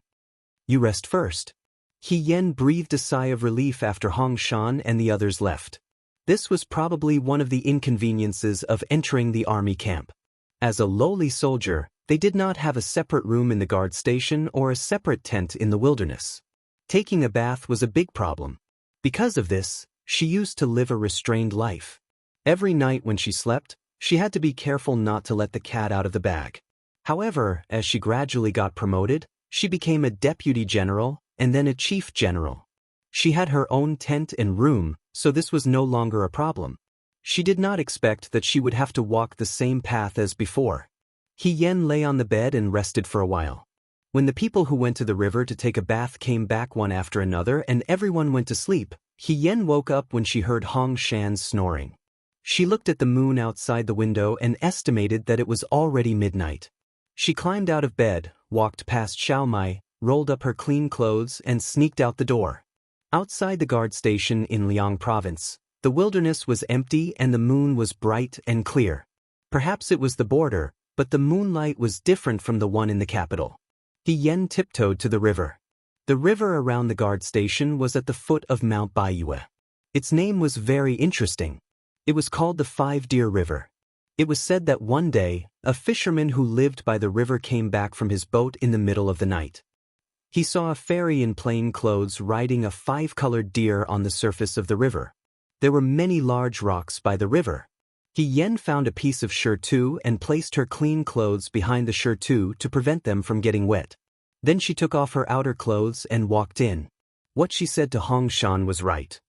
You rest first. He Yan breathed a sigh of relief after Hong Shan and the others left. This was probably one of the inconveniences of entering the army camp. As a lowly soldier, they did not have a separate room in the guard station or a separate tent in the wilderness. Taking a bath was a big problem. Because of this, she used to live a restrained life. Every night when she slept, She had to be careful not to let the cat out of the bag. However, as she gradually got promoted, she became a deputy general and then a chief general. She had her own tent and room, so this was no longer a problem. She did not expect that she would have to walk the same path as before. He Yen lay on the bed and rested for a while. When the people who went to the river to take a bath came back one after another and everyone went to sleep, He Yen woke up when she heard Hong Shan's snoring. She looked at the moon outside the window and estimated that it was already midnight. She climbed out of bed, walked past Xiaomai, rolled up her clean clothes and sneaked out the door. Outside the guard station in Liang province, the wilderness was empty and the moon was bright and clear. Perhaps it was the border, but the moonlight was different from the one in the capital. He Yen tiptoed to the river. The river around the guard station was at the foot of Mount Baiyue. Its name was very interesting. It was called the Five-Deer River. It was said that one day, a fisherman who lived by the river came back from his boat in the middle of the night. He saw a fairy in plain clothes riding a five-colored deer on the surface of the river. There were many large rocks by the river. He Yen found a piece of shirtu and placed her clean clothes behind the shirtu to prevent them from getting wet. Then she took off her outer clothes and walked in. What she said to Hong Shan was right.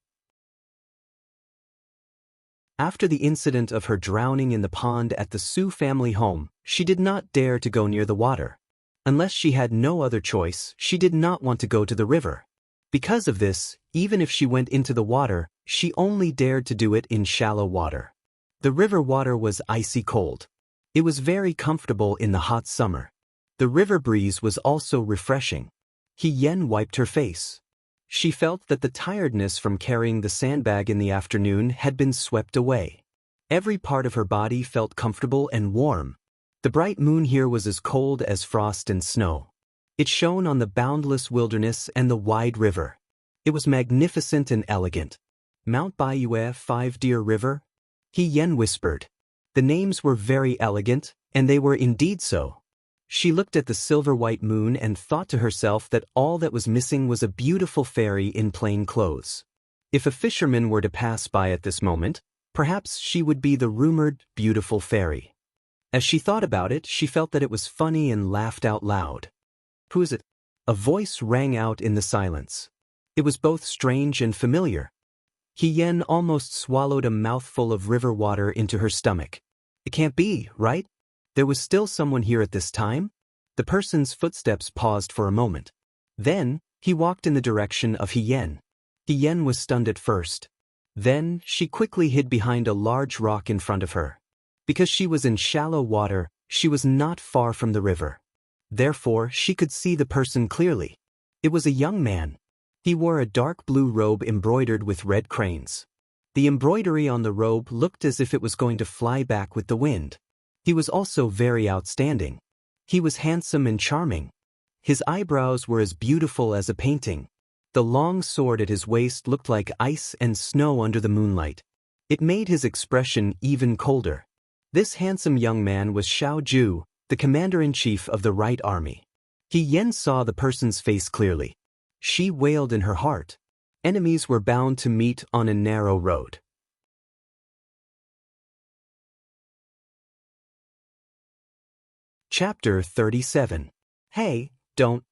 After the incident of her drowning in the pond at the Su family home, she did not dare to go near the water. Unless she had no other choice, she did not want to go to the river. Because of this, even if she went into the water, she only dared to do it in shallow water. The river water was icy cold. It was very comfortable in the hot summer. The river breeze was also refreshing. He Yen wiped her face. She felt that the tiredness from carrying the sandbag in the afternoon had been swept away. Every part of her body felt comfortable and warm. The bright moon here was as cold as frost and snow. It shone on the boundless wilderness and the wide river. It was magnificent and elegant. Mount Baiyue, Five-Deer River? He Yen whispered. The names were very elegant, and they were indeed so. She looked at the silver-white moon and thought to herself that all that was missing was a beautiful fairy in plain clothes. If a fisherman were to pass by at this moment, perhaps she would be the rumored beautiful fairy. As she thought about it, she felt that it was funny and laughed out loud. Who is it? A voice rang out in the silence. It was both strange and familiar. He Yen almost swallowed a mouthful of river water into her stomach. It can't be, right? There was still someone here at this time? The person's footsteps paused for a moment. Then, he walked in the direction of He Yen. He Yen was stunned at first. Then, she quickly hid behind a large rock in front of her. Because she was in shallow water, she was not far from the river. Therefore, she could see the person clearly. It was a young man. He wore a dark blue robe embroidered with red cranes. The embroidery on the robe looked as if it was going to fly back with the wind. He was also very outstanding. He was handsome and charming. His eyebrows were as beautiful as a painting. The long sword at his waist looked like ice and snow under the moonlight. It made his expression even colder. This handsome young man was Xiao Ju, the commander-in-chief of the Right Army. He Yen saw the person's face clearly. She wailed in her heart. Enemies were bound to meet on a narrow road. Chapter 37. Hey, don't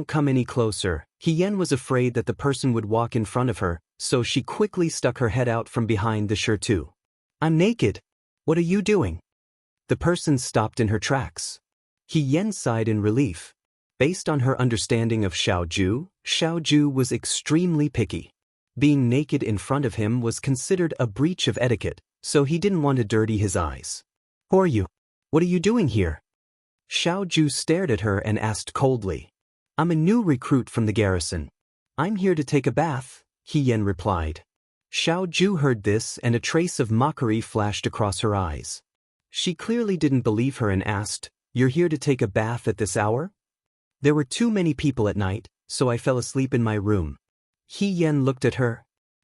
come any closer. He Yen was afraid that the person would walk in front of her, so she quickly stuck her head out from behind the shirtu. I'm naked. What are you doing? The person stopped in her tracks. He Yen sighed in relief. Based on her understanding of Xiao Ju was extremely picky. Being naked in front of him was considered a breach of etiquette, so he didn't want to dirty his eyes. Who are you? What are you doing here? Xiao Ju stared at her and asked coldly. I'm a new recruit from the garrison. I'm here to take a bath, He Yen replied. Xiao Ju heard this and a trace of mockery flashed across her eyes. She clearly didn't believe her and asked, You're here to take a bath at this hour? There were too many people at night, so I fell asleep in my room. He Yen looked at her.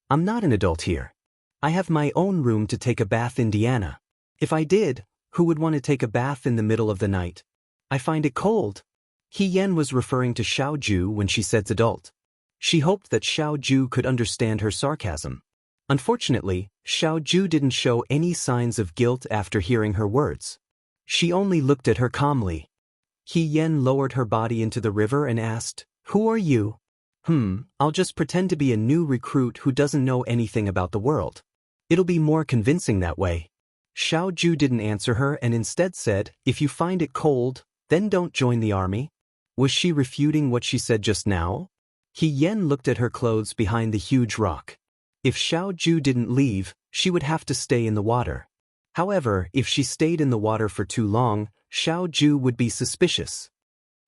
I'm not an adult here. I have my own room to take a bath in Diana. If I did, who would want to take a bath in the middle of the night? I find it cold. He Yen was referring to Xiao Ju when she said adult. She hoped that Xiao Ju could understand her sarcasm. Unfortunately, Xiao Ju didn't show any signs of guilt after hearing her words. She only looked at her calmly. He Yen lowered her body into the river and asked, "Who are you?" I'll just pretend to be a new recruit who doesn't know anything about the world. It'll be more convincing that way. Xiao Ju didn't answer her and instead said, "If you find it cold, then don't join the army." Was she refuting what she said just now? He Yen looked at her clothes behind the huge rock. If Xiao Ju didn't leave, she would have to stay in the water. However, if she stayed in the water for too long, Xiao Ju would be suspicious.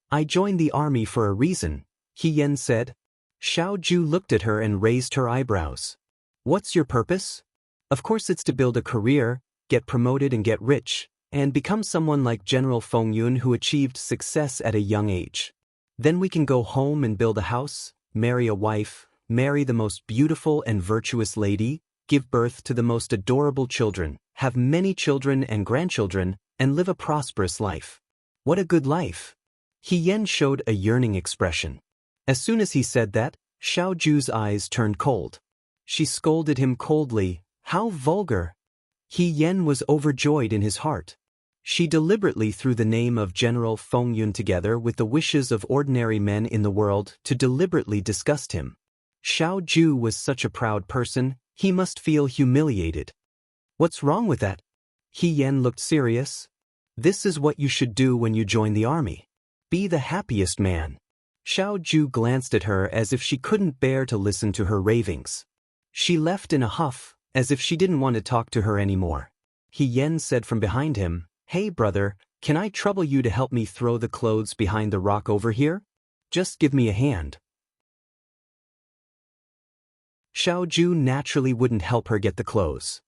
"I joined the army for a reason," He Yen said. Xiao Ju looked at her and raised her eyebrows. "What's your purpose?" "Of course it's to build a career, get promoted and get rich, and become someone like General Feng Yun who achieved success at a young age. Then we can go home and build a house, marry a wife, marry the most beautiful and virtuous lady, give birth to the most adorable children, have many children and grandchildren, and live a prosperous life. What a good life." He Yen showed a yearning expression. As soon as he said that, Xiao Ju's eyes turned cold. She scolded him coldly, "How vulgar!" He Yen was overjoyed in his heart. She deliberately threw the name of General Feng Yun together with the wishes of ordinary men in the world to deliberately disgust him. Xiao Ju was such a proud person, he must feel humiliated. "What's wrong with that?" He Yen looked serious. "This is what you should do when you join the army. Be the happiest man." Xiao Ju glanced at her as if she couldn't bear to listen to her ravings. She left in a huff, as if she didn't want to talk to her anymore. He Yen said from behind him, "Hey brother, can I trouble you to help me throw the clothes behind the rock over here? Just give me a hand." Xiao Ju naturally wouldn't help her get the clothes.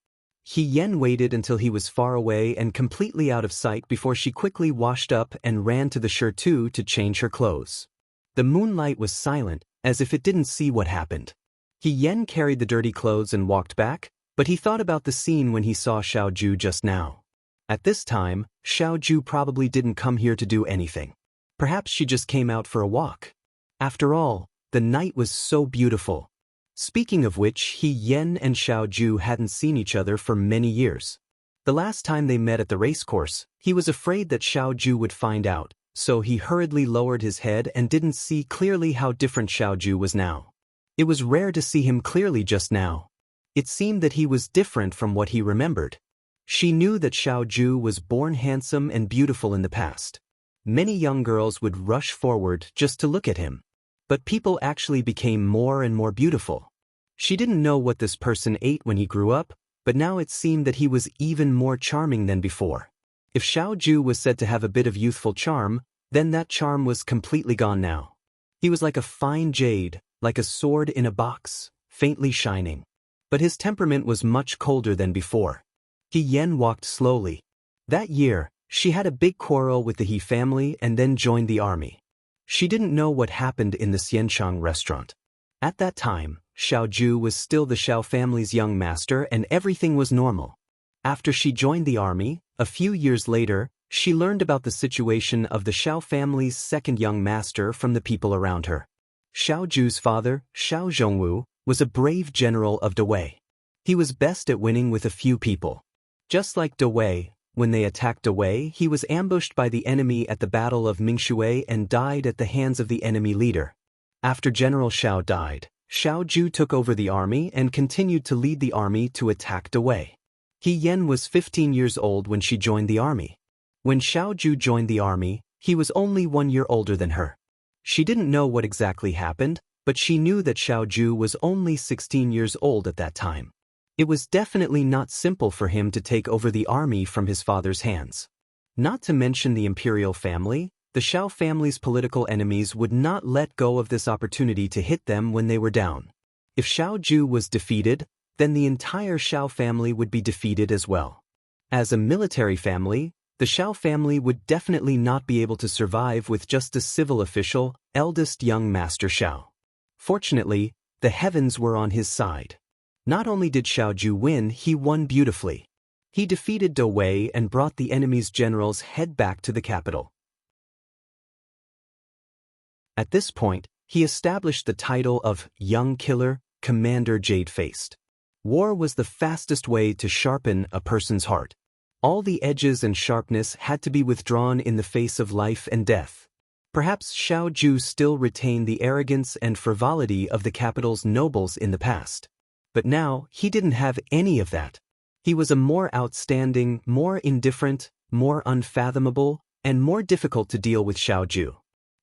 He Yen waited until he was far away and completely out of sight before she quickly washed up and ran to the shirtu to change her clothes. The moonlight was silent, as if it didn't see what happened. He Yen carried the dirty clothes and walked back, but he thought about the scene when he saw Xiao Ju just now. At this time, Xiao Ju probably didn't come here to do anything. Perhaps she just came out for a walk. After all, the night was so beautiful. Speaking of which, He Yen and Xiao Ju hadn't seen each other for many years. The last time they met at the racecourse, he was afraid that Xiao Ju would find out, so he hurriedly lowered his head and didn't see clearly how different Xiao Ju was now. It was rare to see him clearly just now. It seemed that he was different from what he remembered. She knew that Xiao Ju was born handsome and beautiful in the past. Many young girls would rush forward just to look at him. But people actually became more and more beautiful. She didn't know what this person ate when he grew up, but now it seemed that he was even more charming than before. If Xiao Ju was said to have a bit of youthful charm, then that charm was completely gone now. He was like a fine jade, like a sword in a box, faintly shining. But his temperament was much colder than before. He Yen walked slowly. That year, she had a big quarrel with the He family and then joined the army. She didn't know what happened in the Xianchang restaurant. At that time, Xiao Ju was still the Xiao family's young master and everything was normal. After she joined the army, a few years later, she learned about the situation of the Xiao family's second young master from the people around her. Xiao Ju's father, Xiao Zhongwu, was a brave general of Dawei. He was best at winning with a few people. Just like Dawei, when they attacked Dawei, he was ambushed by the enemy at the Battle of Mingshui and died at the hands of the enemy leader. After General Xiao died, Xiao Ju took over the army and continued to lead the army to attack Dawei. He Yen was 15 years old when she joined the army. When Xiao Ju joined the army, he was only 1 year older than her. She didn't know what exactly happened, but she knew that Xiao Ju was only 16 years old at that time. It was definitely not simple for him to take over the army from his father's hands. Not to mention the imperial family, the Xiao family's political enemies would not let go of this opportunity to hit them when they were down. If Xiao Ju was defeated, then the entire Xiao family would be defeated as well. As a military family, the Xiao family would definitely not be able to survive with just a civil official, eldest young Master Xiao. Fortunately, the heavens were on his side. Not only did Xiao Ju win, he won beautifully. He defeated Dawei and brought the enemy's general's head back to the capital. At this point, he established the title of Young Killer, Commander Jade-Faced. War was the fastest way to sharpen a person's heart. All the edges and sharpness had to be withdrawn in the face of life and death. Perhaps Xiao Ju still retained the arrogance and frivolity of the capital's nobles in the past. But now, he didn't have any of that. He was a more outstanding, more indifferent, more unfathomable, and more difficult to deal with Xiao Ju.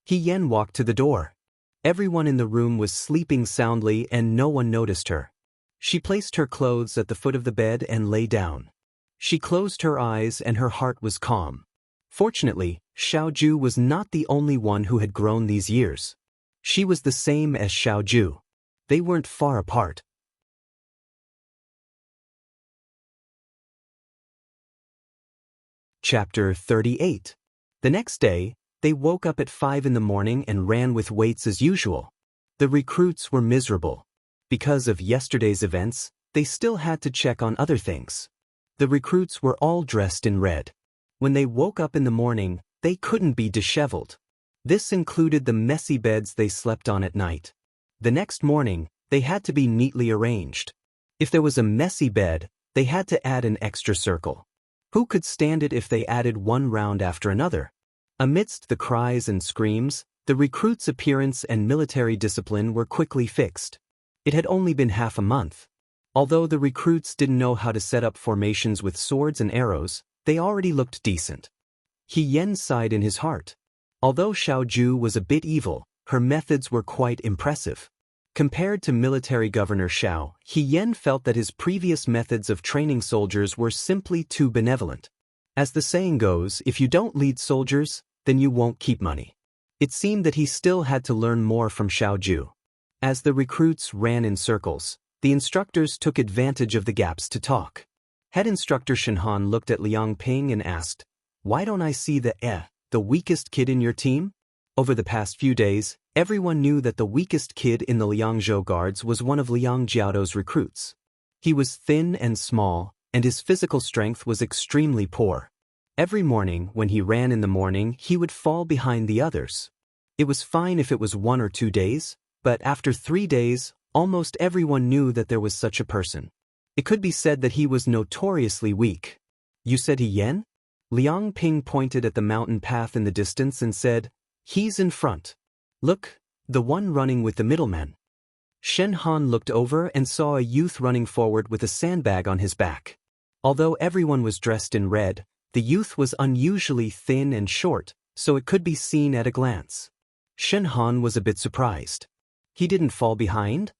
He Yan walked to the door. Everyone in the room was sleeping soundly and no one noticed her. She placed her clothes at the foot of the bed and lay down. She closed her eyes and her heart was calm. Fortunately, Xiao Ju was not the only one who had grown these years. She was the same as Xiao Ju. They weren't far apart. Chapter 38. The next day, they woke up at 5 in the morning and ran with weights as usual. The recruits were miserable. Because of yesterday's events, they still had to check on other things. The recruits were all dressed in red. When they woke up in the morning, they couldn't be disheveled. This included the messy beds they slept on at night. The next morning, they had to be neatly arranged. If there was a messy bed, they had to add an extra circle. Who could stand it if they added one round after another? Amidst the cries and screams, the recruits' appearance and military discipline were quickly fixed. It had only been half a month. Although the recruits didn't know how to set up formations with swords and arrows, they already looked decent. He Yan sighed in his heart. Although Xiao Ju was a bit evil, her methods were quite impressive. Compared to military governor Xiao, He Yan felt that his previous methods of training soldiers were simply too benevolent. As the saying goes, if you don't lead soldiers, then you won't keep money. It seemed that he still had to learn more from Xiao Ju. As the recruits ran in circles, the instructors took advantage of the gaps to talk. Head instructor Shenhan looked at Liang Ping and asked, "Why don't I see the weakest kid in your team?" Over the past few days, everyone knew that the weakest kid in the Liangzhou guards was one of Liang Jiaodo's recruits. He was thin and small, and his physical strength was extremely poor. Every morning, when he ran in the morning, he would fall behind the others. It was fine if it was 1 or 2 days, but after 3 days, almost everyone knew that there was such a person. It could be said that he was notoriously weak. "You said He Yan?" Liang Ping pointed at the mountain path in the distance and said, "He's in front. Look, the one running with the middleman." Shen Han looked over and saw a youth running forward with a sandbag on his back. Although everyone was dressed in red, the youth was unusually thin and short, so it could be seen at a glance. Shen Han was a bit surprised. He didn't fall behind?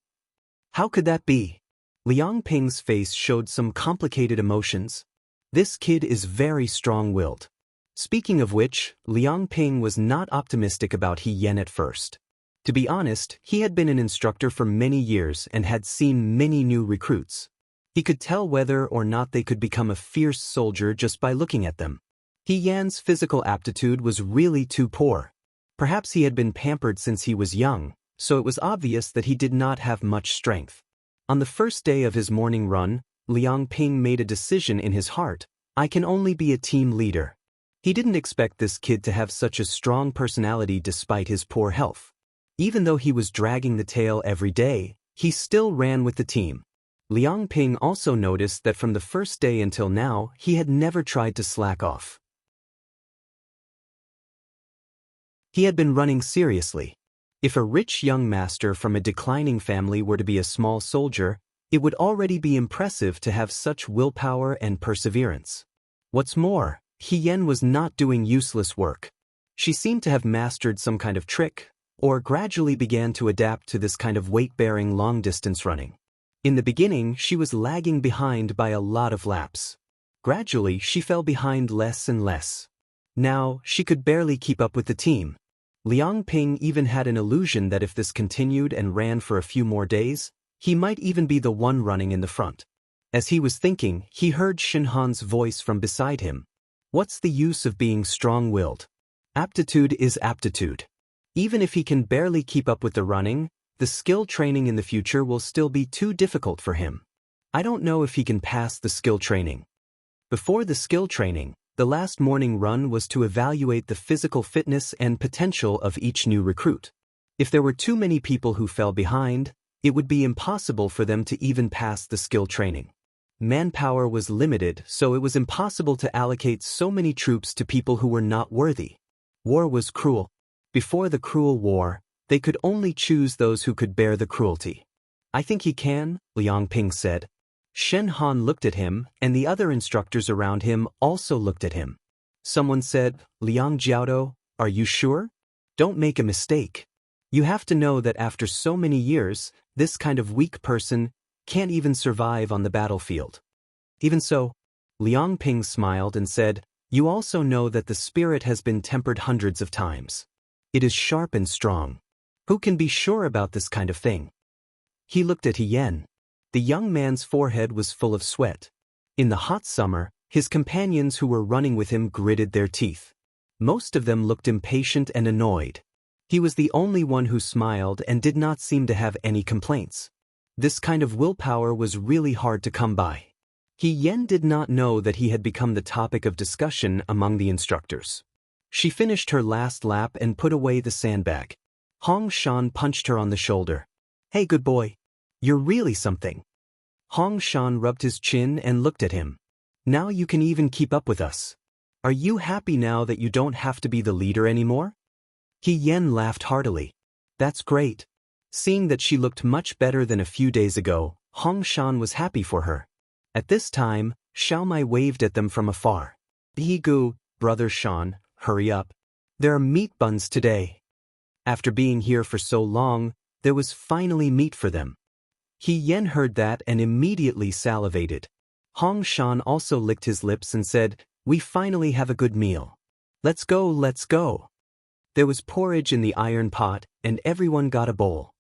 How could that be? Liang Ping's face showed some complicated emotions. This kid is very strong-willed. Speaking of which, Liang Ping was not optimistic about He Yan at first. To be honest, he had been an instructor for many years and had seen many new recruits. He could tell whether or not they could become a fierce soldier just by looking at them. He Yan's physical aptitude was really too poor. Perhaps he had been pampered since he was young, so it was obvious that he did not have much strength. On the first day of his morning run, Liang Ping made a decision in his heart: I can only be a team leader. He didn't expect this kid to have such a strong personality despite his poor health. Even though he was dragging the tail every day, he still ran with the team. Liang Ping also noticed that from the first day until now, he had never tried to slack off. He had been running seriously. If a rich young master from a declining family were to be a small soldier, it would already be impressive to have such willpower and perseverance. What's more, He Yan was not doing useless work. She seemed to have mastered some kind of trick, or gradually began to adapt to this kind of weight-bearing long-distance running. In the beginning, she was lagging behind by a lot of laps. Gradually, she fell behind less and less. Now, she could barely keep up with the team. Liang Ping even had an illusion that if this continued and ran for a few more days, he might even be the one running in the front. As he was thinking, he heard Shen Han's voice from beside him. What's the use of being strong-willed? Aptitude is aptitude. Even if he can barely keep up with the running, the skill training in the future will still be too difficult for him. I don't know if he can pass the skill training. Before the skill training, the last morning run was to evaluate the physical fitness and potential of each new recruit. If there were too many people who fell behind, It would be impossible for them to even pass the skill training. Manpower was limited, so it was impossible to allocate so many troops to people who were not worthy. War was cruel. Before the cruel war, they could only choose those who could bear the cruelty. I think he can, Liang Ping said. Shen Han looked at him, and the other instructors around him also looked at him. Someone said, Liang Jiaodou, are you sure? Don't make a mistake. You have to know that after so many years, this kind of weak person can't even survive on the battlefield. Even so, Liang Ping smiled and said, you also know that the spirit has been tempered hundreds of times. It is sharp and strong. Who can be sure about this kind of thing? He looked at He Yen. The young man's forehead was full of sweat. In the hot summer, his companions who were running with him gritted their teeth. Most of them looked impatient and annoyed. He was the only one who smiled and did not seem to have any complaints. This kind of willpower was really hard to come by. He Yen did not know that he had become the topic of discussion among the instructors. She finished her last lap and put away the sandbag. Hong Shan punched her on the shoulder. Hey, good boy. You're really something. Hong Shan rubbed his chin and looked at him. Now you can even keep up with us. Are you happy now that you don't have to be the leader anymore? He Yen laughed heartily. That's great. Seeing that she looked much better than a few days ago, Hong Shan was happy for her. At this time, Xiao Mai waved at them from afar. Higu, brother Shan, hurry up. There are meat buns today. After being here for so long, there was finally meat for them. He Yen heard that and immediately salivated. Hong Shan also licked his lips and said, we finally have a good meal. Let's go, let's go. There was porridge in the iron pot, and everyone got a bowl.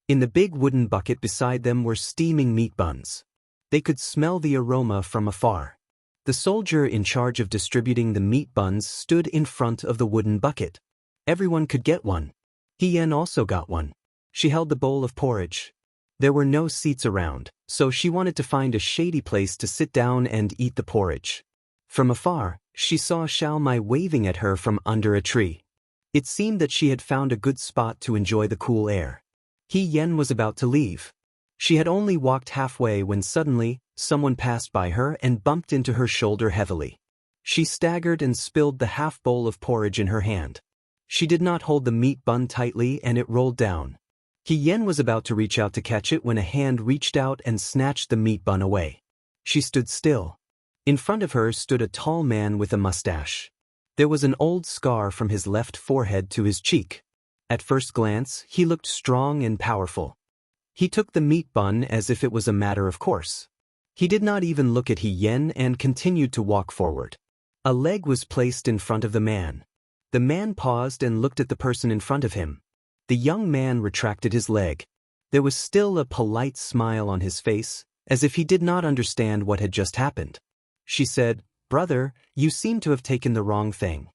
In the big wooden bucket beside them were steaming meat buns. They could smell the aroma from afar. The soldier in charge of distributing the meat buns stood in front of the wooden bucket. Everyone could get one. He Yen also got one. She held the bowl of porridge. There were no seats around, so she wanted to find a shady place to sit down and eat the porridge. From afar, she saw Xiao Mai waving at her from under a tree. It seemed that she had found a good spot to enjoy the cool air. He Yen was about to leave. She had only walked halfway when suddenly, someone passed by her and bumped into her shoulder heavily. She staggered and spilled the half bowl of porridge in her hand. She did not hold the meat bun tightly and it rolled down. He Yen was about to reach out to catch it when a hand reached out and snatched the meat bun away. She stood still. In front of her stood a tall man with a mustache. There was an old scar from his left forehead to his cheek. At first glance, he looked strong and powerful. He took the meat bun as if it was a matter of course. He did not even look at He Yen and continued to walk forward. A leg was placed in front of the man. The man paused and looked at the person in front of him. The young man retracted his leg. There was still a polite smile on his face, as if he did not understand what had just happened. She said, Brother, you seem to have taken the wrong thing.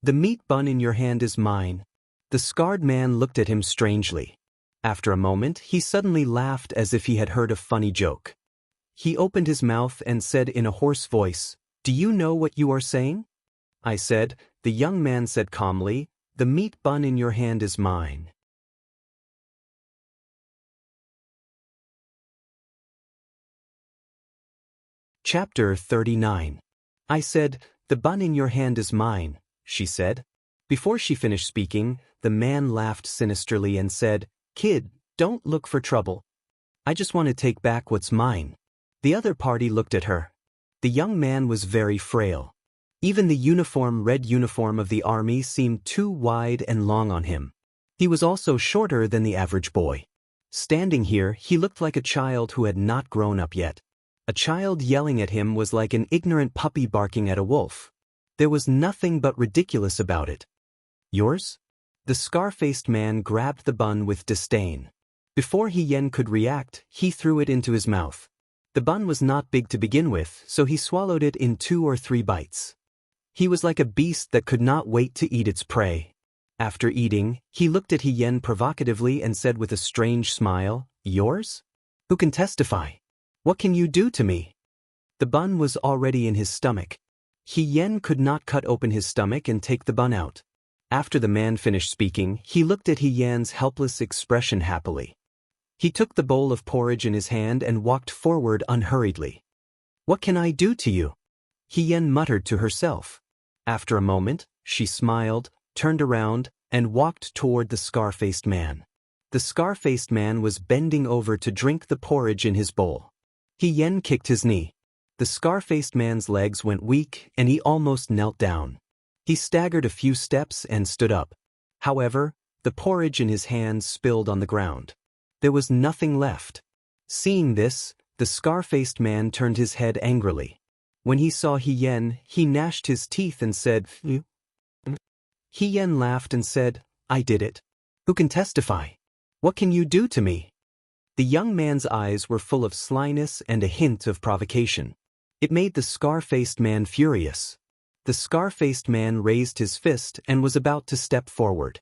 The meat bun in your hand is mine. The scarred man looked at him strangely. After a moment, he suddenly laughed as if he had heard a funny joke. He opened his mouth and said in a hoarse voice, Do you know what you are saying? I said. The young man said calmly, The meat bun in your hand is mine. Chapter 39. I said, The bun in your hand is mine, she said. Before she finished speaking, the man laughed sinisterly and said, Kid, don't look for trouble. I just want to take back what's mine. The other party looked at her. The young man was very frail. Even the red uniform of the army seemed too wide and long on him. He was also shorter than the average boy. Standing here, he looked like a child who had not grown up yet. A child yelling at him was like an ignorant puppy barking at a wolf. There was nothing but ridiculous about it. Yours? The scar-faced man grabbed the bun with disdain. Before He Yen could react, he threw it into his mouth. The bun was not big to begin with, so he swallowed it in 2 or 3 bites. He was like a beast that could not wait to eat its prey. After eating, he looked at He Yen provocatively and said with a strange smile, Yours? Who can testify? What can you do to me? The bun was already in his stomach. He Yen could not cut open his stomach and take the bun out. After the man finished speaking, he looked at He Yan's helpless expression happily. He took the bowl of porridge in his hand and walked forward unhurriedly. "What can I do to you?" He Yan muttered to herself. After a moment, she smiled, turned around, and walked toward the scar-faced man. The scar-faced man was bending over to drink the porridge in his bowl. He Yan kicked his knee. The scar-faced man's legs went weak and he almost knelt down. He staggered a few steps and stood up. However, the porridge in his hands spilled on the ground. There was nothing left. Seeing this, the scar-faced man turned his head angrily. When he saw He Yan, he gnashed his teeth and said, "You?" He Yan laughed and said, "I did it. Who can testify? What can you do to me?" The young man's eyes were full of slyness and a hint of provocation. It made the scar-faced man furious. The scar-faced man raised his fist and was about to step forward.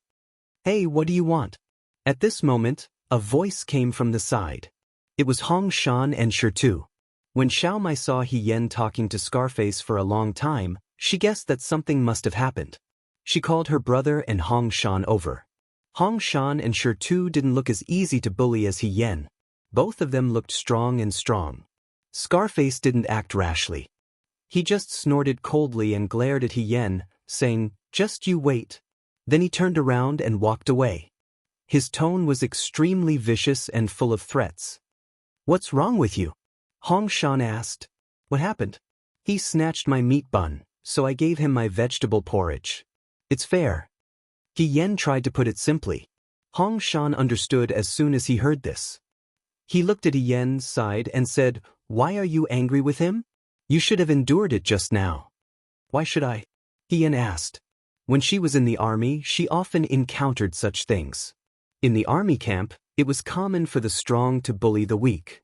"Hey, what do you want?" At this moment, a voice came from the side. It was Hong Shan and Shirtu. When Xiao Mai saw He Yan talking to Scarface for a long time, she guessed that something must have happened. She called her brother and Hong Shan over. Hong Shan and Shirtu didn't look as easy to bully as He Yan. Both of them looked strong. Scarface didn't act rashly. He just snorted coldly and glared at He Yan, saying, "Just you wait." Then he turned around and walked away. His tone was extremely vicious and full of threats. "What's wrong with you?" Hong Shan asked. "What happened?" "He snatched my meat bun, so I gave him my vegetable porridge. It's fair." He Yan tried to put it simply. Hong Shan understood as soon as he heard this. He looked at He Yan's side and said, "Why are you angry with him? You should have endured it just now." "Why should I?" He Yan asked. When she was in the army, she often encountered such things. In the army camp, it was common for the strong to bully the weak.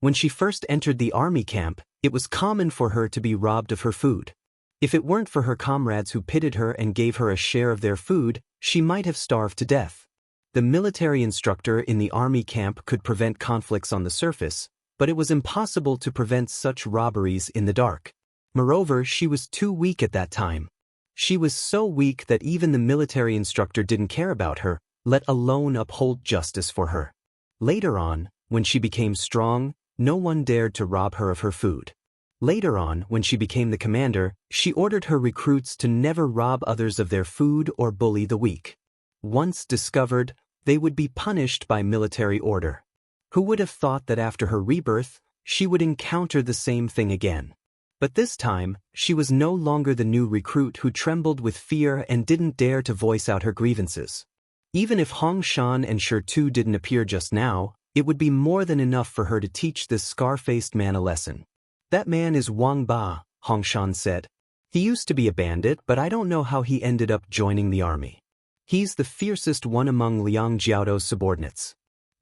When she first entered the army camp, it was common for her to be robbed of her food. If it weren't for her comrades who pitied her and gave her a share of their food, she might have starved to death. The military instructor in the army camp could prevent conflicts on the surface, but it was impossible to prevent such robberies in the dark. Moreover, she was too weak at that time. She was so weak that even the military instructor didn't care about her, let alone uphold justice for her. Later on, when she became strong, no one dared to rob her of her food. Later on, when she became the commander, she ordered her recruits to never rob others of their food or bully the weak. Once discovered, they would be punished by military order. Who would have thought that after her rebirth, she would encounter the same thing again? But this time, she was no longer the new recruit who trembled with fear and didn't dare to voice out her grievances. Even if Hong Shan and Shirtu didn't appear just now, it would be more than enough for her to teach this scar-faced man a lesson. "That man is Wang Ba," Hong Shan said. "He used to be a bandit, but I don't know how he ended up joining the army. He's the fiercest one among Liang Jiaodo's subordinates.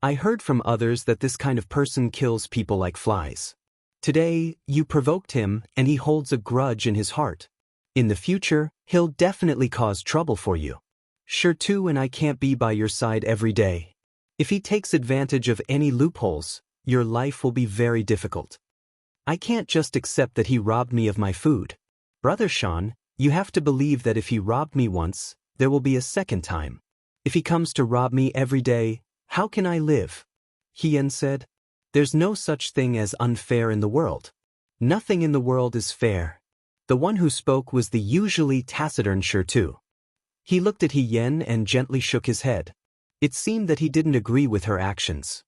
I heard from others that this kind of person kills people like flies. Today, you provoked him, and he holds a grudge in his heart. In the future, he'll definitely cause trouble for you. Shirtu and I can't be by your side every day. If he takes advantage of any loopholes, your life will be very difficult. I can't just accept that he robbed me of my food. Brother Shan, you have to believe that if he robbed me once, there will be a second time. If he comes to rob me every day, how can I live?" He Yan said. "There's no such thing as unfair in the world. Nothing in the world is fair." The one who spoke was the usually taciturn Shirtu. He looked at He Yan and gently shook his head. It seemed that he didn't agree with her actions.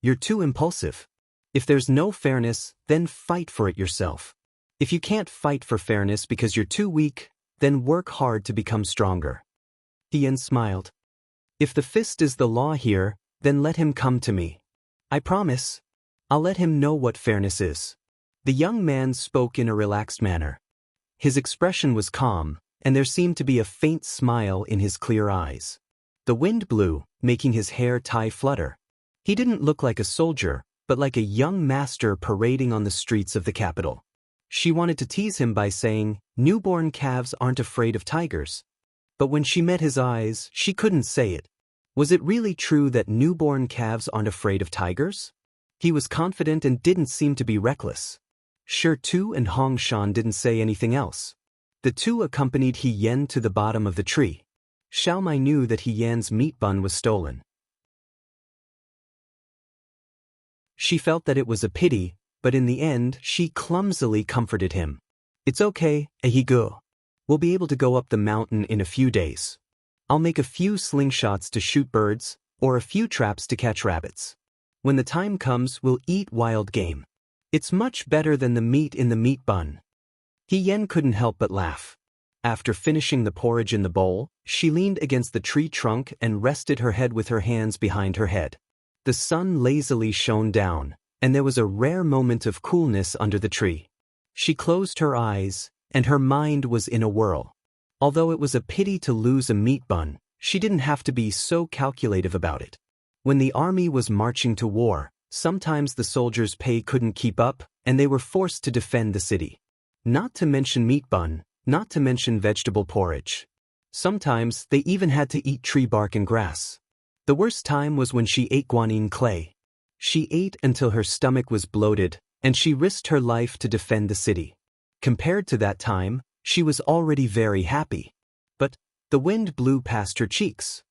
"You're too impulsive. If there's no fairness, then fight for it yourself. If you can't fight for fairness because you're too weak, then work hard to become stronger." He Yan smiled. "If the fist is the law here, then let him come to me. I promise. I'll let him know what fairness is." The young man spoke in a relaxed manner. His expression was calm, and there seemed to be a faint smile in his clear eyes. The wind blew, making his hair tie flutter. He didn't look like a soldier, but like a young master parading on the streets of the capital. She wanted to tease him by saying, "Newborn calves aren't afraid of tigers." But when she met his eyes, she couldn't say it. Was it really true that newborn calves aren't afraid of tigers? He was confident and didn't seem to be reckless. Shirtu and Hong Shan didn't say anything else. The two accompanied He Yan to the bottom of the tree. Xiao Mai knew that He Yan's meat bun was stolen. She felt that it was a pity, but in the end she clumsily comforted him. "It's okay, Ahigo. We'll be able to go up the mountain in a few days. I'll make a few slingshots to shoot birds, or a few traps to catch rabbits. When the time comes, we'll eat wild game. It's much better than the meat in the meat bun." He Yan couldn't help but laugh. After finishing the porridge in the bowl, she leaned against the tree trunk and rested her head with her hands behind her head. The sun lazily shone down, and there was a rare moment of coolness under the tree. She closed her eyes, and her mind was in a whirl. Although it was a pity to lose a meat bun, she didn't have to be so calculative about it. When the army was marching to war, sometimes the soldiers' pay couldn't keep up, and they were forced to defend the city. Not to mention meat bun, not to mention vegetable porridge. Sometimes they even had to eat tree bark and grass. The worst time was when she ate guanyin clay. She ate until her stomach was bloated, and she risked her life to defend the city. Compared to that time, she was already very happy. But the wind blew past her cheeks.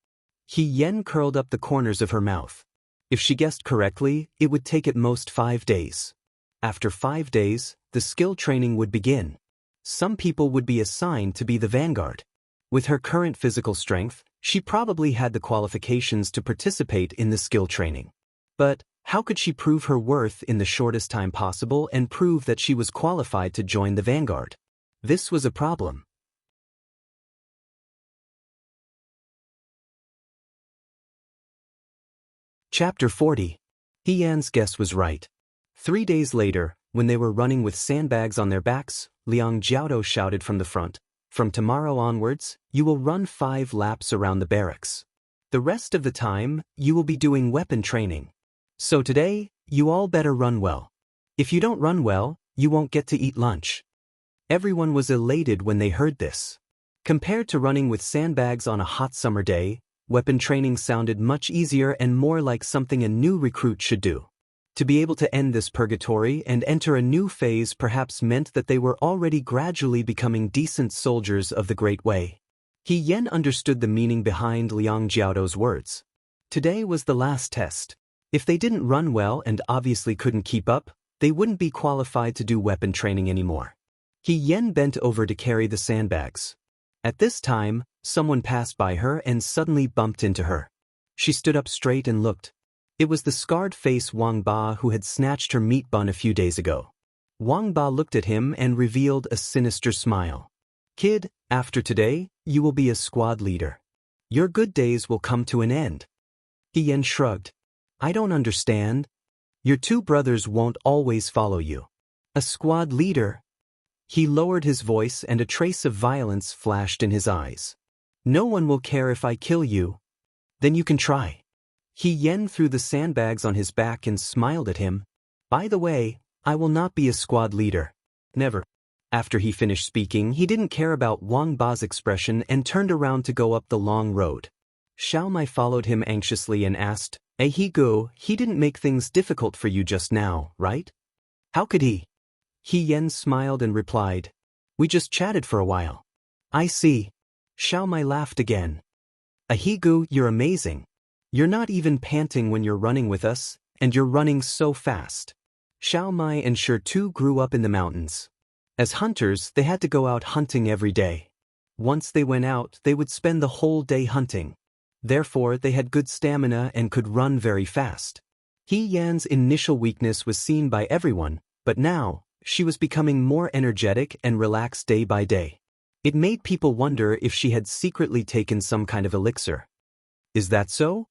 He Yan curled up the corners of her mouth. If she guessed correctly, it would take at most 5 days. After 5 days, the skill training would begin. Some people would be assigned to be the vanguard. With her current physical strength, she probably had the qualifications to participate in the skill training. But how could she prove her worth in the shortest time possible and prove that she was qualified to join the vanguard? This was a problem. Chapter 40. He Yan's guess was right. 3 days later, when they were running with sandbags on their backs, Liang Jiaodo shouted from the front, "From tomorrow onwards, you will run 5 laps around the barracks. The rest of the time, you will be doing weapon training. So today, you all better run well. If you don't run well, you won't get to eat lunch." Everyone was elated when they heard this. Compared to running with sandbags on a hot summer day, weapon training sounded much easier and more like something a new recruit should do. To be able to end this purgatory and enter a new phase perhaps meant that they were already gradually becoming decent soldiers of the Great Way. He Yan understood the meaning behind Liang Jiaodo's words. Today was the last test. If they didn't run well and obviously couldn't keep up, they wouldn't be qualified to do weapon training anymore. He Yan bent over to carry the sandbags. At this time, someone passed by her and suddenly bumped into her. She stood up straight and looked. It was the scarred-faced Wang Ba who had snatched her meat bun a few days ago. Wang Ba looked at him and revealed a sinister smile. "Kid, after today, you will be a squad leader. Your good days will come to an end." He Yan shrugged. "I don't understand. Your 2 brothers won't always follow you. A squad leader?" He lowered his voice and a trace of violence flashed in his eyes. "No one will care if I kill you. Then you can try." He Yan threw the sandbags on his back and smiled at him. "By the way, I will not be a squad leader. Never." After he finished speaking, he didn't care about Wang Ba's expression and turned around to go up the long road. Xiao Mai followed him anxiously and asked, "He didn't make things difficult for you just now, right?" "How could he?" He Yan smiled and replied, "We just chatted for a while." "I see." Xiao Mai laughed again. "Ahigu, you're amazing. You're not even panting when you're running with us, and you're running so fast." Xiao Mai and Shirtu grew up in the mountains. As hunters, they had to go out hunting every day. Once they went out, they would spend the whole day hunting. Therefore, they had good stamina and could run very fast. He Yan's initial weakness was seen by everyone, but now, she was becoming more energetic and relaxed day by day. It made people wonder if she had secretly taken some kind of elixir. "Is that so?"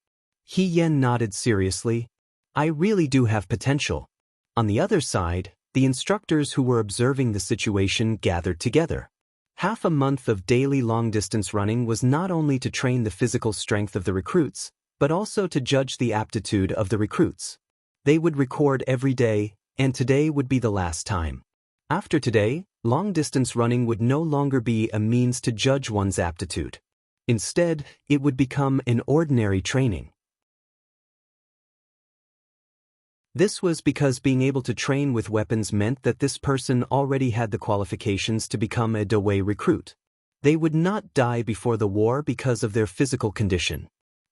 He Yan nodded seriously. "I really do have potential." On the other side, the instructors who were observing the situation gathered together. Half a month of daily long-distance running was not only to train the physical strength of the recruits, but also to judge the aptitude of the recruits. They would record every day, and today would be the last time. After today, long-distance running would no longer be a means to judge one's aptitude. Instead, it would become an ordinary training. This was because being able to train with weapons meant that this person already had the qualifications to become a Dawei recruit. They would not die before the war because of their physical condition.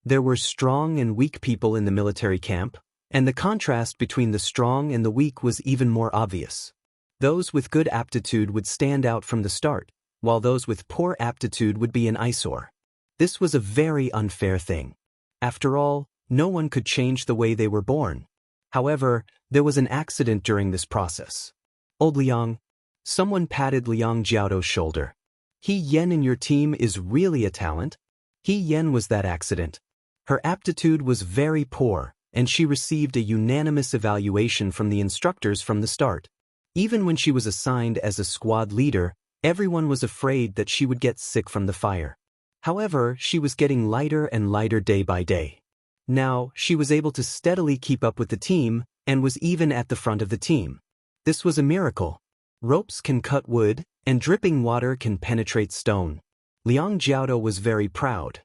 There were strong and weak people in the military camp, and the contrast between the strong and the weak was even more obvious. Those with good aptitude would stand out from the start, while those with poor aptitude would be an eyesore. This was a very unfair thing. After all, no one could change the way they were born. However, there was an accident during this process. Old Liang. Someone patted Liang Jiaodo's shoulder. He Yen in your team is really a talent. He Yen was that accident. Her aptitude was very poor, and she received a unanimous evaluation from the instructors from the start. Even when she was assigned as a squad leader, everyone was afraid that she would get sick from the fire. However, she was getting lighter and lighter day by day. Now, she was able to steadily keep up with the team, and was even at the front of the team. This was a miracle. Ropes can cut wood, and dripping water can penetrate stone. Liang Jiaodo was very proud.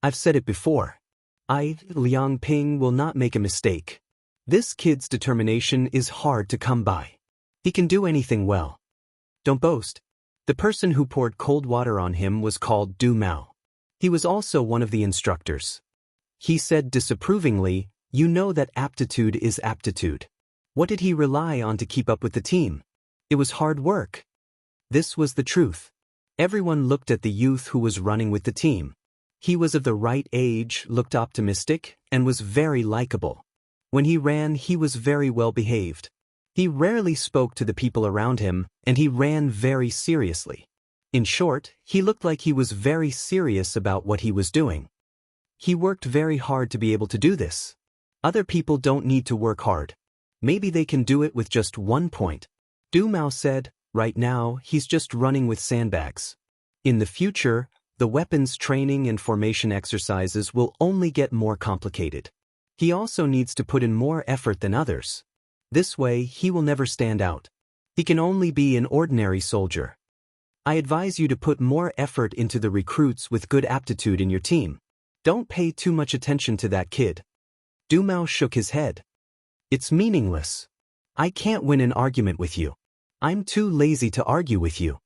I've said it before. Liang Ping will not make a mistake. This kid's determination is hard to come by. He can do anything well. Don't boast. The person who poured cold water on him was called Du Mao. He was also one of the instructors. He said disapprovingly, you know that aptitude is aptitude. What did he rely on to keep up with the team? It was hard work. This was the truth. Everyone looked at the youth who was running with the team. He was of the right age, looked optimistic, and was very likable. When he ran, he was very well behaved. He rarely spoke to the people around him, and he ran very seriously. In short, he looked like he was very serious about what he was doing. He worked very hard to be able to do this. Other people don't need to work hard. Maybe they can do it with just 1 point. Du Mao said, right now, he's just running with sandbags. In the future, the weapons training and formation exercises will only get more complicated. He also needs to put in more effort than others. This way, he will never stand out. He can only be an ordinary soldier. I advise you to put more effort into the recruits with good aptitude in your team. Don't pay too much attention to that kid. Du Mao shook his head. It's meaningless. I can't win an argument with you. I'm too lazy to argue with you.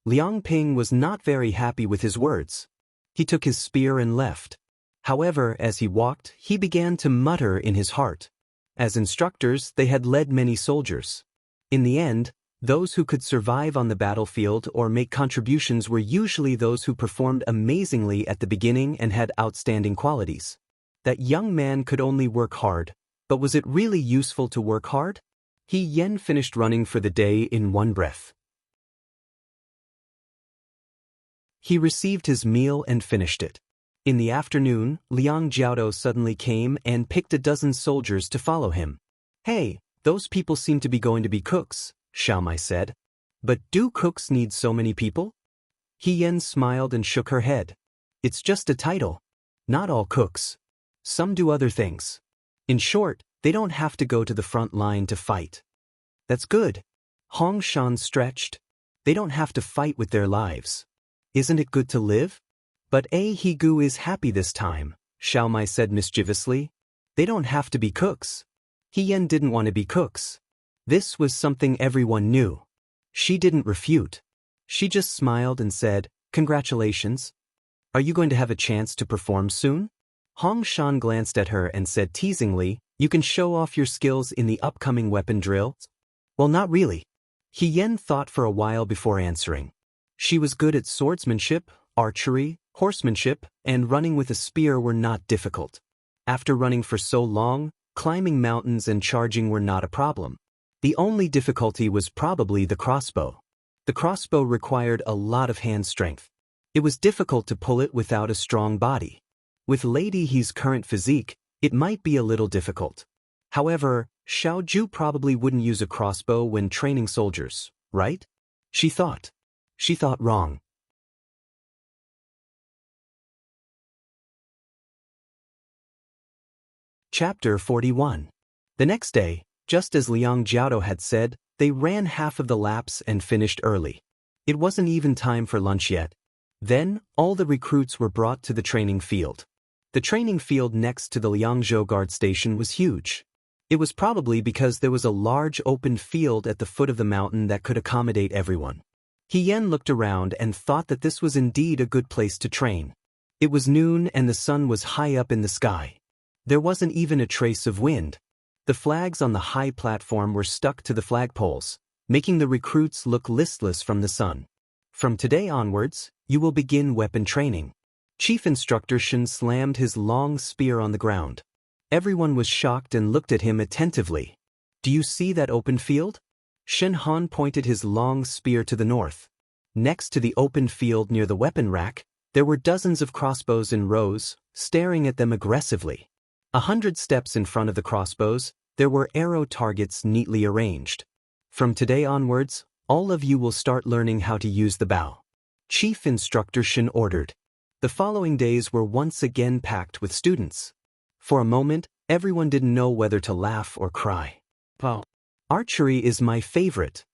Liang Ping was not very happy with his words. He took his spear and left. However, as he walked, he began to mutter in his heart. As instructors, they had led many soldiers. In the end, those who could survive on the battlefield or make contributions were usually those who performed amazingly at the beginning and had outstanding qualities. That young man could only work hard, but was it really useful to work hard? He Yen finished running for the day in one breath. He received his meal and finished it. In the afternoon, Liang Jiaodo suddenly came and picked a dozen soldiers to follow him. Hey, those people seem to be going to be cooks, Xiaomai said. But do cooks need so many people? He Yen smiled and shook her head. It's just a title. Not all cooks. Some do other things. In short, they don't have to go to the front line to fight. That's good. Hong Shan stretched. They don't have to fight with their lives. Isn't it good to live? But Higu is happy this time, Xiaomai said mischievously. They don't have to be cooks. He Yen didn't want to be cooks. This was something everyone knew. She didn't refute. She just smiled and said, congratulations. Are you going to have a chance to perform soon? Hong Shan glanced at her and said teasingly, you can show off your skills in the upcoming weapon drill. Well, not really. He Yen thought for a while before answering. She was good at swordsmanship, archery, horsemanship, and running with a spear were not difficult. After running for so long, climbing mountains and charging were not a problem. The only difficulty was probably the crossbow. The crossbow required a lot of hand strength. It was difficult to pull it without a strong body. With Lady He's current physique, it might be a little difficult. However, Xiao Ju probably wouldn't use a crossbow when training soldiers, right? She thought. She thought wrong. Chapter 41. The next day, just as Liang Jiaodo had said, they ran half of the laps and finished early. It wasn't even time for lunch yet. Then, all the recruits were brought to the training field. The training field next to the Liangzhou guard station was huge. It was probably because there was a large open field at the foot of the mountain that could accommodate everyone. He Yen looked around and thought that this was indeed a good place to train. It was noon and the sun was high up in the sky. There wasn't even a trace of wind. The flags on the high platform were stuck to the flagpoles, making the recruits look listless from the sun. From today onwards, you will begin weapon training. Chief Instructor Shen slammed his long spear on the ground. Everyone was shocked and looked at him attentively. Do you see that open field? Shen Han pointed his long spear to the north. Next to the open field near the weapon rack, there were dozens of crossbows in rows, staring at them aggressively. 100 steps in front of the crossbows, there were arrow targets neatly arranged. From today onwards, all of you will start learning how to use the bow. Chief Instructor Shen ordered. The following days were once again packed with students. For a moment, everyone didn't know whether to laugh or cry. Wow. Archery is my favorite.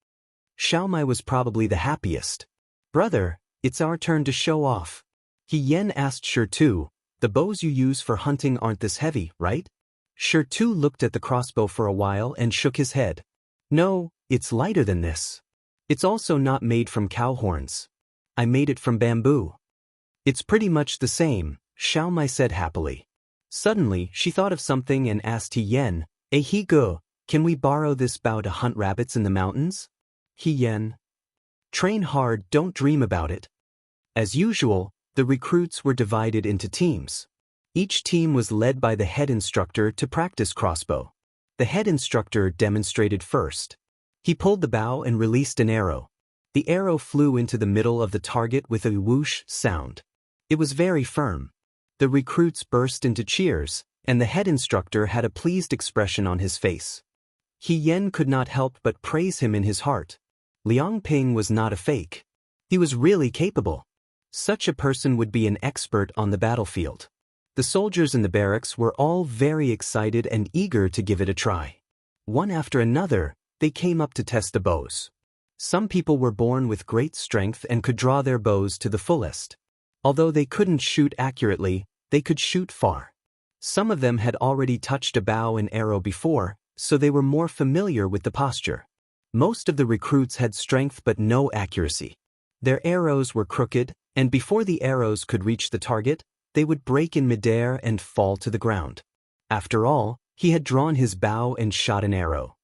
Xiaomai was probably the happiest. Brother, it's our turn to show off. He Yen asked Shi, the bows you use for hunting aren't this heavy, right? Shi looked at the crossbow for a while and shook his head. No, it's lighter than this. It's also not made from cow horns. I made it from bamboo. It's pretty much the same, Xiaomai said happily. Suddenly, she thought of something and asked He Yen, He Ge, can we borrow this bow to hunt rabbits in the mountains? He Yen. Train hard, don't dream about it. As usual, the recruits were divided into teams. Each team was led by the head instructor to practice crossbow. The head instructor demonstrated first. He pulled the bow and released an arrow. The arrow flew into the middle of the target with a whoosh sound. It was very firm. The recruits burst into cheers, and the head instructor had a pleased expression on his face. He Yen could not help but praise him in his heart. Liang Ping was not a fake. He was really capable. Such a person would be an expert on the battlefield. The soldiers in the barracks were all very excited and eager to give it a try. One after another, they came up to test the bows. Some people were born with great strength and could draw their bows to the fullest. Although they couldn't shoot accurately, they could shoot far. Some of them had already touched a bow and arrow before, so they were more familiar with the posture. Most of the recruits had strength but no accuracy. Their arrows were crooked, and before the arrows could reach the target, they would break in midair and fall to the ground. After all, he had drawn his bow and shot an arrow.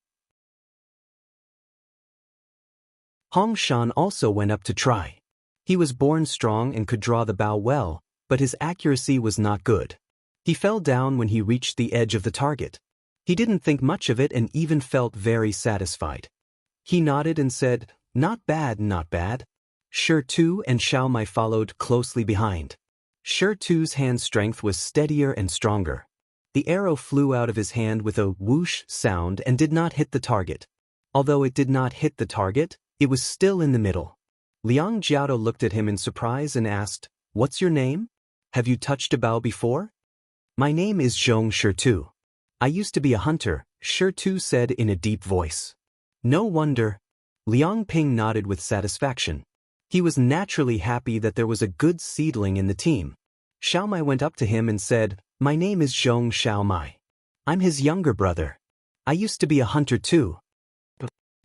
Hong Shan also went up to try. He was born strong and could draw the bow well, but his accuracy was not good. He fell down when he reached the edge of the target. He didn't think much of it and even felt very satisfied. He nodded and said, Not bad, not bad. Shi and Xiaomai followed closely behind. Shi's hand strength was steadier and stronger. The arrow flew out of his hand with a whoosh sound and did not hit the target. Although it did not hit the target, it was still in the middle. Liang Jiao looked at him in surprise and asked, What's your name? Have you touched a bow before? My name is Zhong Shi. I used to be a hunter, Shi said in a deep voice. No wonder. Liang Ping nodded with satisfaction. He was naturally happy that there was a good seedling in the team. Xiaomai went up to him and said, My name is Zhong Xiaomai. I'm his younger brother. I used to be a hunter too.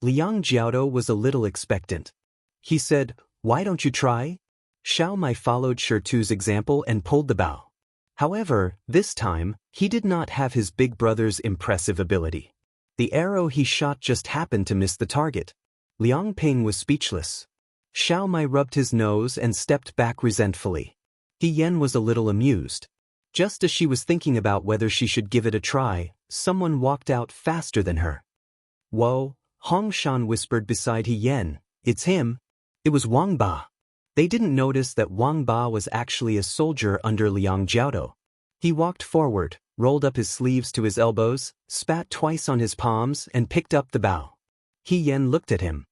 Liang Jiao was a little expectant. He said, Why don't you try? Xiaomai followed Shi's example and pulled the bow. However, this time, he did not have his big brother's impressive ability. The arrow he shot just happened to miss the target. Liang Ping was speechless. Xiaomai rubbed his nose and stepped back resentfully. He Yen was a little amused. Just as she was thinking about whether she should give it a try, someone walked out faster than her. Whoa, Hong Shan whispered beside He Yen, It's him. It was Wang Ba. They didn't notice that Wang Ba was actually a soldier under Liang Jiao. He walked forward, rolled up his sleeves to his elbows, spat twice on his palms and picked up the bow. He Yen looked at him.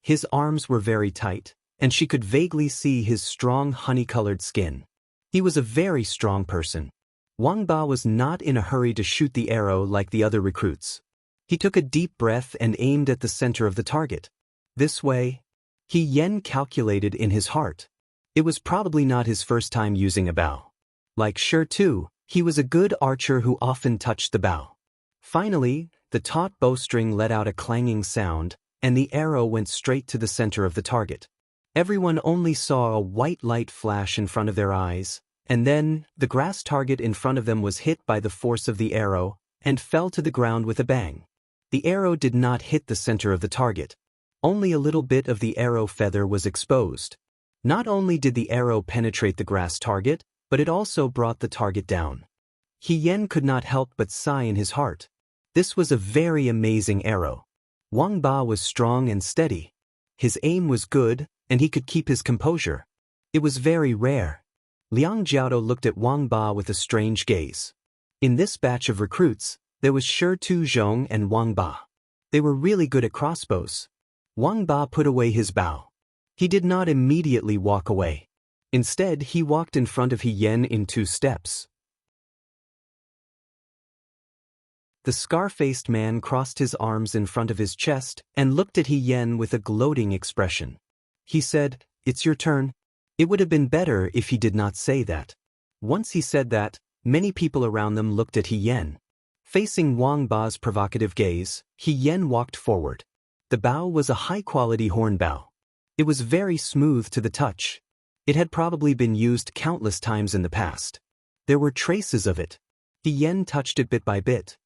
His arms were very tight, and she could vaguely see his strong honey-colored skin. He was a very strong person. Wang Ba was not in a hurry to shoot the arrow like the other recruits. He took a deep breath and aimed at the center of the target. This way. He Yen calculated in his heart. It was probably not his first time using a bow. Like Shi, he was a good archer who often touched the bow. Finally, The taut bowstring let out a clanging sound, and the arrow went straight to the center of the target. Everyone only saw a white light flash in front of their eyes, and then the grass target in front of them was hit by the force of the arrow and fell to the ground with a bang. The arrow did not hit the center of the target. Only a little bit of the arrow feather was exposed. Not only did the arrow penetrate the grass target, but it also brought the target down. He Yan could not help but sigh in his heart. This was a very amazing arrow. Wang Ba was strong and steady. His aim was good, and he could keep his composure. It was very rare. Liang Jiaodo looked at Wang Ba with a strange gaze. In this batch of recruits, there was Shi Tuzhong and Wang Ba. They were really good at crossbows. Wang Ba put away his bow. He did not immediately walk away. Instead, he walked in front of He Yan in 2 steps. The scar-faced man crossed his arms in front of his chest and looked at He Yan with a gloating expression. He said, "It's your turn." It would have been better if he did not say that. Once he said that, many people around them looked at He Yan. Facing Wang Ba's provocative gaze, He Yan walked forward. The bow was a high-quality horn bow. It was very smooth to the touch. It had probably been used countless times in the past. There were traces of it. He Yan touched it bit by bit.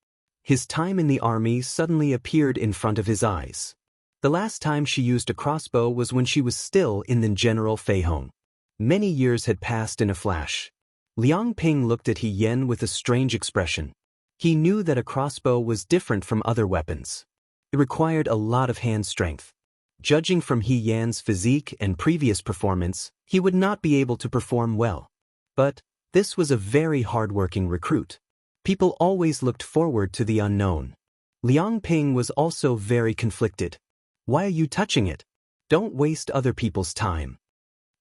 His time in the army suddenly appeared in front of his eyes. The last time she used a crossbow was when she was still in the General Fei Hong. Many years had passed in a flash. Liang Ping looked at He Yan with a strange expression. He knew that a crossbow was different from other weapons. It required a lot of hand strength. Judging from He Yan's physique and previous performance, he would not be able to perform well. But this was a very hard-working recruit. People always looked forward to the unknown. Liang Ping was also very conflicted. "Why are you touching it? Don't waste other people's time."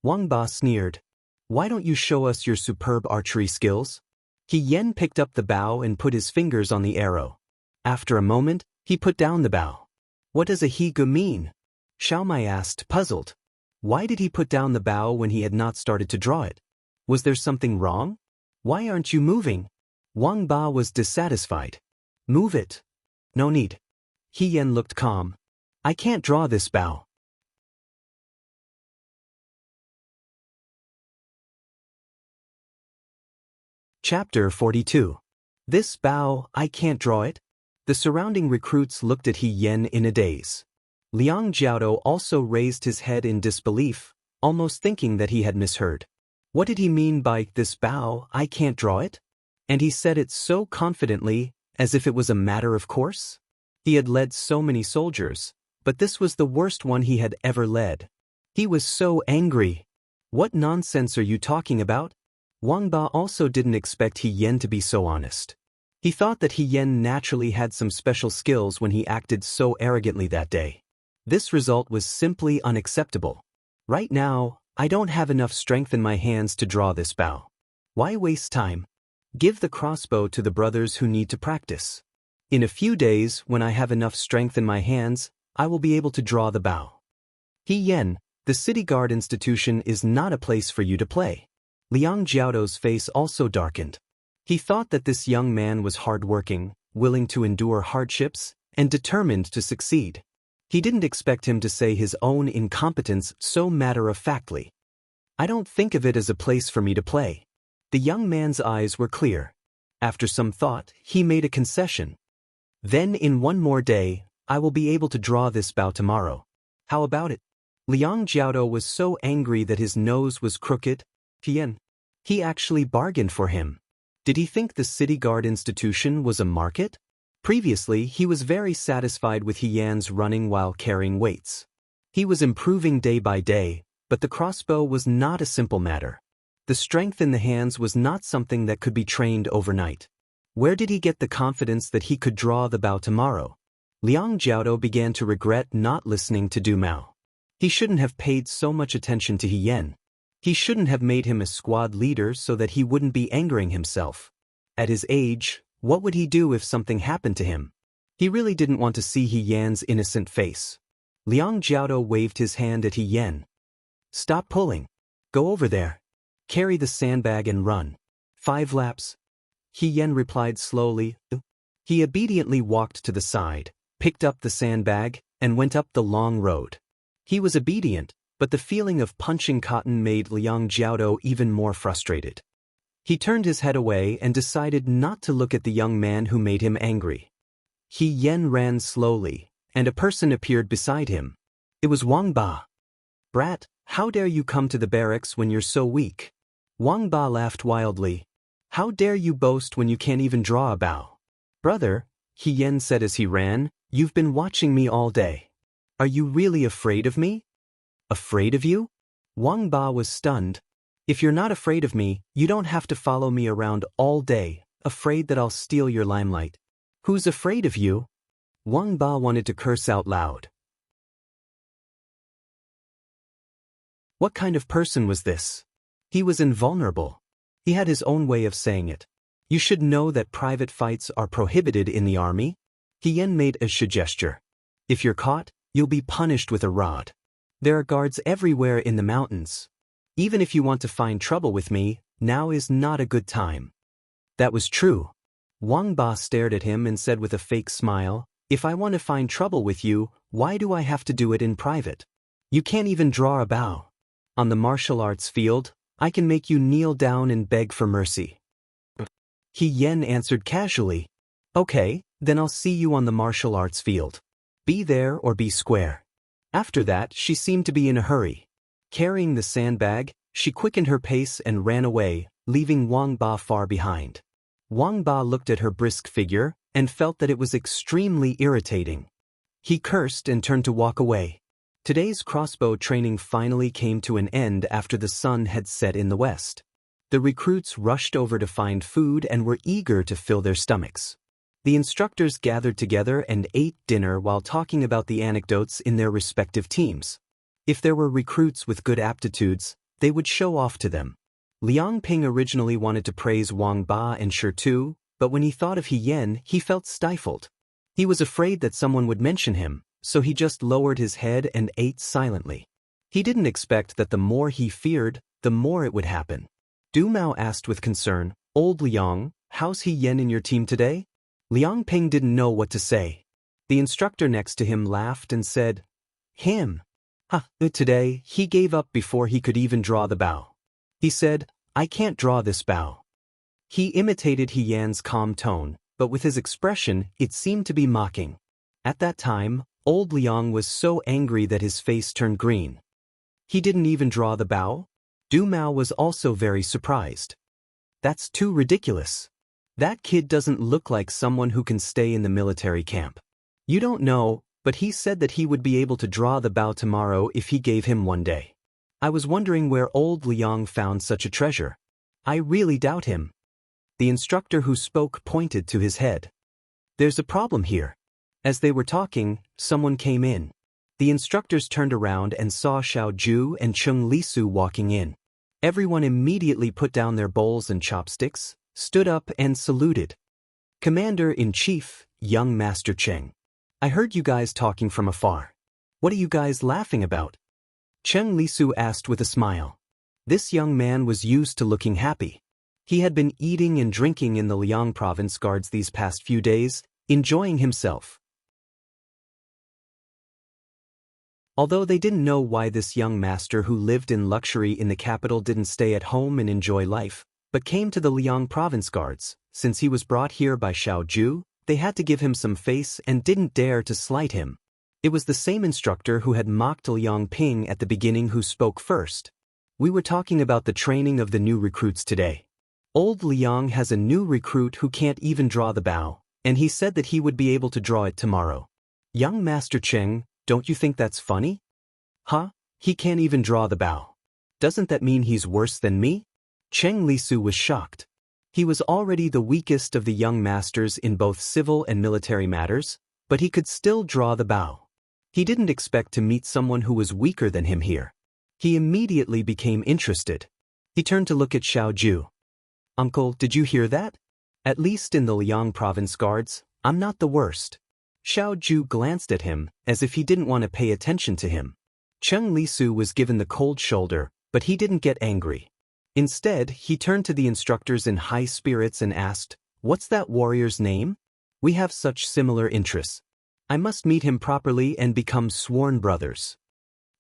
Wang Ba sneered. "Why don't you show us your superb archery skills?" He Yan picked up the bow and put his fingers on the arrow. After a moment, he put down the bow. "What does a he gu mean?" Xiaomai asked, puzzled. Why did he put down the bow when he had not started to draw it? Was there something wrong? "Why aren't you moving?" Wang Ba was dissatisfied. "Move it." "No need." He Yan looked calm. "I can't draw this bow." Chapter 42. This bow, I can't draw it? The surrounding recruits looked at He Yan in a daze. Liang Jiaodo also raised his head in disbelief, almost thinking that he had misheard. What did he mean by, "This bow, I can't draw it"? And he said it so confidently, as if it was a matter of course? He had led so many soldiers, but this was the worst one he had ever led. He was so angry. "What nonsense are you talking about?" Wang Ba also didn't expect He Yan to be so honest. He thought that He Yan naturally had some special skills when he acted so arrogantly that day. This result was simply unacceptable. "Right now, I don't have enough strength in my hands to draw this bow. Why waste time? Give the crossbow to the brothers who need to practice. In a few days, when I have enough strength in my hands, I will be able to draw the bow." "He Yan, the City Guard institution is not a place for you to play." Liang Jiaodo's face also darkened. He thought that this young man was hard-working, willing to endure hardships, and determined to succeed. He didn't expect him to say his own incompetence so matter-of-factly. "I don't think of it as a place for me to play." The young man's eyes were clear. After some thought, he made a concession. "Then in one more day, I will be able to draw this bow tomorrow. How about it?" Liang Jiaodo was so angry that his nose was crooked. Tian. He actually bargained for him. Did he think the City Guard institution was a market? Previously, he was very satisfied with He Yan's running while carrying weights. He was improving day by day, but the crossbow was not a simple matter. The strength in the hands was not something that could be trained overnight. Where did he get the confidence that he could draw the bow tomorrow? Liang Jiaodo began to regret not listening to Du Mao. He shouldn't have paid so much attention to He Yan. He shouldn't have made him a squad leader so that he wouldn't be angering himself. At his age, what would he do if something happened to him? He really didn't want to see He Yan's innocent face. Liang Jiaodo waved his hand at He Yan. "Stop pulling. Go over there. Carry the sandbag and run. 5 laps." He Yan replied slowly. He obediently walked to the side, picked up the sandbag, and went up the long road. He was obedient, but the feeling of punching cotton made Liang Jiaodo even more frustrated. He turned his head away and decided not to look at the young man who made him angry. He Yen ran slowly, and a person appeared beside him. It was Wang Ba. "Brat, how dare you come to the barracks when you're so weak?" Wang Ba laughed wildly. "How dare you boast when you can't even draw a bow?" "Brother," He Yen said as he ran, "you've been watching me all day. Are you really afraid of me?" "Afraid of you?" Wang Ba was stunned. "If you're not afraid of me, you don't have to follow me around all day, afraid that I'll steal your limelight." "Who's afraid of you?" Wang Ba wanted to curse out loud. What kind of person was this? He was invulnerable. He had his own way of saying it. "You should know that private fights are prohibited in the army." He Yen made a gesture. "If you're caught, you'll be punished with a rod. There are guards everywhere in the mountains. Even if you want to find trouble with me, now is not a good time." That was true. Wang Ba stared at him and said with a fake smile, "If I want to find trouble with you, why do I have to do it in private? You can't even draw a bow. On the martial arts field, I can make you kneel down and beg for mercy." He Yen answered casually, "Okay, then I'll see you on the martial arts field. Be there or be square." After that, she seemed to be in a hurry. Carrying the sandbag, she quickened her pace and ran away, leaving Wang Ba far behind. Wang Ba looked at her brisk figure and felt that it was extremely irritating. He cursed and turned to walk away. Today's crossbow training finally came to an end after the sun had set in the west. The recruits rushed over to find food and were eager to fill their stomachs. The instructors gathered together and ate dinner while talking about the anecdotes in their respective teams. If there were recruits with good aptitudes, they would show off to them. Liang Ping originally wanted to praise Wang Ba and Shi Tu, but when he thought of He Yen, he felt stifled. He was afraid that someone would mention him, so he just lowered his head and ate silently. He didn't expect that the more he feared, the more it would happen. Du Mao asked with concern, "Old Liang, how's He Yen in your team today?" Liang Ping didn't know what to say. The instructor next to him laughed and said, "Him? Today, he gave up before he could even draw the bow. He said, 'I can't draw this bow.'" He imitated He Yan's calm tone, but with his expression, it seemed to be mocking. At that time, old Liang was so angry that his face turned green. He didn't even draw the bow? Du Mao was also very surprised. That's too ridiculous. That kid doesn't look like someone who can stay in the military camp. You don't know, but he said that he would be able to draw the bow tomorrow if he gave him one day. I was wondering where old Liang found such a treasure. I really doubt him. The instructor who spoke pointed to his head. There's a problem here. As they were talking, someone came in. The instructors turned around and saw Xiao Ju and Chung Lisu walking in. Everyone immediately put down their bowls and chopsticks, stood up and saluted. "Commander-in-Chief, young Master Cheng. I heard you guys talking from afar. What are you guys laughing about?" Cheng Lisu asked with a smile. This young man was used to looking happy. He had been eating and drinking in the Liang province guards these past few days, enjoying himself. Although they didn't know why this young master who lived in luxury in the capital didn't stay at home and enjoy life, but came to the Liang province guards, since he was brought here by Xiao Ju, they had to give him some face and didn't dare to slight him. It was the same instructor who had mocked Liang Ping at the beginning who spoke first. "We were talking about the training of the new recruits today. Old Liang has a new recruit who can't even draw the bow, and he said that he would be able to draw it tomorrow. Young Master Cheng, don't you think that's funny?" "Huh? He can't even draw the bow. Doesn't that mean he's worse than me?" Cheng Lisu was shocked. He was already the weakest of the young masters in both civil and military matters, but he could still draw the bow. He didn't expect to meet someone who was weaker than him here. He immediately became interested. He turned to look at Xiao Ju. "Uncle, did you hear that? At least in the Liang province guards, I'm not the worst." Xiao Ju glanced at him, as if he didn't want to pay attention to him. Cheng Lisu was given the cold shoulder, but he didn't get angry. Instead, he turned to the instructors in high spirits and asked, "What's that warrior's name?" We have such similar interests. I must meet him properly and become sworn brothers.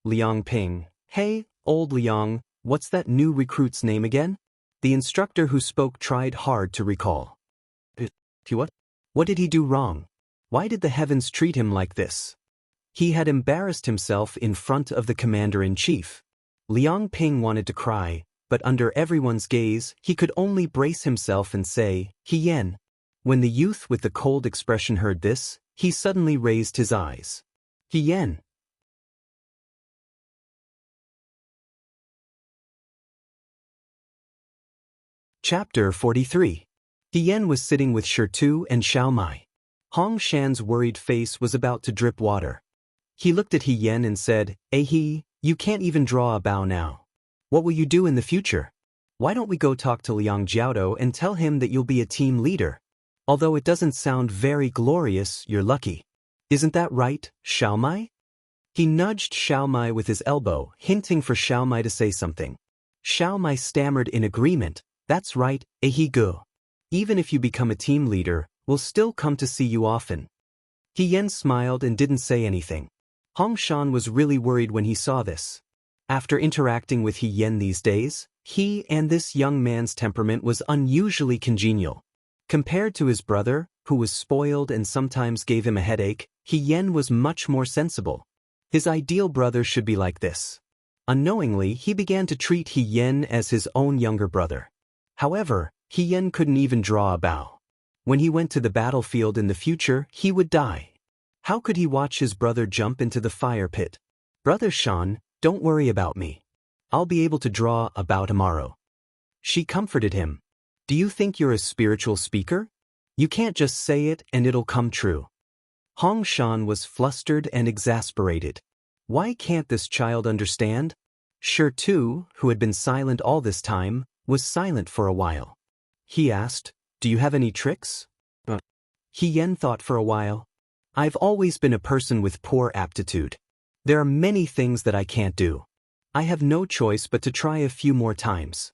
Liang Ping. Hey, old Liang, what's that new recruit's name again? The instructor who spoke tried hard to recall. What? What did he do wrong? Why did the heavens treat him like this? He had embarrassed himself in front of the commander-in-chief. Liang Ping wanted to cry, but under everyone's gaze, he could only brace himself and say, He Yen. When the youth with the cold expression heard this, he suddenly raised his eyes. He Yen. Chapter 43. He Yen was sitting with Shirtu and Xiao Mai. Hong Shan's worried face was about to drip water. He looked at He Yen and said, He, you can't even draw a bow now. What will you do in the future? Why don't we go talk to Liang Jiaodo and tell him that you'll be a team leader? Although it doesn't sound very glorious, you're lucky. Isn't that right, Xiao Mai? He nudged Xiao Mai with his elbow, hinting for Xiao Mai to say something. Xiao Mai stammered in agreement. That's right, He Go. Even if you become a team leader, we'll still come to see you often. He Yen smiled and didn't say anything. Hong Shan was really worried when he saw this. After interacting with He Yen these days, he and this young man's temperament was unusually congenial. Compared to his brother, who was spoiled and sometimes gave him a headache, He Yen was much more sensible. His ideal brother should be like this. Unknowingly, he began to treat He Yen as his own younger brother. However, He Yen couldn't even draw a bow. When he went to the battlefield in the future, he would die. How could he watch his brother jump into the fire pit? Brother Shan, don't worry about me. I'll be able to draw a bow tomorrow. She comforted him. Do you think you're a spiritual speaker? You can't just say it and it'll come true. Hong Shan was flustered and exasperated. Why can't this child understand? Shirtu, who had been silent all this time, was silent for a while. He asked, Do you have any tricks? He Yen thought for a while. I've always been a person with poor aptitude. There are many things that I can't do. I have no choice but to try a few more times.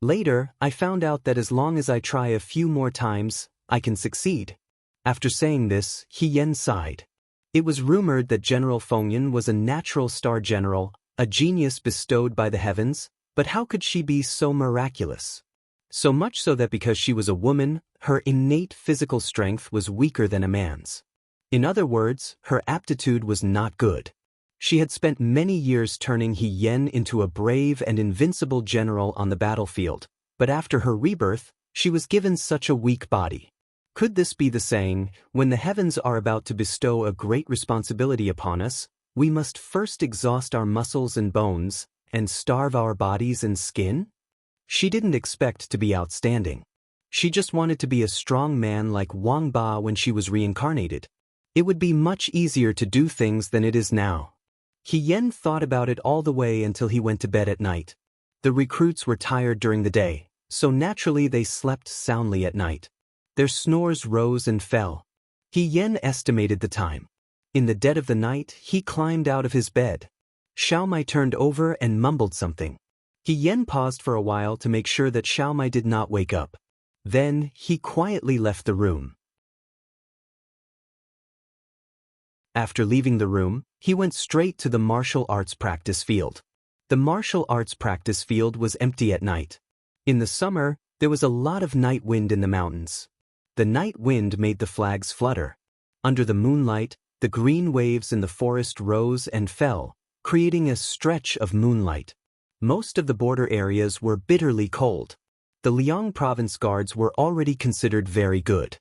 Later, I found out that as long as I try a few more times, I can succeed. After saying this, He Yen sighed. It was rumored that General Fengyan was a natural star general, a genius bestowed by the heavens, but how could she be so miraculous? So much so that because she was a woman, her innate physical strength was weaker than a man's. In other words, her aptitude was not good. She had spent many years turning He Yen into a brave and invincible general on the battlefield, but after her rebirth, she was given such a weak body. Could this be the saying, when the heavens are about to bestow a great responsibility upon us, we must first exhaust our muscles and bones, and starve our bodies and skin? She didn't expect to be outstanding. She just wanted to be a strong man like Wang Ba when she was reincarnated. It would be much easier to do things than it is now. He Yen thought about it all the way until he went to bed at night. The recruits were tired during the day, so naturally they slept soundly at night. Their snores rose and fell. He Yen estimated the time. In the dead of the night, he climbed out of his bed. Xiao Mai turned over and mumbled something. He Yen paused for a while to make sure that Xiao Mai did not wake up. Then, he quietly left the room. After leaving the room, he went straight to the martial arts practice field. The martial arts practice field was empty at night. In the summer, there was a lot of night wind in the mountains. The night wind made the flags flutter. Under the moonlight, the green waves in the forest rose and fell, creating a stretch of moonlight. Most of the border areas were bitterly cold. The Liang province guards were already considered very good.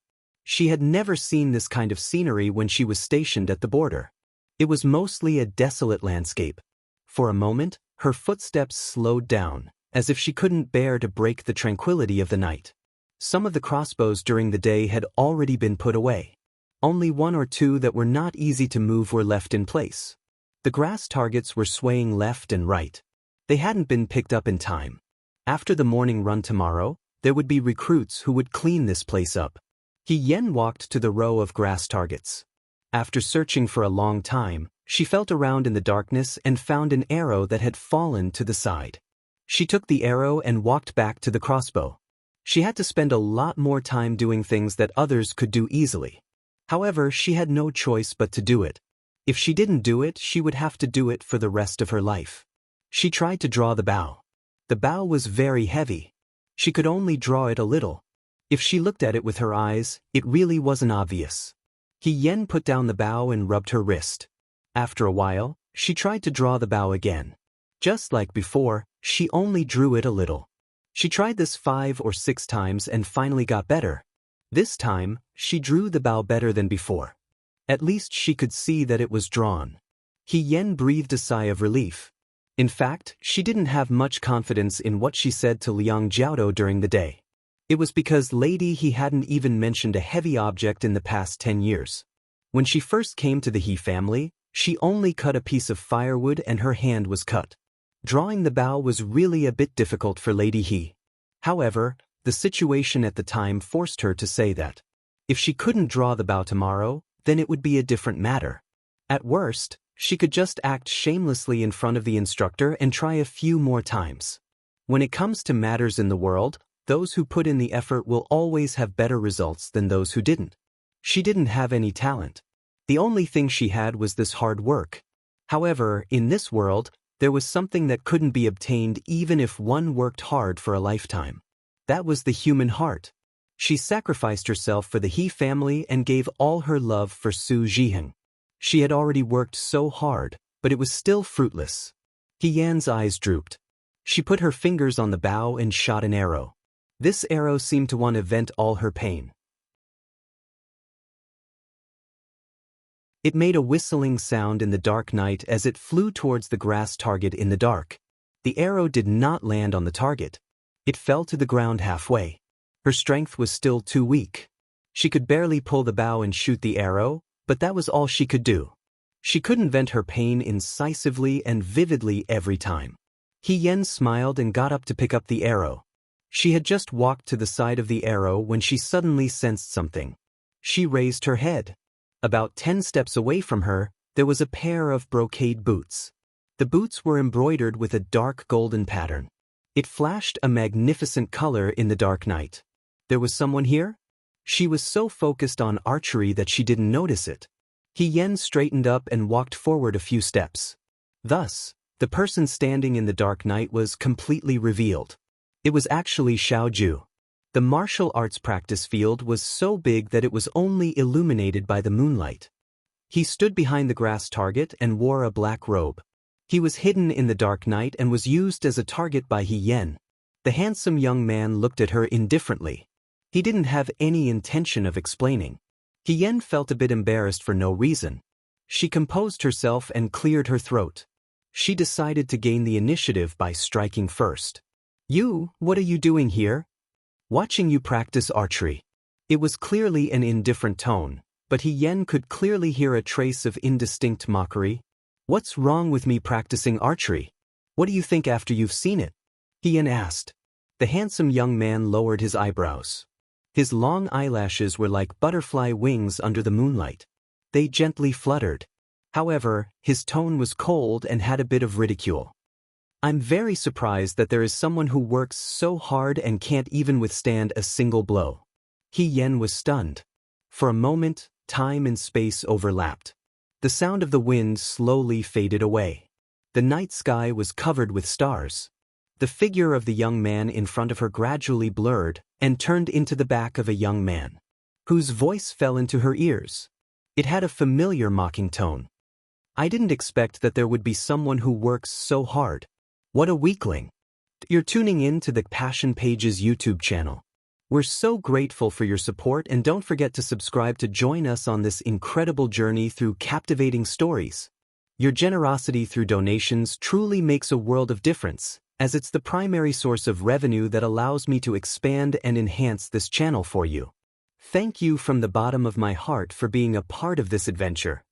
She had never seen this kind of scenery when she was stationed at the border. It was mostly a desolate landscape. For a moment, her footsteps slowed down, as if she couldn't bear to break the tranquility of the night. Some of the crossbows during the day had already been put away. Only one or two that were not easy to move were left in place. The grass targets were swaying left and right. They hadn't been picked up in time. After the morning run tomorrow, there would be recruits who would clean this place up. He Yen walked to the row of grass targets. After searching for a long time, she felt around in the darkness and found an arrow that had fallen to the side. She took the arrow and walked back to the crossbow. She had to spend a lot more time doing things that others could do easily. However, she had no choice but to do it. If she didn't do it, she would have to do it for the rest of her life. She tried to draw the bow. The bow was very heavy. She could only draw it a little. If she looked at it with her eyes, it really wasn't obvious. Yen put down the bow and rubbed her wrist. After a while, she tried to draw the bow again. Just like before, she only drew it a little. She tried this 5 or 6 times and finally got better. This time, she drew the bow better than before. At least she could see that it was drawn. Yen breathed a sigh of relief. In fact, she didn't have much confidence in what she said to Liang Jiaodo during the day. It was because he hadn't even mentioned a heavy object in the past 10 years. When she first came to the He family, she only cut a piece of firewood and her hand was cut. Drawing the bow was really a bit difficult for Lady He. However, the situation at the time forced her to say that if she couldn't draw the bow tomorrow, then it would be a different matter. At worst, she could just act shamelessly in front of the instructor and try a few more times. When it comes to matters in the world, those who put in the effort will always have better results than those who didn't. She didn't have any talent. The only thing she had was this hard work. However, in this world, there was something that couldn't be obtained even if one worked hard for a lifetime. That was the human heart. She sacrificed herself for the He family and gave all her love for Su Zhiheng. She had already worked so hard, but it was still fruitless. Yan's eyes drooped. She put her fingers on the bow and shot an arrow. This arrow seemed to want to vent all her pain. It made a whistling sound in the dark night as it flew towards the grass target in the dark. The arrow did not land on the target. It fell to the ground halfway. Her strength was still too weak. She could barely pull the bow and shoot the arrow, but that was all she could do. She couldn't vent her pain incisively and vividly every time. Yen smiled and got up to pick up the arrow. She had just walked to the side of the arrow when she suddenly sensed something. She raised her head. About 10 steps away from her, there was a pair of brocade boots. The boots were embroidered with a dark golden pattern. It flashed a magnificent color in the dark night. There was someone here? She was so focused on archery that she didn't notice it. Yen straightened up and walked forward a few steps. Thus, the person standing in the dark night was completely revealed. It was actually Xiaoju. The martial arts practice field was so big that it was only illuminated by the moonlight. He stood behind the grass target and wore a black robe. He was hidden in the dark night and was used as a target by Yen. The handsome young man looked at her indifferently. He didn't have any intention of explaining. Yen felt a bit embarrassed for no reason. She composed herself and cleared her throat. She decided to gain the initiative by striking first. "You, what are you doing here?" "Watching you practice archery." It was clearly an indifferent tone, but Yen could clearly hear a trace of indistinct mockery. "What's wrong with me practicing archery? What do you think after you've seen it?" Yen asked. The handsome young man lowered his eyebrows. His long eyelashes were like butterfly wings under the moonlight. They gently fluttered. However, his tone was cold and had a bit of ridicule. "I'm very surprised that there is someone who works so hard and can't even withstand a single blow." Yen was stunned. For a moment, time and space overlapped. The sound of the wind slowly faded away. The night sky was covered with stars. The figure of the young man in front of her gradually blurred and turned into the back of a young man, whose voice fell into her ears. It had a familiar mocking tone. "I didn't expect that there would be someone who works so hard. What a weakling." You're tuning in to the Passion Pages YouTube channel. We're so grateful for your support, and don't forget to subscribe to join us on this incredible journey through captivating stories. Your generosity through donations truly makes a world of difference, as it's the primary source of revenue that allows me to expand and enhance this channel for you. Thank you from the bottom of my heart for being a part of this adventure.